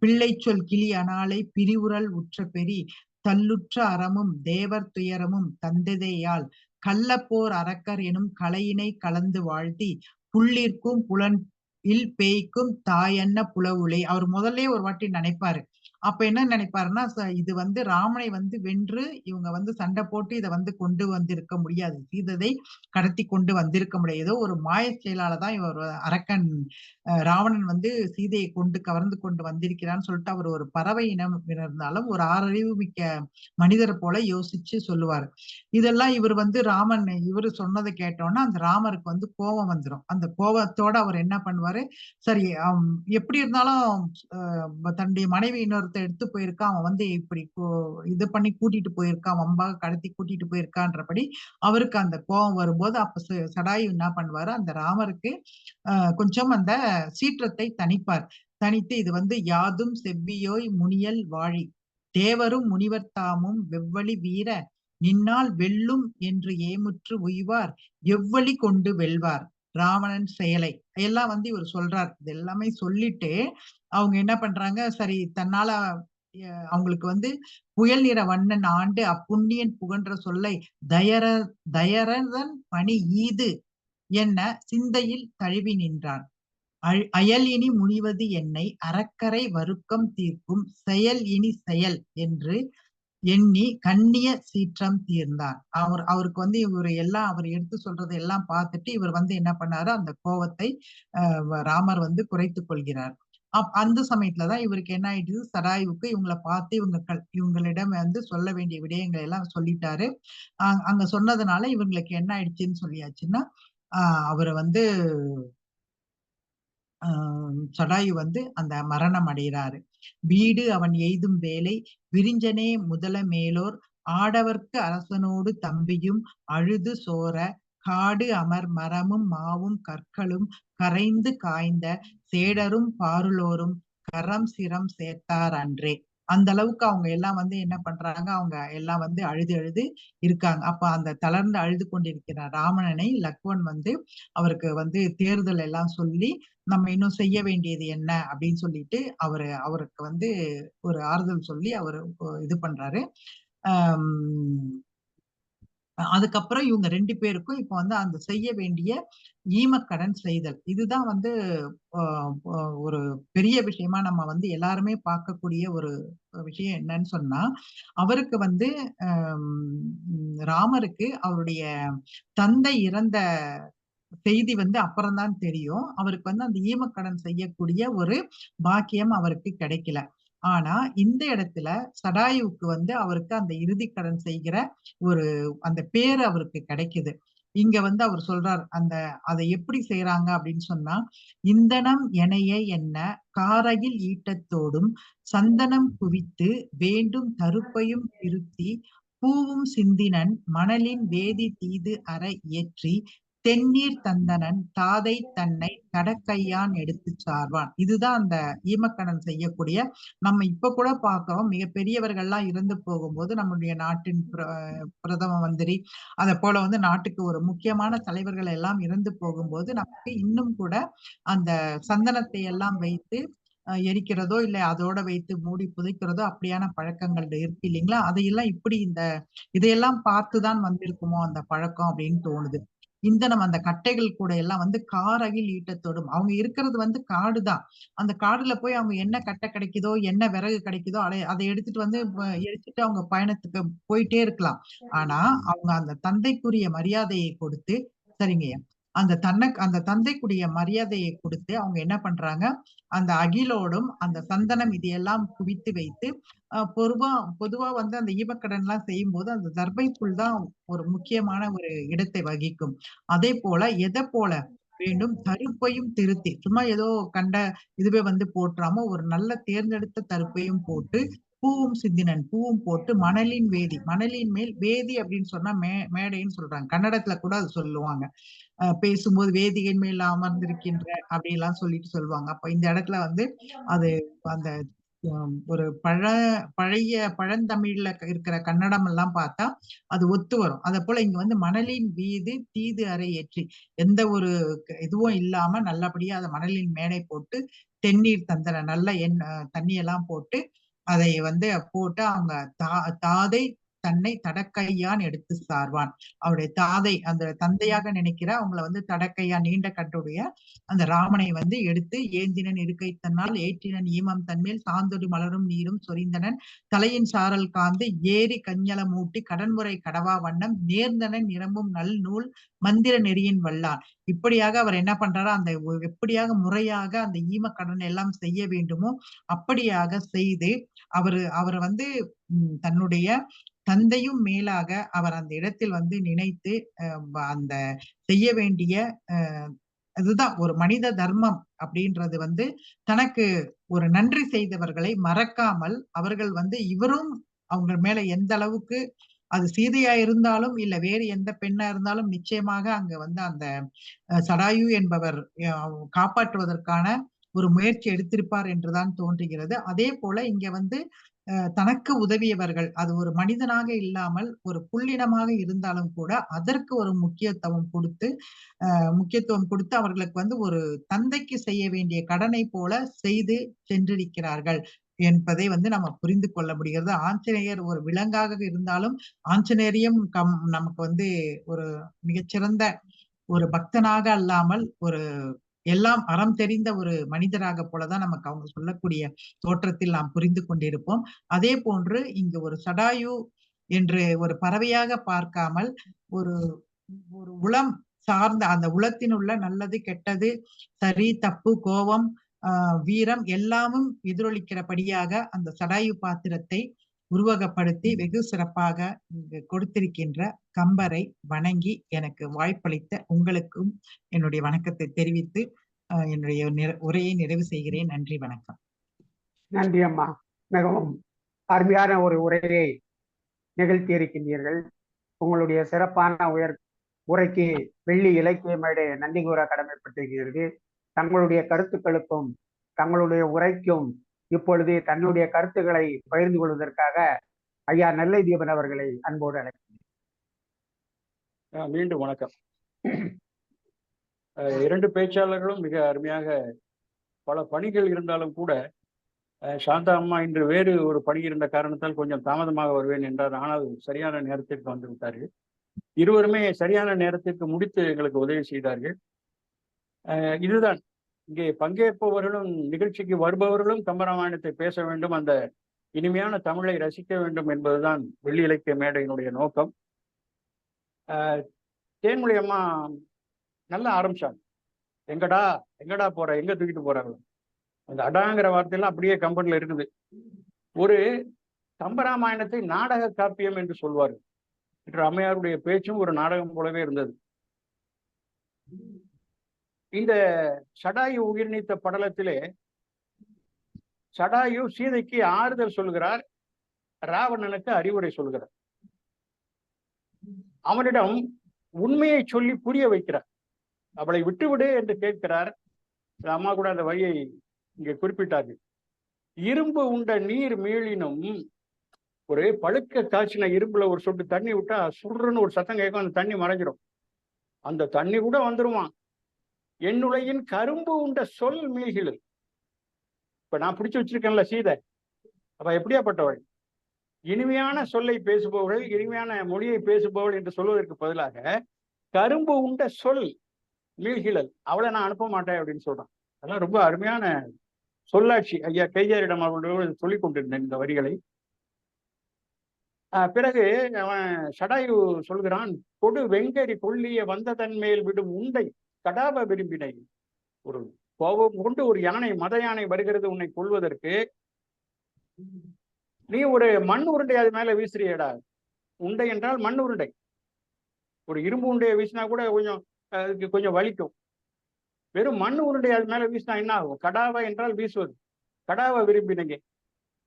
Speaker 6: பிள்ளை சொல் கிளி அனாலை பிரிவுறல் உற்ற பெரி தள்ளுற்ற அறமும் தேவர் துயரமும் தந்ததேயால் கள்ளப்போர் அரக்கர் எனும் கலையினை கலந்து வாழ்த்தி புள்ளிற்கும் புலன் இல் பேய்க்கும் தாயன்ன புலவுளே. அவர் முதல்ல ஒரு வாட்டி நினைப்பாரு. அப்ப என்ன நினைப்பாருன்னா, இது வந்து ராமனை வந்து வென்று இவங்க வந்து சண்டை போட்டு இதை வந்து கொண்டு வந்திருக்க முடியாது, சீததை கடத்தி கொண்டு வந்திருக்க முடியாது, ஏதோ ஒரு மாய செயலாலதான் இவர் அரக்கன் ராவணன் வந்து சீதையை கவர்ந்து கொண்டு வந்திருக்கிறான்னு சொல்லிட்டு அவர் ஒரு பறவை இனம் இருந்தாலும் ஒரு ஆறறிவு மிக்க மனிதர் போல யோசிச்சு சொல்லுவாரு. இதெல்லாம் இவர் வந்து இவரு சொன்னதை கேட்டோன்னா அந்த ராமருக்கு வந்து கோபம் வந்துடும். அந்த கோபத்தோட அவர் என்ன பண்ணுவாரு, சரி எப்படி இருந்தாலும் தன்னுடைய மனைவி இன்னொருத்த எடுத்து போயிருக்கான், அவன் வந்து இப்படி இது பண்ணி கூட்டிட்டு போயிருக்கான், வம்பாக கடத்தி கூட்டிட்டு போயிருக்கான்றபடி அவருக்கு அந்த கோபம் வரும்போது அப்ப சடாயு என்ன பண்ணுவாரு, அந்த ராமருக்கு கொஞ்சம் அந்த சீற்றத்தை தணிப்பார். தனித்து இது வந்து யாதும் செவ்வியோய் முனியல் வாழி தேவரும் முனிவர் தாமும் வெவ்வழி வீர நின்னால் வெல்லும் என்று ஏமுற்று உய்வார் எவ்வழி கொண்டு வெல்வார் ராவணன் செயலை எல்லாம் வந்து இவர் சொல்றார். இது எல்லாமே சொல்லிட்டு அவங்க என்ன பண்றாங்க, சரி தன்னால அவங்களுக்கு வந்து புயல் நிற வண்ணன் ஆண்டு அப்புண்ணியன் புகன்ற சொல்லை தயரதன் பணி ஈது என்ன சிந்தையில் தழுவி நின்றான். அயல் இனி முனிவது என்னை அறக்கரை வருக்கம் தீர்க்கும் செயல் இனி செயல் என்று எண்ணி கண்ணிய சீற்றம் தீர்ந்தார். அவருக்கு வந்து இவர் எல்லாம் அவர் எடுத்து சொல்றதை எல்லாம் பார்த்துட்டு இவர் வந்து என்ன பண்ணாரு, அந்த கோபத்தை ராமர் வந்து குறைத்துக் கொள்கிறார். அந்த சமயத்துலதான் இவருக்கு என்ன ஆயிடுது, சடாயுவுக்கு இவங்களை பார்த்து இவங்களிடம் வந்து சொல்ல வேண்டிய விடயங்களை எல்லாம் சொல்லிட்டாரு. அங்க சொன்னதுனால இவங்களுக்கு என்ன ஆயிடுச்சுன்னு சொல்லியாச்சுன்னா, அவரை வந்து சடாயு வந்து அந்த மரணம் அடைகிறாரு. வீடு அவன் எய்தும் வேலை விரிஞ்சனே முதல மேலோர் ஆடவர்க்கு அரசனோடு தம்பியும் அழுது சோர காடு அமர் மரமும் மாவும் கற்களும் கரைந்து காய்ந்த சேடரும் பாருளோரும் கரம் சிரம் சேர்த்தார் அன்றே. அந்த அளவுக்கு அவங்க எல்லாம் வந்து என்ன பண்றாங்க, அவங்க எல்லாம் வந்து அழுது அழுது இருக்காங்க. அப்ப அந்த தளர்ந்து அழுது கொண்டிருக்கிற ராவணனை லக்வன் வந்து அவருக்கு வந்து தேர்தல் எல்லாம் சொல்லி நம்ம இன்னும் செய்ய வேண்டியது என்ன அப்படின்னு சொல்லிட்டு அவருக்கு வந்து ஒரு ஆறுதல் சொல்லி அவரு இது பண்றாரு. அதுக்கப்புறம் இவங்க 2 பேருக்கும் இப்ப வந்து அந்த செய்ய வேண்டிய ஈமக்கடன் செய்தல், இதுதான் வந்து ஒரு பெரிய விஷயமா நம்ம வந்து எல்லாருமே பார்க்கக்கூடிய ஒரு விஷயம். என்னன்னு சொன்னா, அவருக்கு வந்து ராமருக்கு அவருடைய தந்தை இறந்த செய்தி வந்து அப்புறம்தான் தெரியும். அவருக்கு வந்து அந்த ஈமக்கடன் செய்யக்கூடிய ஒரு பாக்கியம் அவருக்கு கிடைக்கல. ஆனா இந்த இடத்துல சடாயுவுக்கு வந்து அவருக்கு அந்த இறுதி கடன் செய்கிற அந்த பேரு அவருக்கு கிடைக்குது. இங்க வந்து அவர் சொல்றார், அதை எப்படி செய்யறாங்க அப்படின்னு சொன்னா, இந்தனம் எனைய என்ன காரகில் ஈட்டத்தோடும் சந்தனம் குவித்து வேண்டும் தருப்பையும் திருத்தி பூவும் சிந்தினன் மணலின் வேதி தீது அற இயற்றி தென்னீர் தந்தனன் தாதை தன்னை கடக்கையான் எடுத்து சார்வான். இதுதான் அந்த ஈமக்கடன் செய்யக்கூடிய, நம்ம இப்ப கூட பார்க்கிறோம், மிக பெரியவர்கள்லாம் இறந்து போகும்போது நம்முடைய நாட்டின் பிரதம மந்திரி அதை போல வந்து நாட்டுக்கு ஒரு முக்கியமான தலைவர்கள் எல்லாம் இறந்து போகும்போது நமக்கு இன்னும் கூட அந்த சந்தனத்தை எல்லாம் வைத்து எரிக்கிறதோ இல்லை அதோட வைத்து மூடி புதைக்கிறதோ அப்படியான பழக்கங்கள் இருக்கு இல்லைங்களா. அதையெல்லாம் இப்படி இதையெல்லாம் பார்த்துதான் வந்திருக்குமோ அந்த பழக்கம் அப்படின்னு தோணுது. நம்ம அந்த கட்டைகள் கூட எல்லாம் வந்து காரகில் ஈட்டத்தோடும், அவங்க இருக்கிறது வந்து காடுதான். அந்த காடுல போய் அவங்க என்ன கட்டை கிடைக்குதோ என்ன விறகு கிடைக்குதோ அதை எடுத்துட்டு வந்து எரிச்சுட்டு அவங்க பயணத்துக்கு போயிட்டே இருக்கலாம். ஆனா அவங்க அந்த தந்தைக்குரிய மரியாதையை கொடுத்து, சரிங்க, அந்த தந்தைக்குரிய மரியாதையை கொடுத்து அவங்க என்ன பண்றாங்க, அந்த அகிலோடும் அந்த சந்தனம் இதையெல்லாம் குவித்து வைத்து பொதுவா வந்து அந்த ஈமக்கடன் எல்லாம் செய்யும் போது அந்த தர்பைப்புல் தான் ஒரு முக்கியமான ஒரு இடத்தை வகிக்கும். அதே போல எதை போல வேண்டும் தருப்பையும் திருத்தி, சும்மா ஏதோ கண்ட இதுவே வந்து போட்டுறாம ஒரு நல்ல தேர்ந்தெடுத்த தருப்பையும் போட்டு பூவும் சிந்தினன் பூவும் போட்டு மணலின் வேதி, மணலின் மேல் வேதி அப்படின்னு சொன்னா மேடைன்னு சொல்றாங்க. கன்னடத்துல கூட அது சொல்லுவாங்க. பேசும்போது வேதியின் மேல் அமர்ந்திருக்கின்ற அப்படி எல்லாம் சொல்லிட்டு சொல்லுவாங்க. அப்ப இந்த இடத்துல வந்து அது அந்த ஒரு பழைய பழந்தமிழ்ல இருக்கிற கன்னடம் எல்லாம் பார்த்தா அது ஒத்து வரும். அத போல இங்க வந்து மணலின் வீது தீது அறை ஏற்றி, எந்த ஒரு இதுவும் இல்லாம நல்லபடியா அதை மணலின் மேடை போட்டு தென்னீர் தந்தன நல்ல தண்ணியெல்லாம் போட்டு அதை வந்து போட்டு அவங்க தாதை தன்னை தடக்கையான் எடுத்து சார்வான். அவருடைய தாதை அந்த தந்தையாக நினைக்கிற அவங்கள வந்து தடக்கையா நீண்ட கட்டுடைய அந்த ராமனை வந்து எடுத்து ஏந்தினன் இருக்கை தன்னால் ஏற்றினன் ஈமம் தன்மேல் சாந்தொடு மலரும் நீரும் சொரிந்தனன் தலையின் சாரல் காந்து ஏரி கஞ்சல மூட்டி கடன்முறை கடவா வண்ணம் நேர்ந்தனன் நிரம்பும் நல் நூல் மந்திர நெறியின் வல்லான். இப்படியாக அவர் என்ன பண்றாரோ அந்த எப்படியாக முறையாக அந்த ஈம கடன் எல்லாம் செய்ய வேண்டுமோ அப்படியாக செய்து அவர் வந்து தன்னுடைய தந்தையும் மேலாக அவர் அந்த இடத்தில் வந்து நினைத்து அந்த செய்ய வேண்டிய அதுதான் ஒரு மனித தர்மம் அப்படின்றது வந்து தனக்கு ஒரு நன்றி செய்தவர்களை மறக்காமல் அவர்கள் வந்து இவரும் அவங்க மேல எந்த அளவுக்கு அது சீதையா இருந்தாலும் இல்ல வேறு எந்த பெண்ணா இருந்தாலும் நிச்சயமாக அங்க வந்து அந்த சடாயு என்பவர் காப்பாற்றுவதற்கான ஒரு முயற்சி எடுத்திருப்பார் என்றுதான் தோன்றுகிறது. அதே போல இங்க வந்து தனக்கு உதவியவர்கள் அது ஒரு மனிதனாக இல்லாமல் ஒரு புள்ளினமாக இருந்தாலும் கூட அதற்கு ஒரு முக்கியத்துவம் கொடுத்து அவர்களுக்கு வந்து ஒரு தந்தைக்கு செய்ய வேண்டிய கடனை போல செய்து சென்றிருக்கிறார்கள் என்பதை வந்து நம்ம புரிந்து கொள்ள முடிகிறது. ஆஞ்சநேயர் ஒரு விலங்காக இருந்தாலும் ஆஞ்சநேயரையும் நமக்கு வந்து ஒரு மிகச்சிறந்த ஒரு பக்தனாக அல்லாமல் ஒரு எல்லாம் அறம் தெரிந்த ஒரு மனிதராக போலதான் நமக்கு அவங்க சொல்லக்கூடிய தோற்றத்தில் நாம் புரிந்து கொண்டிருப்போம். அதே போன்று இங்கு ஒரு சடாயு என்று ஒரு பறவையாக பார்க்காமல் ஒரு உளம் சார்ந்த அந்த உளத்தின் உள்ள நல்லது கெட்டது சரி தப்பு கோபம் வீரம் எல்லாமும் எதிரொலிக்கிறபடியாக அந்த சடாயு பாத்திரத்தை உருவகப்படுத்தி வெகு சிறப்பாக இங்கு கொடுத்திருக்கின்ற கம்பரை வணங்கி எனக்கு வாய்ப்பளித்த உங்களுக்கும் என்னுடைய வணக்கத்தை தெரிவித்து என்னுடைய உரையை நிறைவு செய்கிறேன். நன்றி, வணக்கம்.
Speaker 1: நன்றி அம்மா. மிகவும் அருமையான ஒரு உரையை நிகழ்த்தி இருக்கின்றீர்கள். உங்களுடைய சிறப்பான உரைக்கு வெள்ளி இலக்கிய மேடை நன்றி கூற கடமைப்பட்டிருக்கிறது. தங்களுடைய கருத்துக்களுக்கும் தங்களுடைய உரைக்கும் இப்பொழுது தன்னுடைய கருத்துக்களை பகிர்ந்து கொள்வதற்காக ஐயா நெல்லை தீபன் அவர்களை அன்போடு அழைக்கிறேன்.
Speaker 3: மீண்டும் வணக்கம். இரண்டு பேச்சாளர்களும் மிக அருமையாக பல பணிகள் இருந்தாலும் கூட சாந்தா அம்மா இன்று வேறு ஒரு பணி இருந்த காரணத்தால் கொஞ்சம் தாமதமாக வருவேன் என்றார். ஆனால் சரியான நேரத்திற்கு வந்து விட்டார்கள். இருவருமே சரியான நேரத்திற்கு முடித்து எங்களுக்கு உதவி செய்தார்கள். இதுதான் இங்கே பங்கேற்பவர்களும் நிகழ்ச்சிக்கு வருபவர்களும் கம்பராமாயணத்தை பேச வேண்டும், அந்த இனிமையான தமிழை ரசிக்க வேண்டும் என்பதுதான் வெள்ளி இலக்கிய மேடையினுடைய நோக்கம். தேன்மொழி அம்மா நல்லா ஆரம்பிச்சாங்க. எங்கடா எங்கடா போற, எங்க தூக்கிட்டு போறாங்க, அந்த அடாங்கிற வார்த்தையெல்லாம் அப்படியே கம்பன்ல இருக்குது. ஒரு கம்பராமாயணத்தை நாடக காப்பியம் என்று சொல்வார்கள். என்று அம்மையாருடைய பேச்சும் ஒரு நாடகம் போலவே இருந்தது. இந்த சடாயு உயிர் நீத்த படலத்திலே சடாயு சீதைக்கு ஆறுதல் சொல்கிறார், ராவணனுக்கு அறிவுரை சொல்கிறார். அவனிடம் உண்மையை சொல்லி புரிய வைக்கிறார். அவளை விட்டுவிடு என்று கேட்கிறார். அம்மா கூட அந்த வழியை இங்கே குறிப்பிட்டார்கள். இரும்பு உண்ட நீர் மீளினும், ஒரு பழுக்க காய்ச்சின இரும்புல ஒரு சொட்டு தண்ணி விட்டா சுடுன்னு ஒரு சத்தம் கேட்கும், அந்த தண்ணி மறைஞ்சிடும். அந்த தண்ணி கூட வந்துருவான். என்னுலையின் கரும்பு உண்ட சொல் மீள்கிழு. இப்ப நான் பிடிச்சு வச்சிருக்கேன்ல சீதை, அவ எப்படியாப்பட்டவள்? இனிமையான சொல்லை பேசுபவள், இனிமையான மொழியை பேசுபவள் என்று சொல்வதற்கு பதிலாக கரும்பு உண்ட சொல் மீள்கிழல், அவளை நான் அனுப்ப மாட்டேன் அப்படின்னு சொல்றான். அதெல்லாம் ரொம்ப அருமையான சொல்லாட்சி. ஐயா கையாரிடம் அவர்களோடு சொல்லிக் கொண்டிருந்தேன் இந்த வரிகளை. பிறகு அவன் சடாயு சொல்கிறான், கொடு வெங்கரி கொள்ளிய வந்ததன் மேல் விடும் உண்டை கடாப விரும்பினை. ஒரு கோபம் கொண்டு ஒரு யானை, மத யானை வருகிறது உன்னை கொள்வதற்கு, நீ ஒரு மண் உருண்டை அது மேல வீசுறியடா. உண்டை என்றால் மண் உருண்டை. ஒரு இரும்பு உண்டையை வீசினா கூட கொஞ்சம் வலிக்கும். வெறும் மண் உருண்டை அது மேல வீசினா என்ன ஆகும்? கடாவை என்றால் வீசுவது. கடாவை விரும்பினங்க.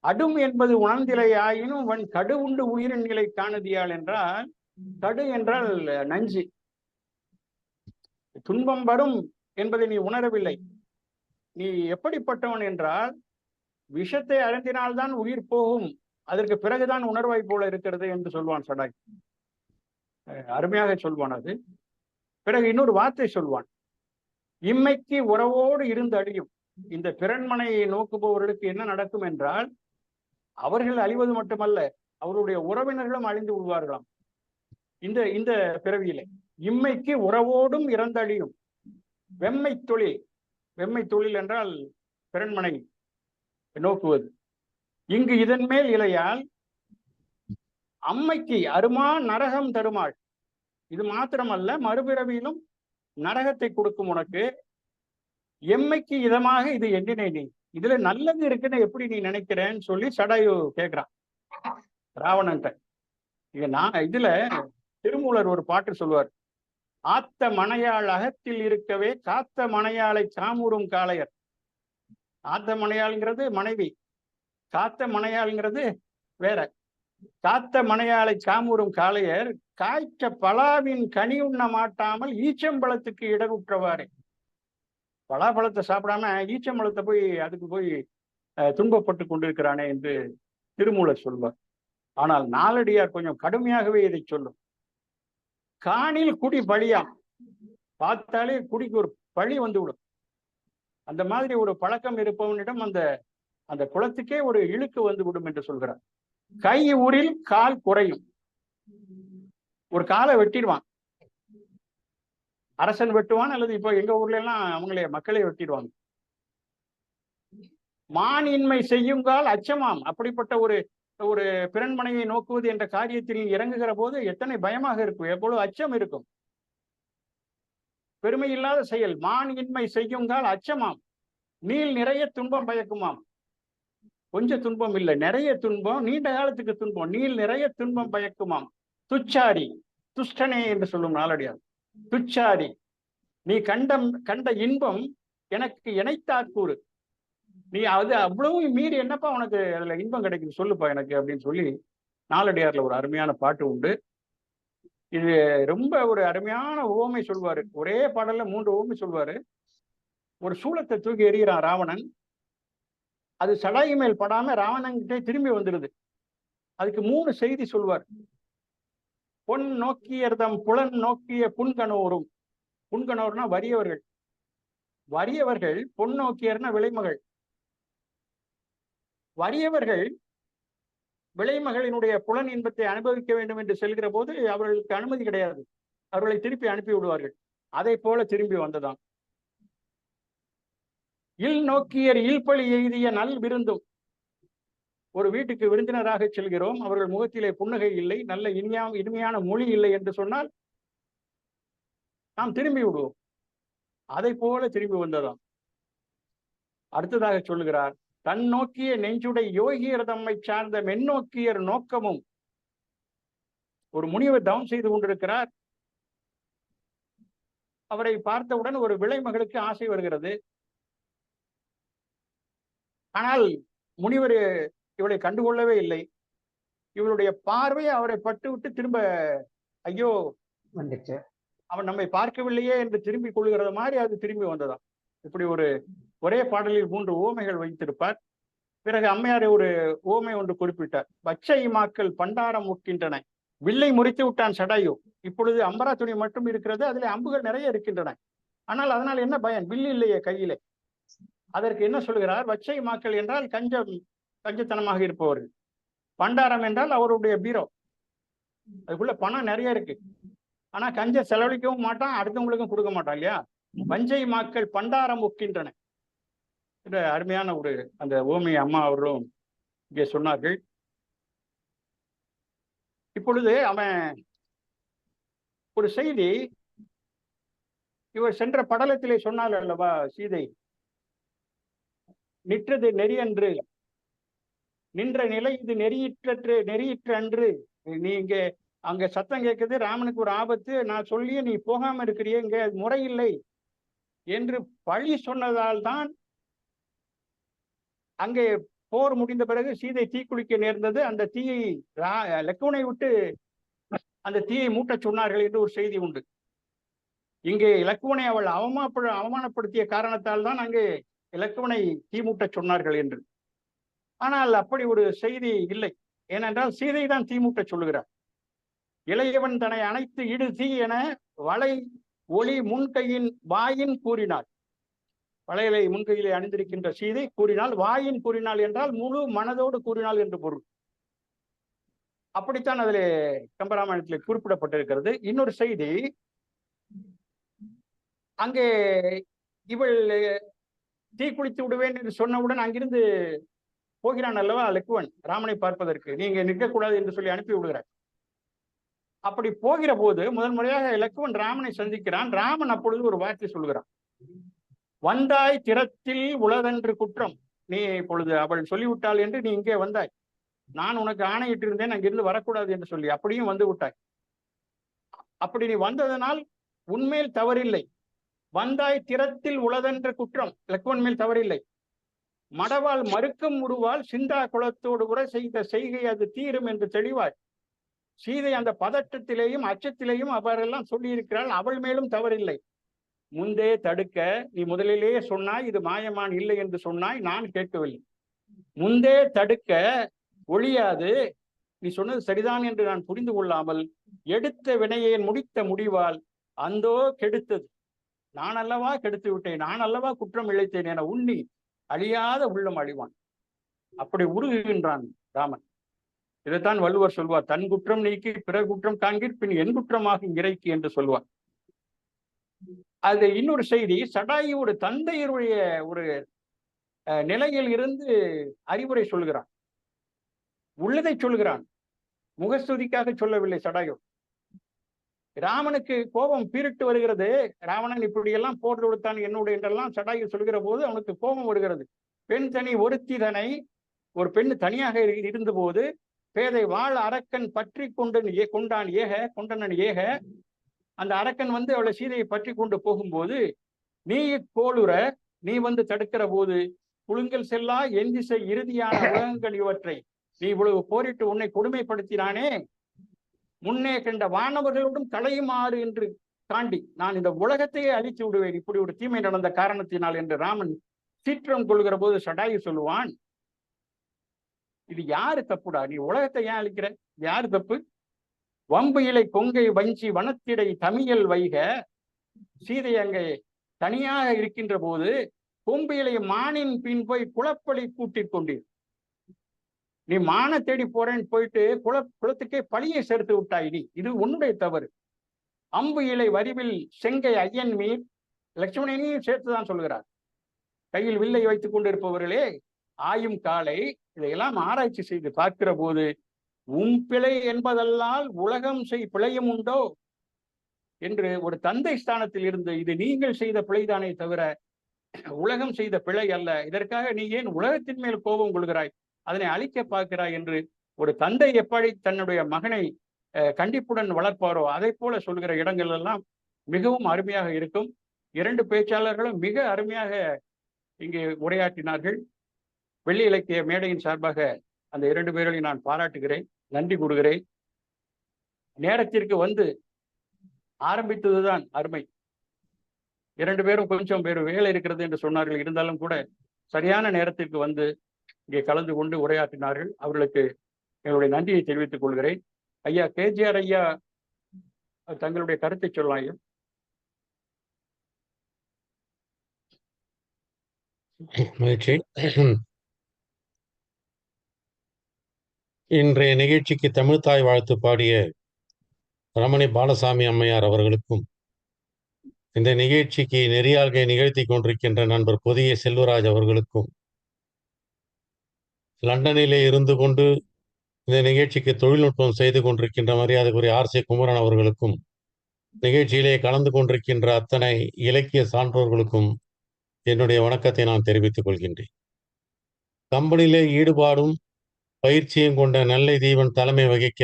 Speaker 3: அடும் என்பது உணர்ந்திலையாயினும் வன் கடு உண்டு உயிரின் நிலை காணுதியாள் என்றால், கடு என்றால் நஞ்சு. துன்பம் வரும் என்பதை நீ உணரவில்லை. நீ எப்படிப்பட்டவன் என்றால், விஷத்தை அருந்தினால்தான் உயிர் போகும், அதற்கு பிறகுதான் உணர்வாய் போல இருக்கிறது என்று சொல்வான் சடாய். அருமையாக சொல்வான். அது பிறகு இன்னொரு வார்த்தை சொல்வான், இம்மைக்கு உறவோடு இருந்து அழியும். இந்த பிறன்மனையை நோக்குபவர்களுக்கு என்ன நடக்கும் என்றால், அவர்கள் அழிவது மட்டுமல்ல, அவருடைய உறவினர்களும் அழிந்து விடுவார்களாம் இந்த இந்த பிறவியிலே. இம்மைக்கு உறவோடும் இறந்தழியும். வெம்மை தொழில், வெம்மை தொழில் என்றால் பிறன்மனை நோக்குவது. இங்கு இதன் மேல் இலையால் அம்மைக்கு அருமா நரகம் தருமாள். இது மாத்திரமல்ல, மறுபிறவியிலும் நரகத்தை கொடுக்கும் உனக்கு. எம்மைக்கு இதமாக இது எண்ணினை நீ, இதுல நல்லது இருக்குன்னு எப்படி நீ நினைக்கிறேன்னு சொல்லி சடாயு கேட்கிறான் ராவணன்ட்ட. இதுல திருமூலர் ஒரு பாட்டு சொல்லுவார், ஆத்த மனையாள் அகத்தில் இருக்கவே காத்த மனையாளை காமுறும் காளையர். ஆத்த மனையாளுங்கிறது மனைவி, காத்த மனையாளுங்கிறது வேற. காத்த மனையாளை காமுறும் காளையர் காய்ச்ச பலாவின் கனி உண்ண மாட்டாமல் ஈச்சம்பழத்துக்கு இடருற்றவாறு. பலாப்பழத்தை சாப்பிடாம ஈச்சம்பழத்தை போய் அதுக்கு போய் துன்பப்பட்டு கொண்டிருக்கிறானே என்று திருமூலர் சொல்வார். ஆனால் நாலடியார் கொஞ்சம் கடுமையாகவே இதை சொல்லும். காணில் குடி பழியாம், பார்த்தாலே குடிக்கு ஒரு பழி வந்துவிடும். அந்த மாதிரி ஒரு பழக்கம் இருப்பவனிடம் அந்த அந்த குளத்துக்கே ஒரு இழுக்கு வந்து விடும் என்று சொல்கிறார். கை ஊரில் கால் குறையும். ஒரு காலை வெட்டிடுவான், அரசன் வெட்டுவான், அல்லது இப்போ எங்க ஊர்ல எல்லாம் அவங்களே மக்களே வெட்டிடுவாங்க. மானின்மை செய்யுங்கால் அச்சமாம். அப்படிப்பட்ட ஒரு ஒரு பிறன்மனையை நோக்குவது என்ற காரியத்தில் இறங்குகிற போது எத்தனை பயமாக இருக்கும், எவ்வளவு அச்சம் இருக்கும். பெருமை இல்லாத செயல். மானின்மை செய்யுங்கால் அச்சமாம். நீள் நிறைய துன்பம் பயக்குமாம். கொஞ்சம் துன்பம் இல்லை, நிறைய துன்பம், நீண்ட காலத்துக்கு துன்பம். நீள் நிறைய துன்பம் பயக்குமாம். துச்சாரி, துஷ்டனே என்று சொல்லும் நாலடியார். துச்சாரி, நீ கண்ட இன்பம் எனக்கு இணைத்தாக்கூறு. நீ அது அவ்வளவு மீறி என்னப்பா உனக்கு அதுல இன்பம் கிடைக்குது சொல்லுப்பா எனக்கு அப்படின்னு சொல்லி நாலடியார்ல ஒரு அருமையான பாட்டு உண்டு. இது ரொம்ப ஒரு அருமையான உவமை சொல்வாரு. ஒரே பாடல்ல 3 உவமை சொல்வாரு. ஒரு சூளத்தை தூக்கி எறிகிறான் ராவணன். அது சடாயு மேல் படாம ராவணன்கிட்டே திரும்பி வந்துடுது. அதுக்கு 3 செய்தி சொல்வார். பொன் நோக்கியர்தம் புலன் நோக்கிய புன்கணோரும். புன்கணோர்னா வறியவர்கள். வறியவர்கள் பொன் நோக்கியர்னா விலைமகள். வறியவர்கள் விலைமகளினுடைய புலன் இன்பத்தை அனுபவிக்க வேண்டும் என்று செல்கிற போது அவர்களுக்கு அனுமதி கிடையாது, அவர்களை திருப்பி அனுப்பி விடுவார்கள். அதை போல திரும்பி வந்ததாம். இல் நோக்கியர் இல்பழி எய்திய நல் விருந்தும். ஒரு வீட்டுக்கு விருந்தினராக செல்கிறோம், அவர்கள் முகத்திலே புன்னகை இல்லை, நல்ல இனிமையான மொழி இல்லை என்று சொன்னால் நாம் திரும்பி விடுவோம். அதை போல திரும்பி வந்ததாம். அடுத்ததாக சொல்லுகிறார், தன் நோக்கிய நெஞ்சுடை யோகியர் தம்மை சார்ந்த மென்னோக்கியர் நோக்கமும். ஒரு முனிவர் தவம் செய்து கொண்டிருக்கிறார். அவரை பார்த்தவுடன் ஒரு விலைமகளுக்கு ஆசை வருகிறது. ஆனால் முனிவர் இவளை கண்டுகொள்ளவே இல்லை. இவளுடைய பார்வை அவரை பட்டுவிட்டு திரும்ப ஐயோ
Speaker 1: வந்துச்சு,
Speaker 3: அவன் நம்மை பார்க்கவில்லையே என்று திரும்பி கொள்கிறது மாதிரி அது திரும்பி வந்ததாம். இப்படி ஒரே பாடலில் 3 உவமைகள் வைத்திருப்பார். பிறகு அம்மையார் ஒரு உவமை ஒன்று குறிப்பிட்டார். பச்சை மாக்கள் பண்டாரம் உட்கின்றன, வில்லை முறித்து விட்டான் சடாயு. இப்பொழுது அம்பரா துணி மட்டும் இருக்கிறது, அதில் அம்புகள் நிறைய இருக்கின்றன. ஆனால் அதனால் என்ன பயன், வில்லு இல்லையே கையிலே. அதற்கு என்ன சொல்கிறார், பச்சை மாக்கள் என்றால் கஞ்சத்தனமாக இருப்பவர்கள். பண்டாரம் என்றால் அவருடைய பீரோ, அதுக்குள்ள பணம் நிறைய இருக்கு. ஆனா கஞ்ச செலவழிக்கவும் மாட்டான், அடுத்தவங்களுக்கும் கொடுக்க மாட்டான் இல்லையா. வஞ்சை மாக்கள் பண்டாரம் உட்கின்றன. அருமையான ஒரு அந்த ஓமை அம்மா அவர்களும் இங்கே சொன்னார்கள். இப்பொழுது அவன் ஒரு செய்தி இவர் சென்ற படலத்திலே சொன்னார் அல்லவா, சீதை நிற்றது நெறியன்று, நின்ற நிலை இது நெறியிற்று அன்று. நீ அங்க சத்தம் கேட்குது, ராமனுக்கு ஒரு ஆபத்து, நான் சொல்லியே நீ போகாம இருக்கிறியே, இங்க முறையில்லை என்று பழி சொன்னதால் தான் அங்கே போர் முடிந்த பிறகு சீதை தீக்குளிக்க நேர்ந்தது. அந்த தீயை லக்குவனை விட்டு அந்த தீயை மூட்டச் சொன்னார்கள் என்று ஒரு செய்தி உண்டு. இங்கே இலக்குவனை அவள் அவமானப்படுத்திய காரணத்தால் தான் அங்கே இலக்குவனை தீ மூட்டச் சொன்னார்கள் என்று. ஆனால் அப்படி ஒரு செய்தி இல்லை. ஏனென்றால் சீதை தான் தீ மூட்டச் சொல்லுகிறார். இளையவன் தன்னை அணைத்து இடு தீ என வளை ஒளி முன்கையின் வாயின் கூறினாள். வளையலை முன்கையிலே அணிந்திருக்கின்ற சீதை கூறினாள். வாயின் கூறினாள் என்றால் முழு மனதோடு கூறினாள் என்று பொருள். அப்படித்தான் அதிலே கம்பராமாயணத்தில் குறிப்பிடப்பட்டிருக்கிறது. இன்னொரு செய்தி, அங்கே இவள் தீ குளித்து விடுவேன் என்று சொன்னவுடன் அங்கிருந்து போகிறான் அல்லவா லக்குவன் ராமனை பார்ப்பதற்கு. நீங்க நிற்கக்கூடாது என்று சொல்லி அனுப்பி விடுகிறார். அப்படி போகிற போது முதல் முறையாக லக்குவன் ராமனை சந்திக்கிறான். ராமன் அப்பொழுது ஒரு வார்த்தை சொல்கிறான், வந்தாய் திறத்தில் உளதென்று குற்றம். நீ இப்பொழுது அவள் சொல்லிவிட்டாள் என்று நீ இங்கே வந்தாய். நான் உனக்கு ஆணையிட்டு இருந்தேன் அங்கிருந்து வரக்கூடாது என்று சொல்லி, அப்படியும் வந்து விட்டாய். அப்படி நீ வந்ததனால் உன்மேல் தவறில்லை. வந்தாய் திறத்தில் உளதென்ற குற்றம், லக்குவன் மேல் தவறில்லை. மடவாள் மறுக்கும் உருவால் சிந்தா குலத்தோடு கூட செய்த செய்கை அது தீரும் என்று தெளிவாய். சீதை அந்த பதற்றத்திலேயும் அச்சத்திலேயும் அவரெல்லாம் சொல்லி இருக்கிறாள். அவள் மேலும் தவறில்லை. முந்தே தடுக்க நீ முதலிலேயே சொன்னாய், இது மாயமான் இல்லை என்று சொன்னாய், நான் கேட்கவில்லை. முந்தே தடுக்க ஒழியாது, நீ சொன்னது சரிதான் என்று நான் புரிந்து கொள்ளாமல் எடுத்த வினையேன் முடித்த முடிவால் அந்தோ கெடுத்தது. நான் அல்லவா கெடுத்து விட்டேன், நான் அல்லவா குற்றம் இழைத்தேன் என உண்ணி அழியாத உள்ளம் அழிவான். அப்படி உருகுகின்றான் ராமன். இதைத்தான் வள்ளுவர் சொல்வார், தன் குற்றம் நீக்கி பிற குற்றம் காண்கிற் பின் என் குற்றமாக இறைக்கு என்று சொல்வார். அது இன்னொரு செய்தி, சடாயுவோட தந்தையருடைய ஒரு நிலையில் இருந்து அறிவுரை சொல்கிறான், உள்ளதை சொல்கிறான், முகஸ்துதிக்காக சொல்லவில்லை. சடாயு ராமனுக்கு கோபம் பீரிட்டு வருகிறது. ராவணன் இப்படியெல்லாம் போர் கொடுத்தான் என்னுடைய என்றெல்லாம் சடாயு சொல்கிற போது அவனுக்கு கோபம் வருகிறது. பெண் தனி ஒருத்தி தனை, ஒரு பெண் தனியாக இருந்த போது பேதை வாழ் அரக்கன் பற்றி கொண்டான் கொண்டனன் ஏக. அந்த அரக்கன் வந்து அவளை சீதையை பற்றி கொண்டு போகும்போது நீ கோளுற நீ வந்து தடுக்கிற போது புழுங்கல் செல்லா என் திசை இறுதியான உலகங்கள் இவற்றை நீ இவ்வளவு போரிட்டு உன்னை கொடுமைப்படுத்தினானே, முன்னே கண்ட வானவர்களோடும் தலையுமாறு என்று தாண்டி நான் இந்த உலகத்தையே அழித்து விடுவேன், இப்படி ஒரு தீமை நடந்த காரணத்தினால் என்று ராமன் சீற்றம் கொள்கிற போது சடாயு சொல்லுவான், இது யாரு தப்புடா, நீ உலகத்தை ஏன் அழிக்கிற, யாரு தப்பு? வம்பு இலை கொங்கை வஞ்சி வனத்திடை தமியல் வைக. சீதை அங்கே தனியாக இருக்கின்ற போது கொம்பு இலை மானின் பின் போய் குளப்பலி கூட்டிக் கொண்டீர். நீ மான தேடி போறேன்னு போயிட்டு குளத்துக்கே பழியை சேர்த்து விட்டாய் நீ, இது உன்னுடைய தவறு. அம்பு இலை வரிவில் செங்கை ஐயன் மீன், லட்சுமணனையும் சேர்த்துதான் சொல்கிறார். கையில் வில்லை வைத்துக் கொண்டிருப்பவர்களே ஆயும் காலை, இதையெல்லாம் ஆராய்ச்சி செய்து பார்க்கிற போது உம் பிழை என்பதல்லால் உலகம் பிழையும் உண்டோ என்று ஒரு தந்தை ஸ்தானத்தில் இருந்து, இது நீங்கள் செய்த பிழைதானே தவிர உலகம் செய்த பிழை அல்ல, இதற்காக நீ ஏன் உலகத்தின் மேல் கோபம் கொள்கிறாய், அதனை அழிக்க பார்க்கிறாய் என்று ஒரு தந்தை எப்படி தன்னுடைய மகனை கண்டிப்புடன் வளர்ப்பாரோ அதை போல சொல்கிற இடங்கள் எல்லாம் மிகவும் அருமையாக இருக்கும். இரண்டு பேச்சாளர்களும் மிக அருமையாக இங்கே உரையாற்றினார்கள். வெள்ளி இலக்கிய மேடையின் சார்பாக அந்த இரண்டு பேர்களையும் நான் பாராட்டுகிறேன், நன்றி கூறுகிறேன். நேரத்திற்கு வந்து ஆரம்பித்ததுதான் அருமை. இரண்டு பேரும் கொஞ்சம் வேலை இருக்கிறது என்று சொன்னார்கள், இருந்தாலும் கூட சரியான நேரத்திற்கு வந்து இங்கே கலந்து கொண்டு உரையாற்றினார்கள். அவர்களுக்கு எங்களுடைய நன்றியை தெரிவித்துக் கொள்கிறேன். ஐயா கேஜிஆர் ஐயா தங்களுடைய கருத்தை சொல்லலாம்.
Speaker 7: மகிழ்ச்சி. இன்றைய நிகழ்ச்சிக்கு தமிழ்தாய் வாழ்த்து பாடிய ரமணி பாலசாமி அம்மையார் அவர்களுக்கும், இந்த நிகழ்ச்சிக்கு நெறியாள்கை நிகழ்த்தி கொண்டிருக்கின்ற நண்பர் பொதிய செல்வராஜ் அவர்களுக்கும், லண்டனிலே இருந்து கொண்டு இந்த நிகழ்ச்சிக்கு தொழில்நுட்பம் செய்து கொண்டிருக்கின்ற மரியாதைக்குரிய ஆர்.சி. குமரன் அவர்களுக்கும், நிகழ்ச்சியிலே கலந்து கொண்டிருக்கின்ற அத்தனை இலக்கிய சான்றோர்களுக்கும் என்னுடைய வணக்கத்தை நான் தெரிவித்துக் கொள்கின்றேன். கம்பெனியிலே ஈடுபாடும் பயிற்சியும் கொண்ட நெல்லை தீபன் தலைமை வகிக்க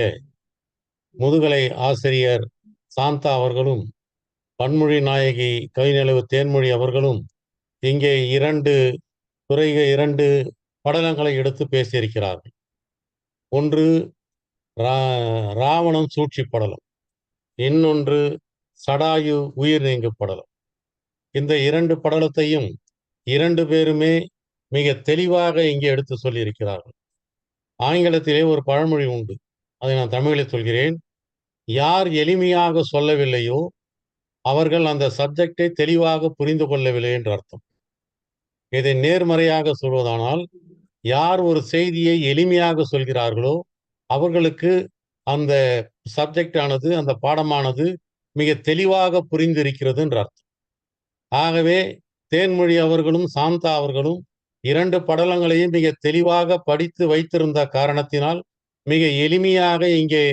Speaker 7: முதுகலை ஆசிரியர் சாந்தா அவர்களும் பன்மொழி நாயகி கவிநிலவு தேன்மொழி அவர்களும் இங்கே இரண்டு படலங்களை எடுத்து பேசியிருக்கிறார்கள். ஒன்று ராவணன் சூழ்ச்சி படலம், இன்னொன்று சடாயு உயிர் நீங்கு படலம். இந்த 2 படலத்தையும் 2 பேருமே மிக தெளிவாக இங்கே எடுத்து சொல்லியிருக்கிறார்கள். ஆங்கிலத்திலே ஒரு பழமொழி உண்டு, அதை நான் தமிழில் சொல்கிறேன். யார் எளிமையாக சொல்லவில்லையோ அவர்கள் அந்த சப்ஜெக்டை தெளிவாக புரிந்து கொள்ளவில்லை என்று அர்த்தம். இதை நேர்மறையாக சொல்வதானால், யார் ஒரு செய்தியை எளிமையாக சொல்கிறார்களோ அவர்களுக்கு அந்த சப்ஜெக்ட் ஆனது, அந்த பாடமானது மிக தெளிவாக புரிந்திருக்கிறது என்று அர்த்தம். ஆகவே தேன்மொழி அவர்களும் சாந்தா அவர்களும் 2 படலங்களையும் மிக தெளிவாக படித்து வைத்திருந்த காரணத்தினால் மிக எளிமையாக இங்கே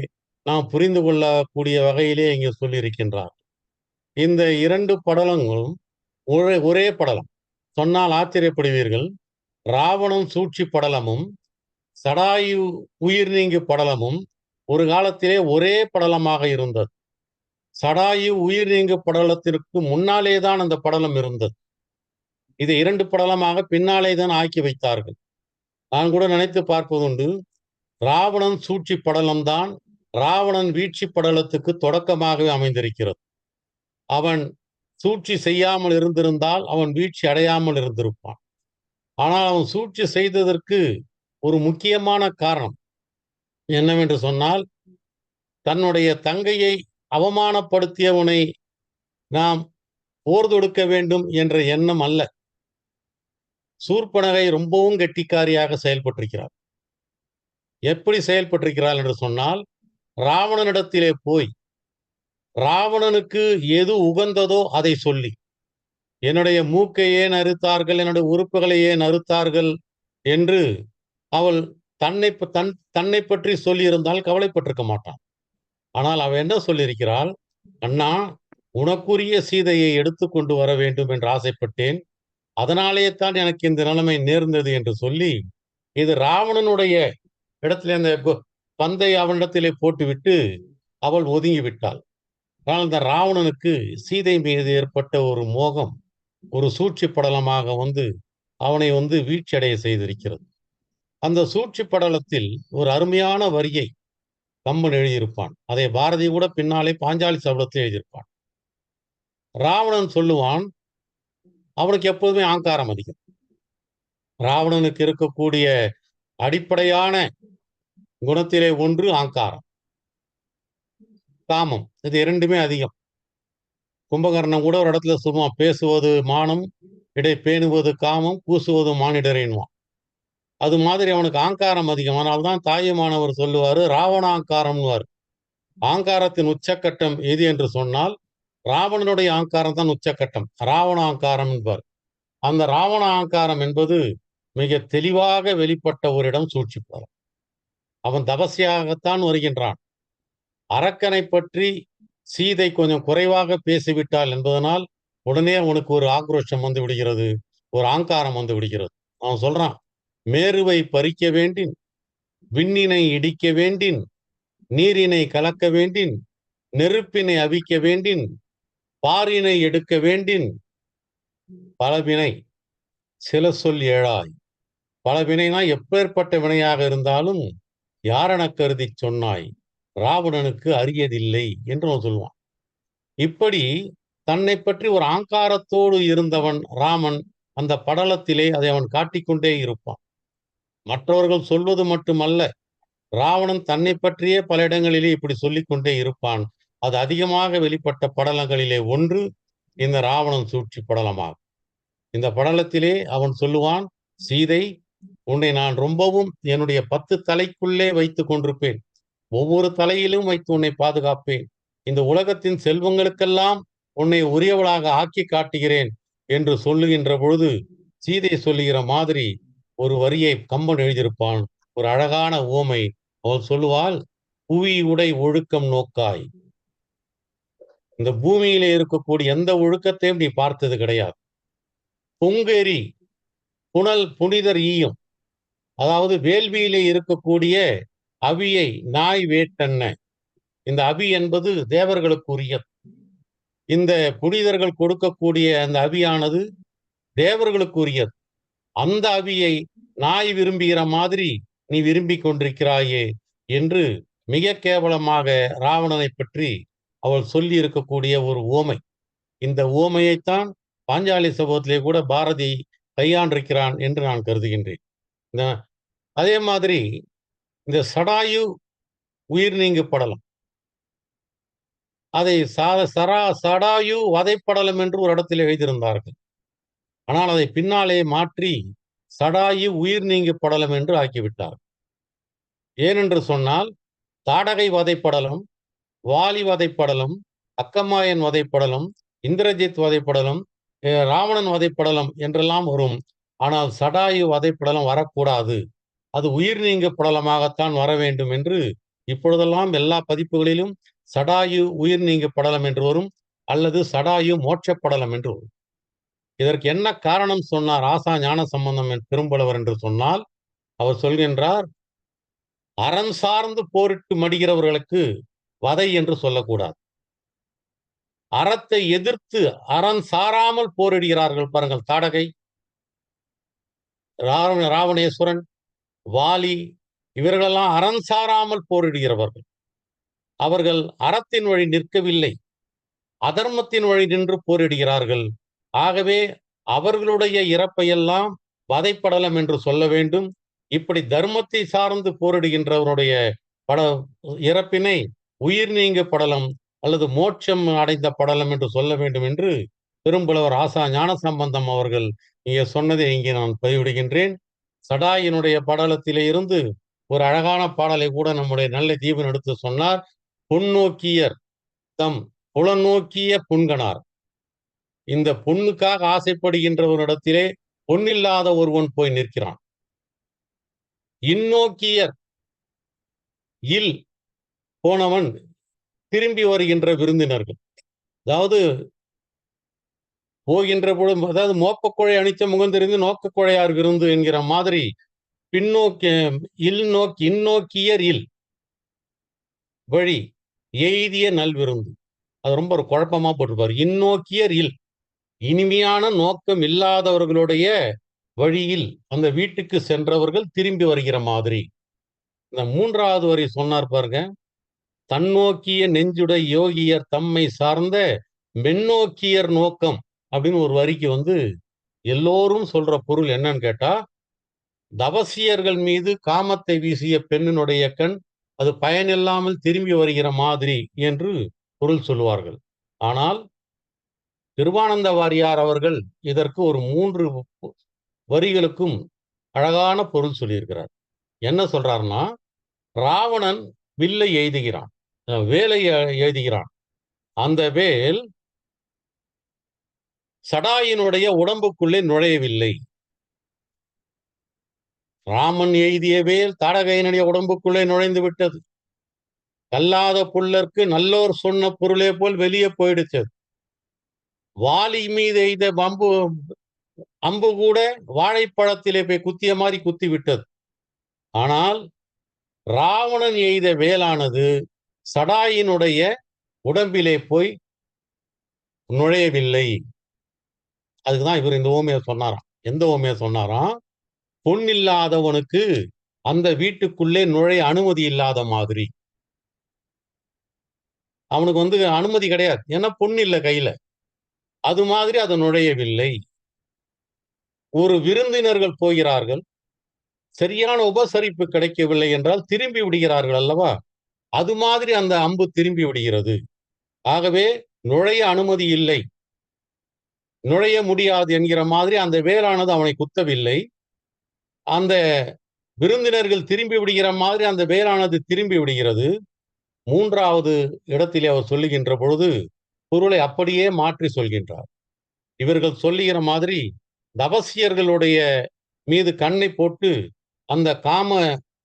Speaker 7: நாம் புரிந்து கொள்ளக்கூடிய வகையிலே இங்கே சொல்லியிருக்கின்றார். இந்த 2 படலங்களும் ஒரே படலம். சொன்னால் ஆச்சரியப்படுவீர்கள். ராவணன் சூழ்ச்சி படலமும் சடாயு உயிர் நீங்கு படலமும் ஒரு காலத்திலே ஒரே படலமாக இருந்தது. சடாயு உயிர் நீங்கு படலத்திற்கு முன்னாலே தான் அந்த படலம் இருந்தது. இது 2 படலமாக பின்னாலே தான் ஆக்கி வைத்தார்கள். நான் கூட நினைத்து பார்ப்பதுண்டு, ராவணன் சூழ்ச்சி படலம்தான் ராவணன் வீழ்ச்சி படலத்துக்கு தொடக்கமாகவே அமைந்திருக்கிறது. அவன் சூழ்ச்சி செய்யாமல் இருந்திருந்தால் அவன் வீழ்ச்சி அடையாமல் இருந்திருப்பான். ஆனால் அவன் சூழ்ச்சி செய்ததற்கு ஒரு முக்கியமான காரணம் என்னவென்று சொன்னால், தன்னுடைய தங்கையை அவமானப்படுத்தியவனை நாம் போர் தொடுக்க வேண்டும் என்ற எண்ணம் அல்ல. சூர்பனகை ரொம்பவும் கெட்டிக்காரியாக செயல்பட்டிருக்கிறார். எப்படி செயல்பட்டிருக்கிறாள் என்று சொன்னால், ராவணனிடத்திலே போய் ராவணனுக்கு எது உகந்ததோ அதை சொல்லி, என்னுடைய மூக்கை ஏன் அறுத்தார்கள், என்னுடைய உறுப்புகளை ஏன் அறுத்தார்கள் என்று அவள் தன்னை பற்றி சொல்லியிருந்தால் கவலைப்பட்டிருக்க மாட்டான். ஆனால் அவள் என்ன சொல்லியிருக்கிறாள், அண்ணா உனக்குரிய சீதையை எடுத்து கொண்டு வர வேண்டும் என்று ஆசைப்பட்டேன், அதனாலே தான் எனக்கு இந்த நிலைமை நேர்ந்தது என்று சொல்லி, இது ராவணனுடைய இடத்திலே அந்த பந்தை அவனிடத்திலே போட்டுவிட்டு அவள் ஒதுங்கி விட்டாள். ஆனால் இந்த ராவணனுக்கு சீதை மீது ஏற்பட்ட ஒரு மோகம் ஒரு சூழ்ச்சி படலமாக அவனை வீழ்ச்சி அடைய செய்திருக்கிறது. அந்த சூழ்ச்சி படலத்தில் ஒரு அருமையான வரியை கம்பன் எழுதியிருப்பான். அதை பாரதி கூட பின்னாலே பாஞ்சாலி சபதத்தில் எழுதியிருப்பான். ராவணன் சொல்லுவான், அவனுக்கு எப்போதுமே ஆங்காரம் அதிகம். ராவணனுக்கு இருக்கக்கூடிய அடிப்படையான குணத்திலே ஒன்று ஆங்காரம், காமம். இது 2மே அதிகம். கும்பகர்ணன் கூட ஒரு இடத்துல சும்மா பேசுவது மானம், இடை பேணுவது காமம், பூசுவது மானிடரேன்வான். அது மாதிரி அவனுக்கு ஆங்காரம் அதிகம். அதனால்தான் தாயுமானவர் சொல்லுவாரு, ராவணாங்காரம்னுவார். ஆங்காரத்தின் உச்சக்கட்டம் எது என்று சொன்னால் ராவணனுடைய ஆங்காரம் தான் உச்சக்கட்டம், ராவணாங்காரம் என்பார். அந்த ராவண ஆங்காரம் என்பது மிக தெளிவாக வெளிப்பட்ட ஒரு இடம் சூழ்ச்சி படலம். அவன் தபஸ்யாகத்தான் வருகின்றான். அரக்கனை பற்றி சீதை கொஞ்சம் குறைவாக பேசிவிட்டாள் என்பதனால் உடனே அவனுக்கு ஒரு ஆக்ரோஷம் வந்து விடுகிறது, ஒரு ஆங்காரம் வந்து விடுகிறது. அவன் சொல்றான், மேருவை பறிக்க வேண்டின், விண்ணினை இடிக்க வேண்டின், நீரினை கலக்க வேண்டின், நெருப்பினை அவிக்க வேண்டின், பாரினை எடுக்க வேண்டின், பலவினை சில சொல் ஏழாய். பலவினைனா எப்பேற்பட்ட வினையாக இருந்தாலும் யாரென கருதி சொன்னாய், ராவணனுக்கு அரியதில்லை என்று அவன் சொல்லுவான். இப்படி தன்னை பற்றி ஒரு ஆங்காரத்தோடு இருந்தவன் ராமன் அந்த படலத்திலே அதை அவன் காட்டிக்கொண்டே இருப்பான். மற்றவர்கள் சொல்வது மட்டுமல்ல, ராவணன் தன்னை பற்றியே பல இடங்களிலே இப்படி சொல்லிக்கொண்டே இருப்பான். அது அதிகமாக வெளிப்பட்ட படலங்களிலே ஒன்று இந்த ராவணன் சூழ்ச்சி படலமாகும். இந்த படலத்திலே அவன் சொல்லுவான், சீதை, உன்னை நான் ரொம்பவும் என்னுடைய 10 தலைக்குள்ளே வைத்துக் கொண்டிருப்பேன், ஒவ்வொரு தலையிலும் வைத்து உன்னை பாதுகாப்பேன், இந்த உலகத்தின் செல்வங்களுக்கெல்லாம் உன்னை உரியவளாக ஆக்கி காட்டுகிறேன் என்று சொல்லுகின்ற பொழுது சீதை சொல்லுகிற மாதிரி ஒரு வரியை கம்பன் எழுதியிருப்பான். ஒரு அழகான உவமை. அவள் சொல்லுவாள், புவி உடை ஒழுக்கம் நோக்காய். இந்த பூமியிலே இருக்கக்கூடிய எந்த ஒழுக்கத்தையும் நீ பார்த்தது கிடையாது. பொங்கேரி புனல் புனிதர் ஈயும், அதாவது வேள்வியிலே இருக்கக்கூடிய அவியை நாய் வேட்டன்ன. இந்த அவி என்பது தேவர்களுக்கு உரியது. இந்த புனிதர்கள் கொடுக்கக்கூடிய அந்த அவியானது தேவர்களுக்கு உரியது. அந்த அவியை நாய் விரும்புகிற மாதிரி நீ விரும்பிக் கொண்டிருக்கிறாயே என்று மிக கேவலமாக ராவணனை பற்றி அவள் சொல்லி இருக்கக்கூடிய ஒரு உவமை. இந்த உவமையைத்தான் பாஞ்சாலி சபதத்திலே கூட பாரதி கையாண்டிருக்கிறான் என்று நான் கருதுகின்றேன். அதே மாதிரி இந்த சடாயு உயிர் நீங்கு படலம், அதை சடாயு வதைப்படலம் என்று ஒரு இடத்தில் எழுதியிருந்தார்கள். ஆனால் அதை பின்னாலே மாற்றி சடாயு உயிர் நீங்கு படலம் என்று ஆக்கிவிட்டார். ஏனென்று சொன்னால் தாடகை வதைப்படலம், வாலி வதைப்படலம், அக்கமாயன் வதைப்படலம், இந்திரஜித் வதைப்படலம், ராவணன் வதைப்படலம் என்றெல்லாம் வரும். ஆனால் சடாயு வதைப்படலம் வரக்கூடாது, அது உயிர் நீங்க படலமாகத்தான் வர வேண்டும் என்று இப்பொழுதெல்லாம் எல்லா பதிப்புகளிலும் சடாயு உயிர் நீங்க படலம் என்று வரும், அல்லது சடாயு மோட்ச படலம் என்று வரும். இதற்கு என்ன காரணம் சொன்னார் ஆசா ஞான சம்பந்தம் பெரும்பளவர் என்று சொன்னால், அவர் சொல்கின்றார், அறம் சார்ந்து போரிட்டு மடிகிறவர்களுக்கு வதை என்று சொல்லக்கூடாது. அறத்தை எதிர்த்து அறம் சாராமல் போரிடுகிறார்கள் பாருங்கள், தாடகை, ராவணேஸ்வரன், வாலி, இவர்களெல்லாம் அறம் சாராமல் போரிடுகிறவர்கள். அவர்கள் அறத்தின் வழி நிற்கவில்லை, அதர்மத்தின் வழி நின்று போரிடுகிறார்கள். ஆகவே அவர்களுடைய இறப்பையெல்லாம் வதைப்படலம் என்று சொல்ல வேண்டும். இப்படி தர்மத்தை சார்ந்து போரிடுகின்றவருடைய இறப்பினை உயிர் நீங்க படலம் அல்லது மோட்சம் அடைந்த படலம் என்று சொல்ல வேண்டும் என்று பெரும்புலவர் ஆசா ஞான சம்பந்தம் அவர்கள் இங்கே சொன்னதை இங்கே நான் பதிவிடுகின்றேன். சடாயினுடைய படலத்திலே இருந்து ஒரு அழகான பாடலை கூட நம்முடைய நல்ல தீபன் எடுத்து சொன்னார். பொன்னோக்கியர் தம் புலநோக்கிய புண்கனார். இந்த பொண்ணுக்காக ஆசைப்படுகின்றவரிடத்திலே பொன்னில்லாத ஒருவன் போய் நிற்கிறான். இந்நோக்கியர் இல் போனவன் திரும்பி வருகின்ற விருந்தினர்கள், அதாவது போகின்ற பொழுது, அதாவது மோப்பக்குழை அணிச்ச முகந்திருந்து நோக்கக்குழையார் விருந்து என்கிற மாதிரி பின்னோக்கி இந்நோக்கியர் இல் வழி எய்திய நல்விருந்து. அது ரொம்ப ஒரு குழப்பமா போட்டிருப்பார். இந்நோக்கியர் இல், இனிமையான நோக்கம் இல்லாதவர்களுடைய வழியில் அந்த வீட்டுக்கு சென்றவர்கள் திரும்பி வருகிற மாதிரி. இந்த மூன்றாவது வரி சொன்னார் பாருங்க, தன்னோக்கிய நெஞ்சுடை யோகியர் தம்மை சார்ந்த மென்னோக்கியர் நோக்கம் அப்படின்னு ஒரு வரிக்கு எல்லோரும் சொல்ற பொருள் என்னன்னு கேட்டா, தவசியர்கள் மீது காமத்தை வீசிய பெண்ணினுடைய கண் அது பயனில்லாமல் திரும்பி வருகிற மாதிரி என்று பொருள் சொல்லுவார்கள். ஆனால் கிருபானந்த வாரியார் அவர்கள் இதற்கு ஒரு 3 வரிகளுக்கும் அழகான பொருள் சொல்லியிருக்கிறார். என்ன சொல்றாருன்னா, ராவணன் வில்லை எய்துகிறான், வேலை எய்துகிறான். அந்த வேல் சடாயினுடைய உடம்புக்குள்ளே நுழையவில்லை. ராமன் எய்திய வேல் தாடகையினுடைய உடம்புக்குள்ளே நுழைந்து விட்டது. கல்லாத புல்லருக்கு நல்லோர் சொன்ன பொருளே போல் வெளியே போயிடுச்சது. வாலி மீது எய்த அம்பு கூட வாழைப்பழத்திலே போய் குத்திய மாதிரி குத்தி விட்டது. ஆனால் ராவணன் எய்த வேலானது சடாயினுடைய உடம்பிலே போய் நுழையவில்லை. அதுக்குதான் இவர் இந்த ஓமையை சொன்னாராம். எந்த ஓமையை சொன்னாராம்? பொன் இல்லாதவனுக்கு அந்த வீட்டுக்குள்ளே நுழைய அனுமதி இல்லாத மாதிரி. அவனுக்கு அனுமதி கிடையாது, ஏன்னா பொன் இல்லை கையில. அது மாதிரி அது நுழையவில்லை. ஒரு விருந்தினர்கள் போகிறார்கள், சரியான உபசரிப்பு கிடைக்கவில்லை என்றால் திரும்பி விடுகிறார்கள் அல்லவா? அது மாதிரி அந்த அம்பு திரும்பி விடுகிறது. ஆகவே நுழைய அனுமதி இல்லை, நுழைய முடியாது என்கிற மாதிரி அந்த வேலானது அவனை குத்தவில்லை. அந்த விருந்தினர்கள் திரும்பி விடுகிற மாதிரி அந்த வேலானது திரும்பி விடுகிறது. மூன்றாவது இடத்திலே அவர் சொல்லுகின்ற பொழுது பொருளை அப்படியே மாற்றி சொல்கின்றார். இவர்கள் சொல்லுகிற மாதிரி தவசியர்களுடைய மீது கண்ணை போட்டு அந்த காம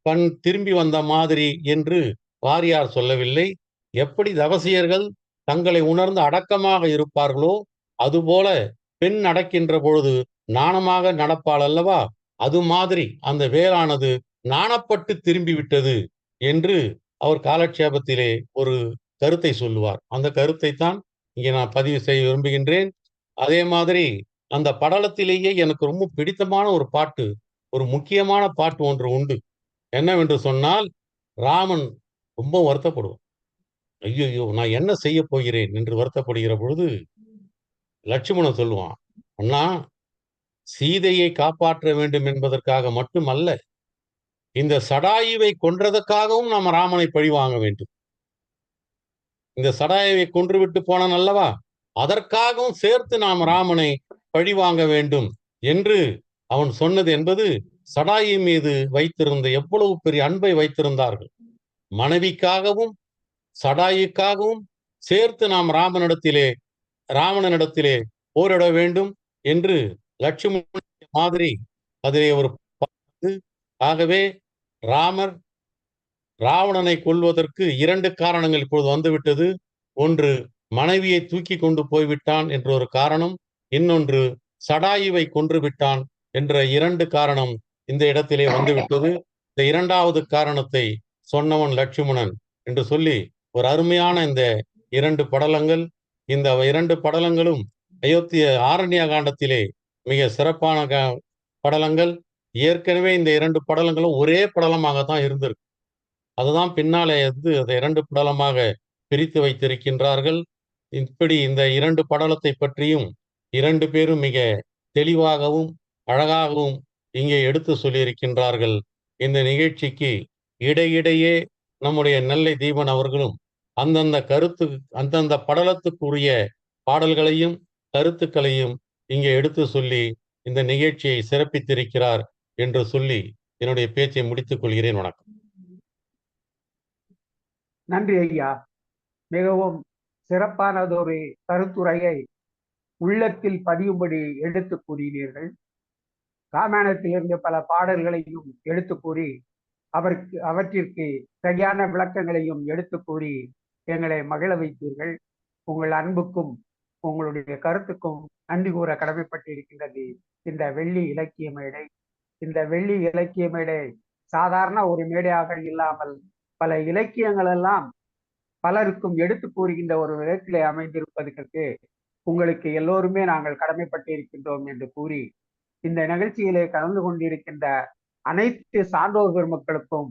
Speaker 7: கண் திரும்பி வந்த மாதிரி என்று வாரியார் சொல்லவில்லை. எப்படி தவசியர்கள் தங்களை உணர்ந்து அடக்கமாக இருப்பார்களோ அதுபோல பெண் அடக்கின்ற பொழுது நாணமாக நடப்பாள் அல்லவா? அது மாதிரி அந்த வேலானது நாணப்பட்டு திரும்பி விட்டது என்று அவர் காலட்சேபத்திலே ஒரு கருத்தை சொல்லுவார். அந்த கருத்தை தான் இங்கே நான் பதிவு செய்ய விரும்புகின்றேன். அதே மாதிரி அந்த படலத்திலேயே எனக்கு ரொம்ப பிடித்தமான ஒரு பாட்டு ஒரு முக்கியமான பாட்டு ஒன்று உண்டு. என்னவென்று சொன்னால், ராமன் ரொம்ப வருத்தப்படுவான். ஐயையோ! நான் என்ன செய்யப் போகிறேன் என்று வருத்தப்படுகிற பொழுது, லட்சுமணன் சொல்லுவான், அண்ணா, சீதையை காப்பாற்ற வேண்டும் என்பதற்காக மட்டுமல்ல, இந்த சடாயுவை கொன்றதற்காகவும் நாம் ராமனை பழிவாங்க வேண்டும். இந்த சடாயுவை கொன்றுவிட்டு போனான் அல்லவா? அதற்காகவும் சேர்த்து நாம் ராமனை பழிவாங்க வேண்டும் என்று அவன் சொன்னது என்பது சடாயு மீது வைத்திருந்த எவ்வளவு பெரிய அன்பை வைத்திருந்தார்கள். மனைவிக்காகவும் சடாயுக்காகவும் சேர்த்து நாம் ராவணனிடத்திலே போரிட வேண்டும் என்று லட்சுமண மாதிரி அதிலே ஒரு பார்த்து, ஆகவே ராமர் ராவணனை கொல்வதற்கு 2 காரணங்கள் இப்பொழுது வந்துவிட்டது. ஒன்று, மனைவியை தூக்கி கொண்டு போய்விட்டான் என்ற ஒரு காரணம், இன்னொன்று சடாயுவை கொன்று விட்டான் என்ற 2 காரணம் இந்த இடத்திலே வந்துவிட்டது. இந்த 2வது காரணத்தை சொன்னவன் லட்சுமணன் என்று சொல்லி ஒரு அருமையான இந்த 2 படலங்கள், இந்த 2 படலங்களும் அயோத்திய ஆரண்ய காண்டத்திலே மிக சிறப்பான படலங்கள். ஏற்கனவே இந்த 2 படலங்களும் ஒரே படலமாகத்தான் இருந்திருக்கு. அதுதான் பின்னாலே அதை 2 படலமாக பிரித்து வைத்திருக்கின்றார்கள். இப்படி இந்த 2 படலத்தை பற்றியும் 2 பேரும் மிக தெளிவாகவும் அழகாகவும் இங்கே எடுத்து சொல்லியிருக்கின்றார்கள். இந்த நிகழ்ச்சிக்கு இடையிடையே நம்முடைய நெல்லை தீபன் அவர்களும் அந்தந்த படலத்துக்குரிய பாடல்களையும் கருத்துக்களையும் இங்கே எடுத்து சொல்லி இந்த நிகழ்ச்சியை சிறப்பித்திருக்கிறார் என்று சொல்லி என்னுடைய பேச்சை முடித்துக் கொள்கிறேன். வணக்கம்.
Speaker 1: நன்றி ஐயா. மிகவும் சிறப்பானதொரு கருத்துரையை உள்ளத்தில் பதியும்படி எடுத்து கூறினீர்கள். ராமாயணத்திலிருந்து பல பாடல்களையும் எடுத்து கூறி அவற்றிற்கு சரியான விளக்கங்களையும் எடுத்து கூறி எங்களை மகிழ வைத்தீர்கள். உங்கள் அன்புக்கும் உங்களுடைய கருத்துக்கும் நன்றி கூற கடமைப்பட்டிருக்கின்றது இந்த வெள்ளி இலக்கிய மேடை. இந்த வெள்ளி இலக்கிய மேடை சாதாரண ஒரு மேடையாக இல்லாமல் பல இலக்கியங்கள் எல்லாம் பலருக்கும் எடுத்து கூறுகின்ற ஒரு விதத்திலே அமைந்திருப்பதற்கு உங்களுக்கு எல்லோருமே நாங்கள் கடமைப்பட்டு இருக்கின்றோம் என்று கூறி, இந்த நிகழ்ச்சியிலே கலந்து கொண்டிருக்கின்ற அனைத்து சான்றோர் பெருமக்களுக்கும்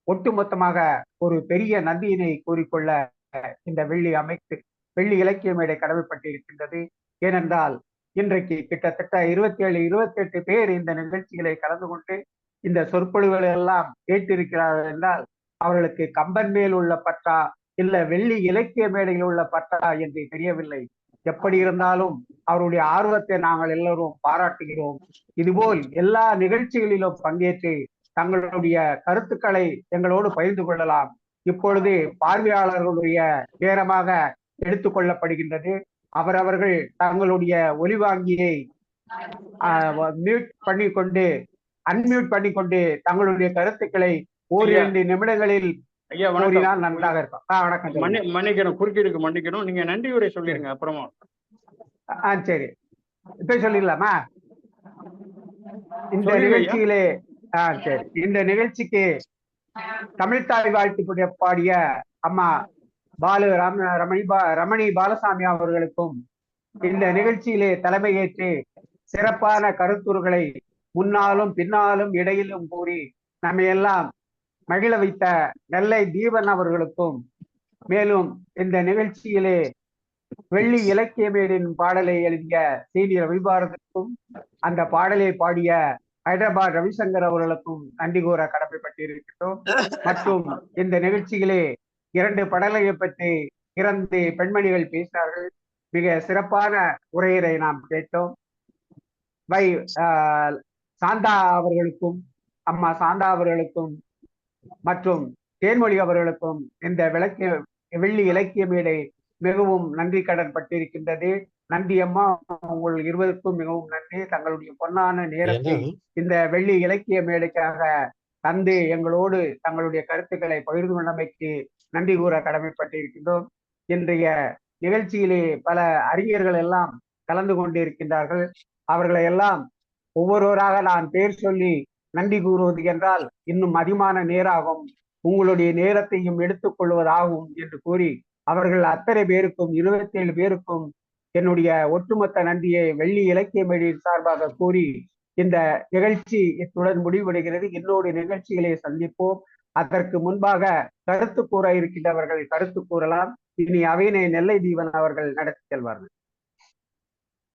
Speaker 1: ஒட்டுமொத்தமாக ஒரு பெரிய நன்றியினை கூறிக்கொள்ள இந்த வெள்ளி இலக்கிய மேடை கடமைப்பட்டு இருக்கின்றது. ஏனென்றால் இன்றைக்கு கிட்டத்தட்ட 27-28 பேர் இந்த நிகழ்ச்சிகளை கலந்து கொண்டு இந்த சொற்பொழிவுகளை எல்லாம் கேட்டிருக்கிறார்கள் என்றால் அவர்களுக்கு கம்பன் மேல் உள்ள பற்றா இல்ல வெள்ளி இலக்கிய மேடையில் உள்ள பற்றா என்று தெரியவில்லை. எப்படி இருந்தாலும் அவருடைய ஆர்வத்தை நாங்கள் எல்லோரும் பாராட்டுகிறோம். இதுபோல் எல்லா நிகழ்ச்சிகளிலும் பங்கேற்று தங்களுடைய கருத்துக்களை எங்களோடு பகிர்ந்து கொள்ளலாம். இப்பொழுது பார்வையாளர்களுடைய நேரமாக எடுத்துக்கொள்ளப்படுகின்றது. அவரவர்கள் தங்களுடைய ஒலிவாங்கியை அன்மியூட் பண்ணிக்கொண்டு தங்களுடைய கருத்துக்களை 1-2 நிமிடங்களில்
Speaker 3: ஐயா
Speaker 1: நன்றாக இருக்கும். வணக்கம்.
Speaker 3: மன்னிக்கணும், குறுக்கீடுக்கு மன்னிக்கணும். நீங்க நன்றி உரை சொல்லிருங்க அப்புறமா.
Speaker 1: சரி, இப்ப சொல்லிடலாமா? இந்த நிகழ்ச்சியிலே சரி, இந்த நிகழ்ச்சிக்கு தமிழ்த்தாய் வாழ்த்து பாடிய அம்மா ரமணி பாலசாமி அவர்களுக்கும் இந்த நிகழ்ச்சியிலே தலைமையேற்று சிறப்பான கருத்துரைகளை முன்னாலும் பின்னாலும் இடையிலும் கூறி நம்மையெல்லாம் மகிழ வைத்த நெல்லை தீபன் அவர்களுக்கும், மேலும் இந்த நிகழ்ச்சியிலே வெள்ளி இலக்கிய மேடின் பாடலை எழுதிய செய்தி ரவிபாரதிற்கும் அந்த பாடலை பாடிய ஹைதராபாத் ரவிசங்கர் அவர்களுக்கும் நன்றி கூற கடமைப்பட்டிருக்கிறோம். மற்றும் இந்த நிகழ்ச்சியிலே 2 படலையை பற்றி 2 பெண்மணிகள் பேசினார்கள். மிக சிறப்பான உரையை நாம் கேட்டோம். சாந்தா அவர்களுக்கும் அம்மா சாந்தா அவர்களுக்கும் மற்றும் தேன்மொழி அவர்களுக்கும் இந்த வெள்ளி இலக்கிய மேடை மிகவும் நன்றி கடன் பட்டிருக்கின்றது. நன்றி அம்மா, உங்கள் இருவருக்கும் மிகவும் நன்றி. தங்களுடைய பொன்னான நேரத்தை இந்த வெள்ளி இலக்கிய மேடைக்காக தந்து எங்களோடு தங்களுடைய கருத்துக்களை பகிர்ந்து கொண்டமைக்கு நன்றி கூற கடமைப்பட்டிருக்கின்றோம். இன்றைய நிகழ்ச்சியிலே பல அறிஞர்கள் எல்லாம் கலந்து கொண்டிருக்கின்றார்கள். அவர்களை எல்லாம் ஒவ்வொருவராக நான் பேர் சொல்லி நன்றி கூறுவது என்றால் இன்னும் அதிகமான நேராகும், உங்களுடைய நேரத்தையும் எடுத்துக் கொள்வதாகும் என்று கூறி அவர்கள் அத்தனை பேருக்கும் 27 பேருக்கும் என்னுடைய ஒட்டுமொத்த நன்றியை வெள்ளி இலக்கிய மேடையின் சார்பாக கூறி இந்த நிகழ்ச்சி இத்துடன் முடிவடைகிறது. இன்னொரு நிகழ்ச்சிகளை சந்திப்போம். அதற்கு முன்பாக கருத்து கூற இருக்கின்றவர்கள் கருத்து கூறலாம். இனி அவையினை நெல்லை தீபன் அவர்கள் நடத்தி செல்வார்கள்.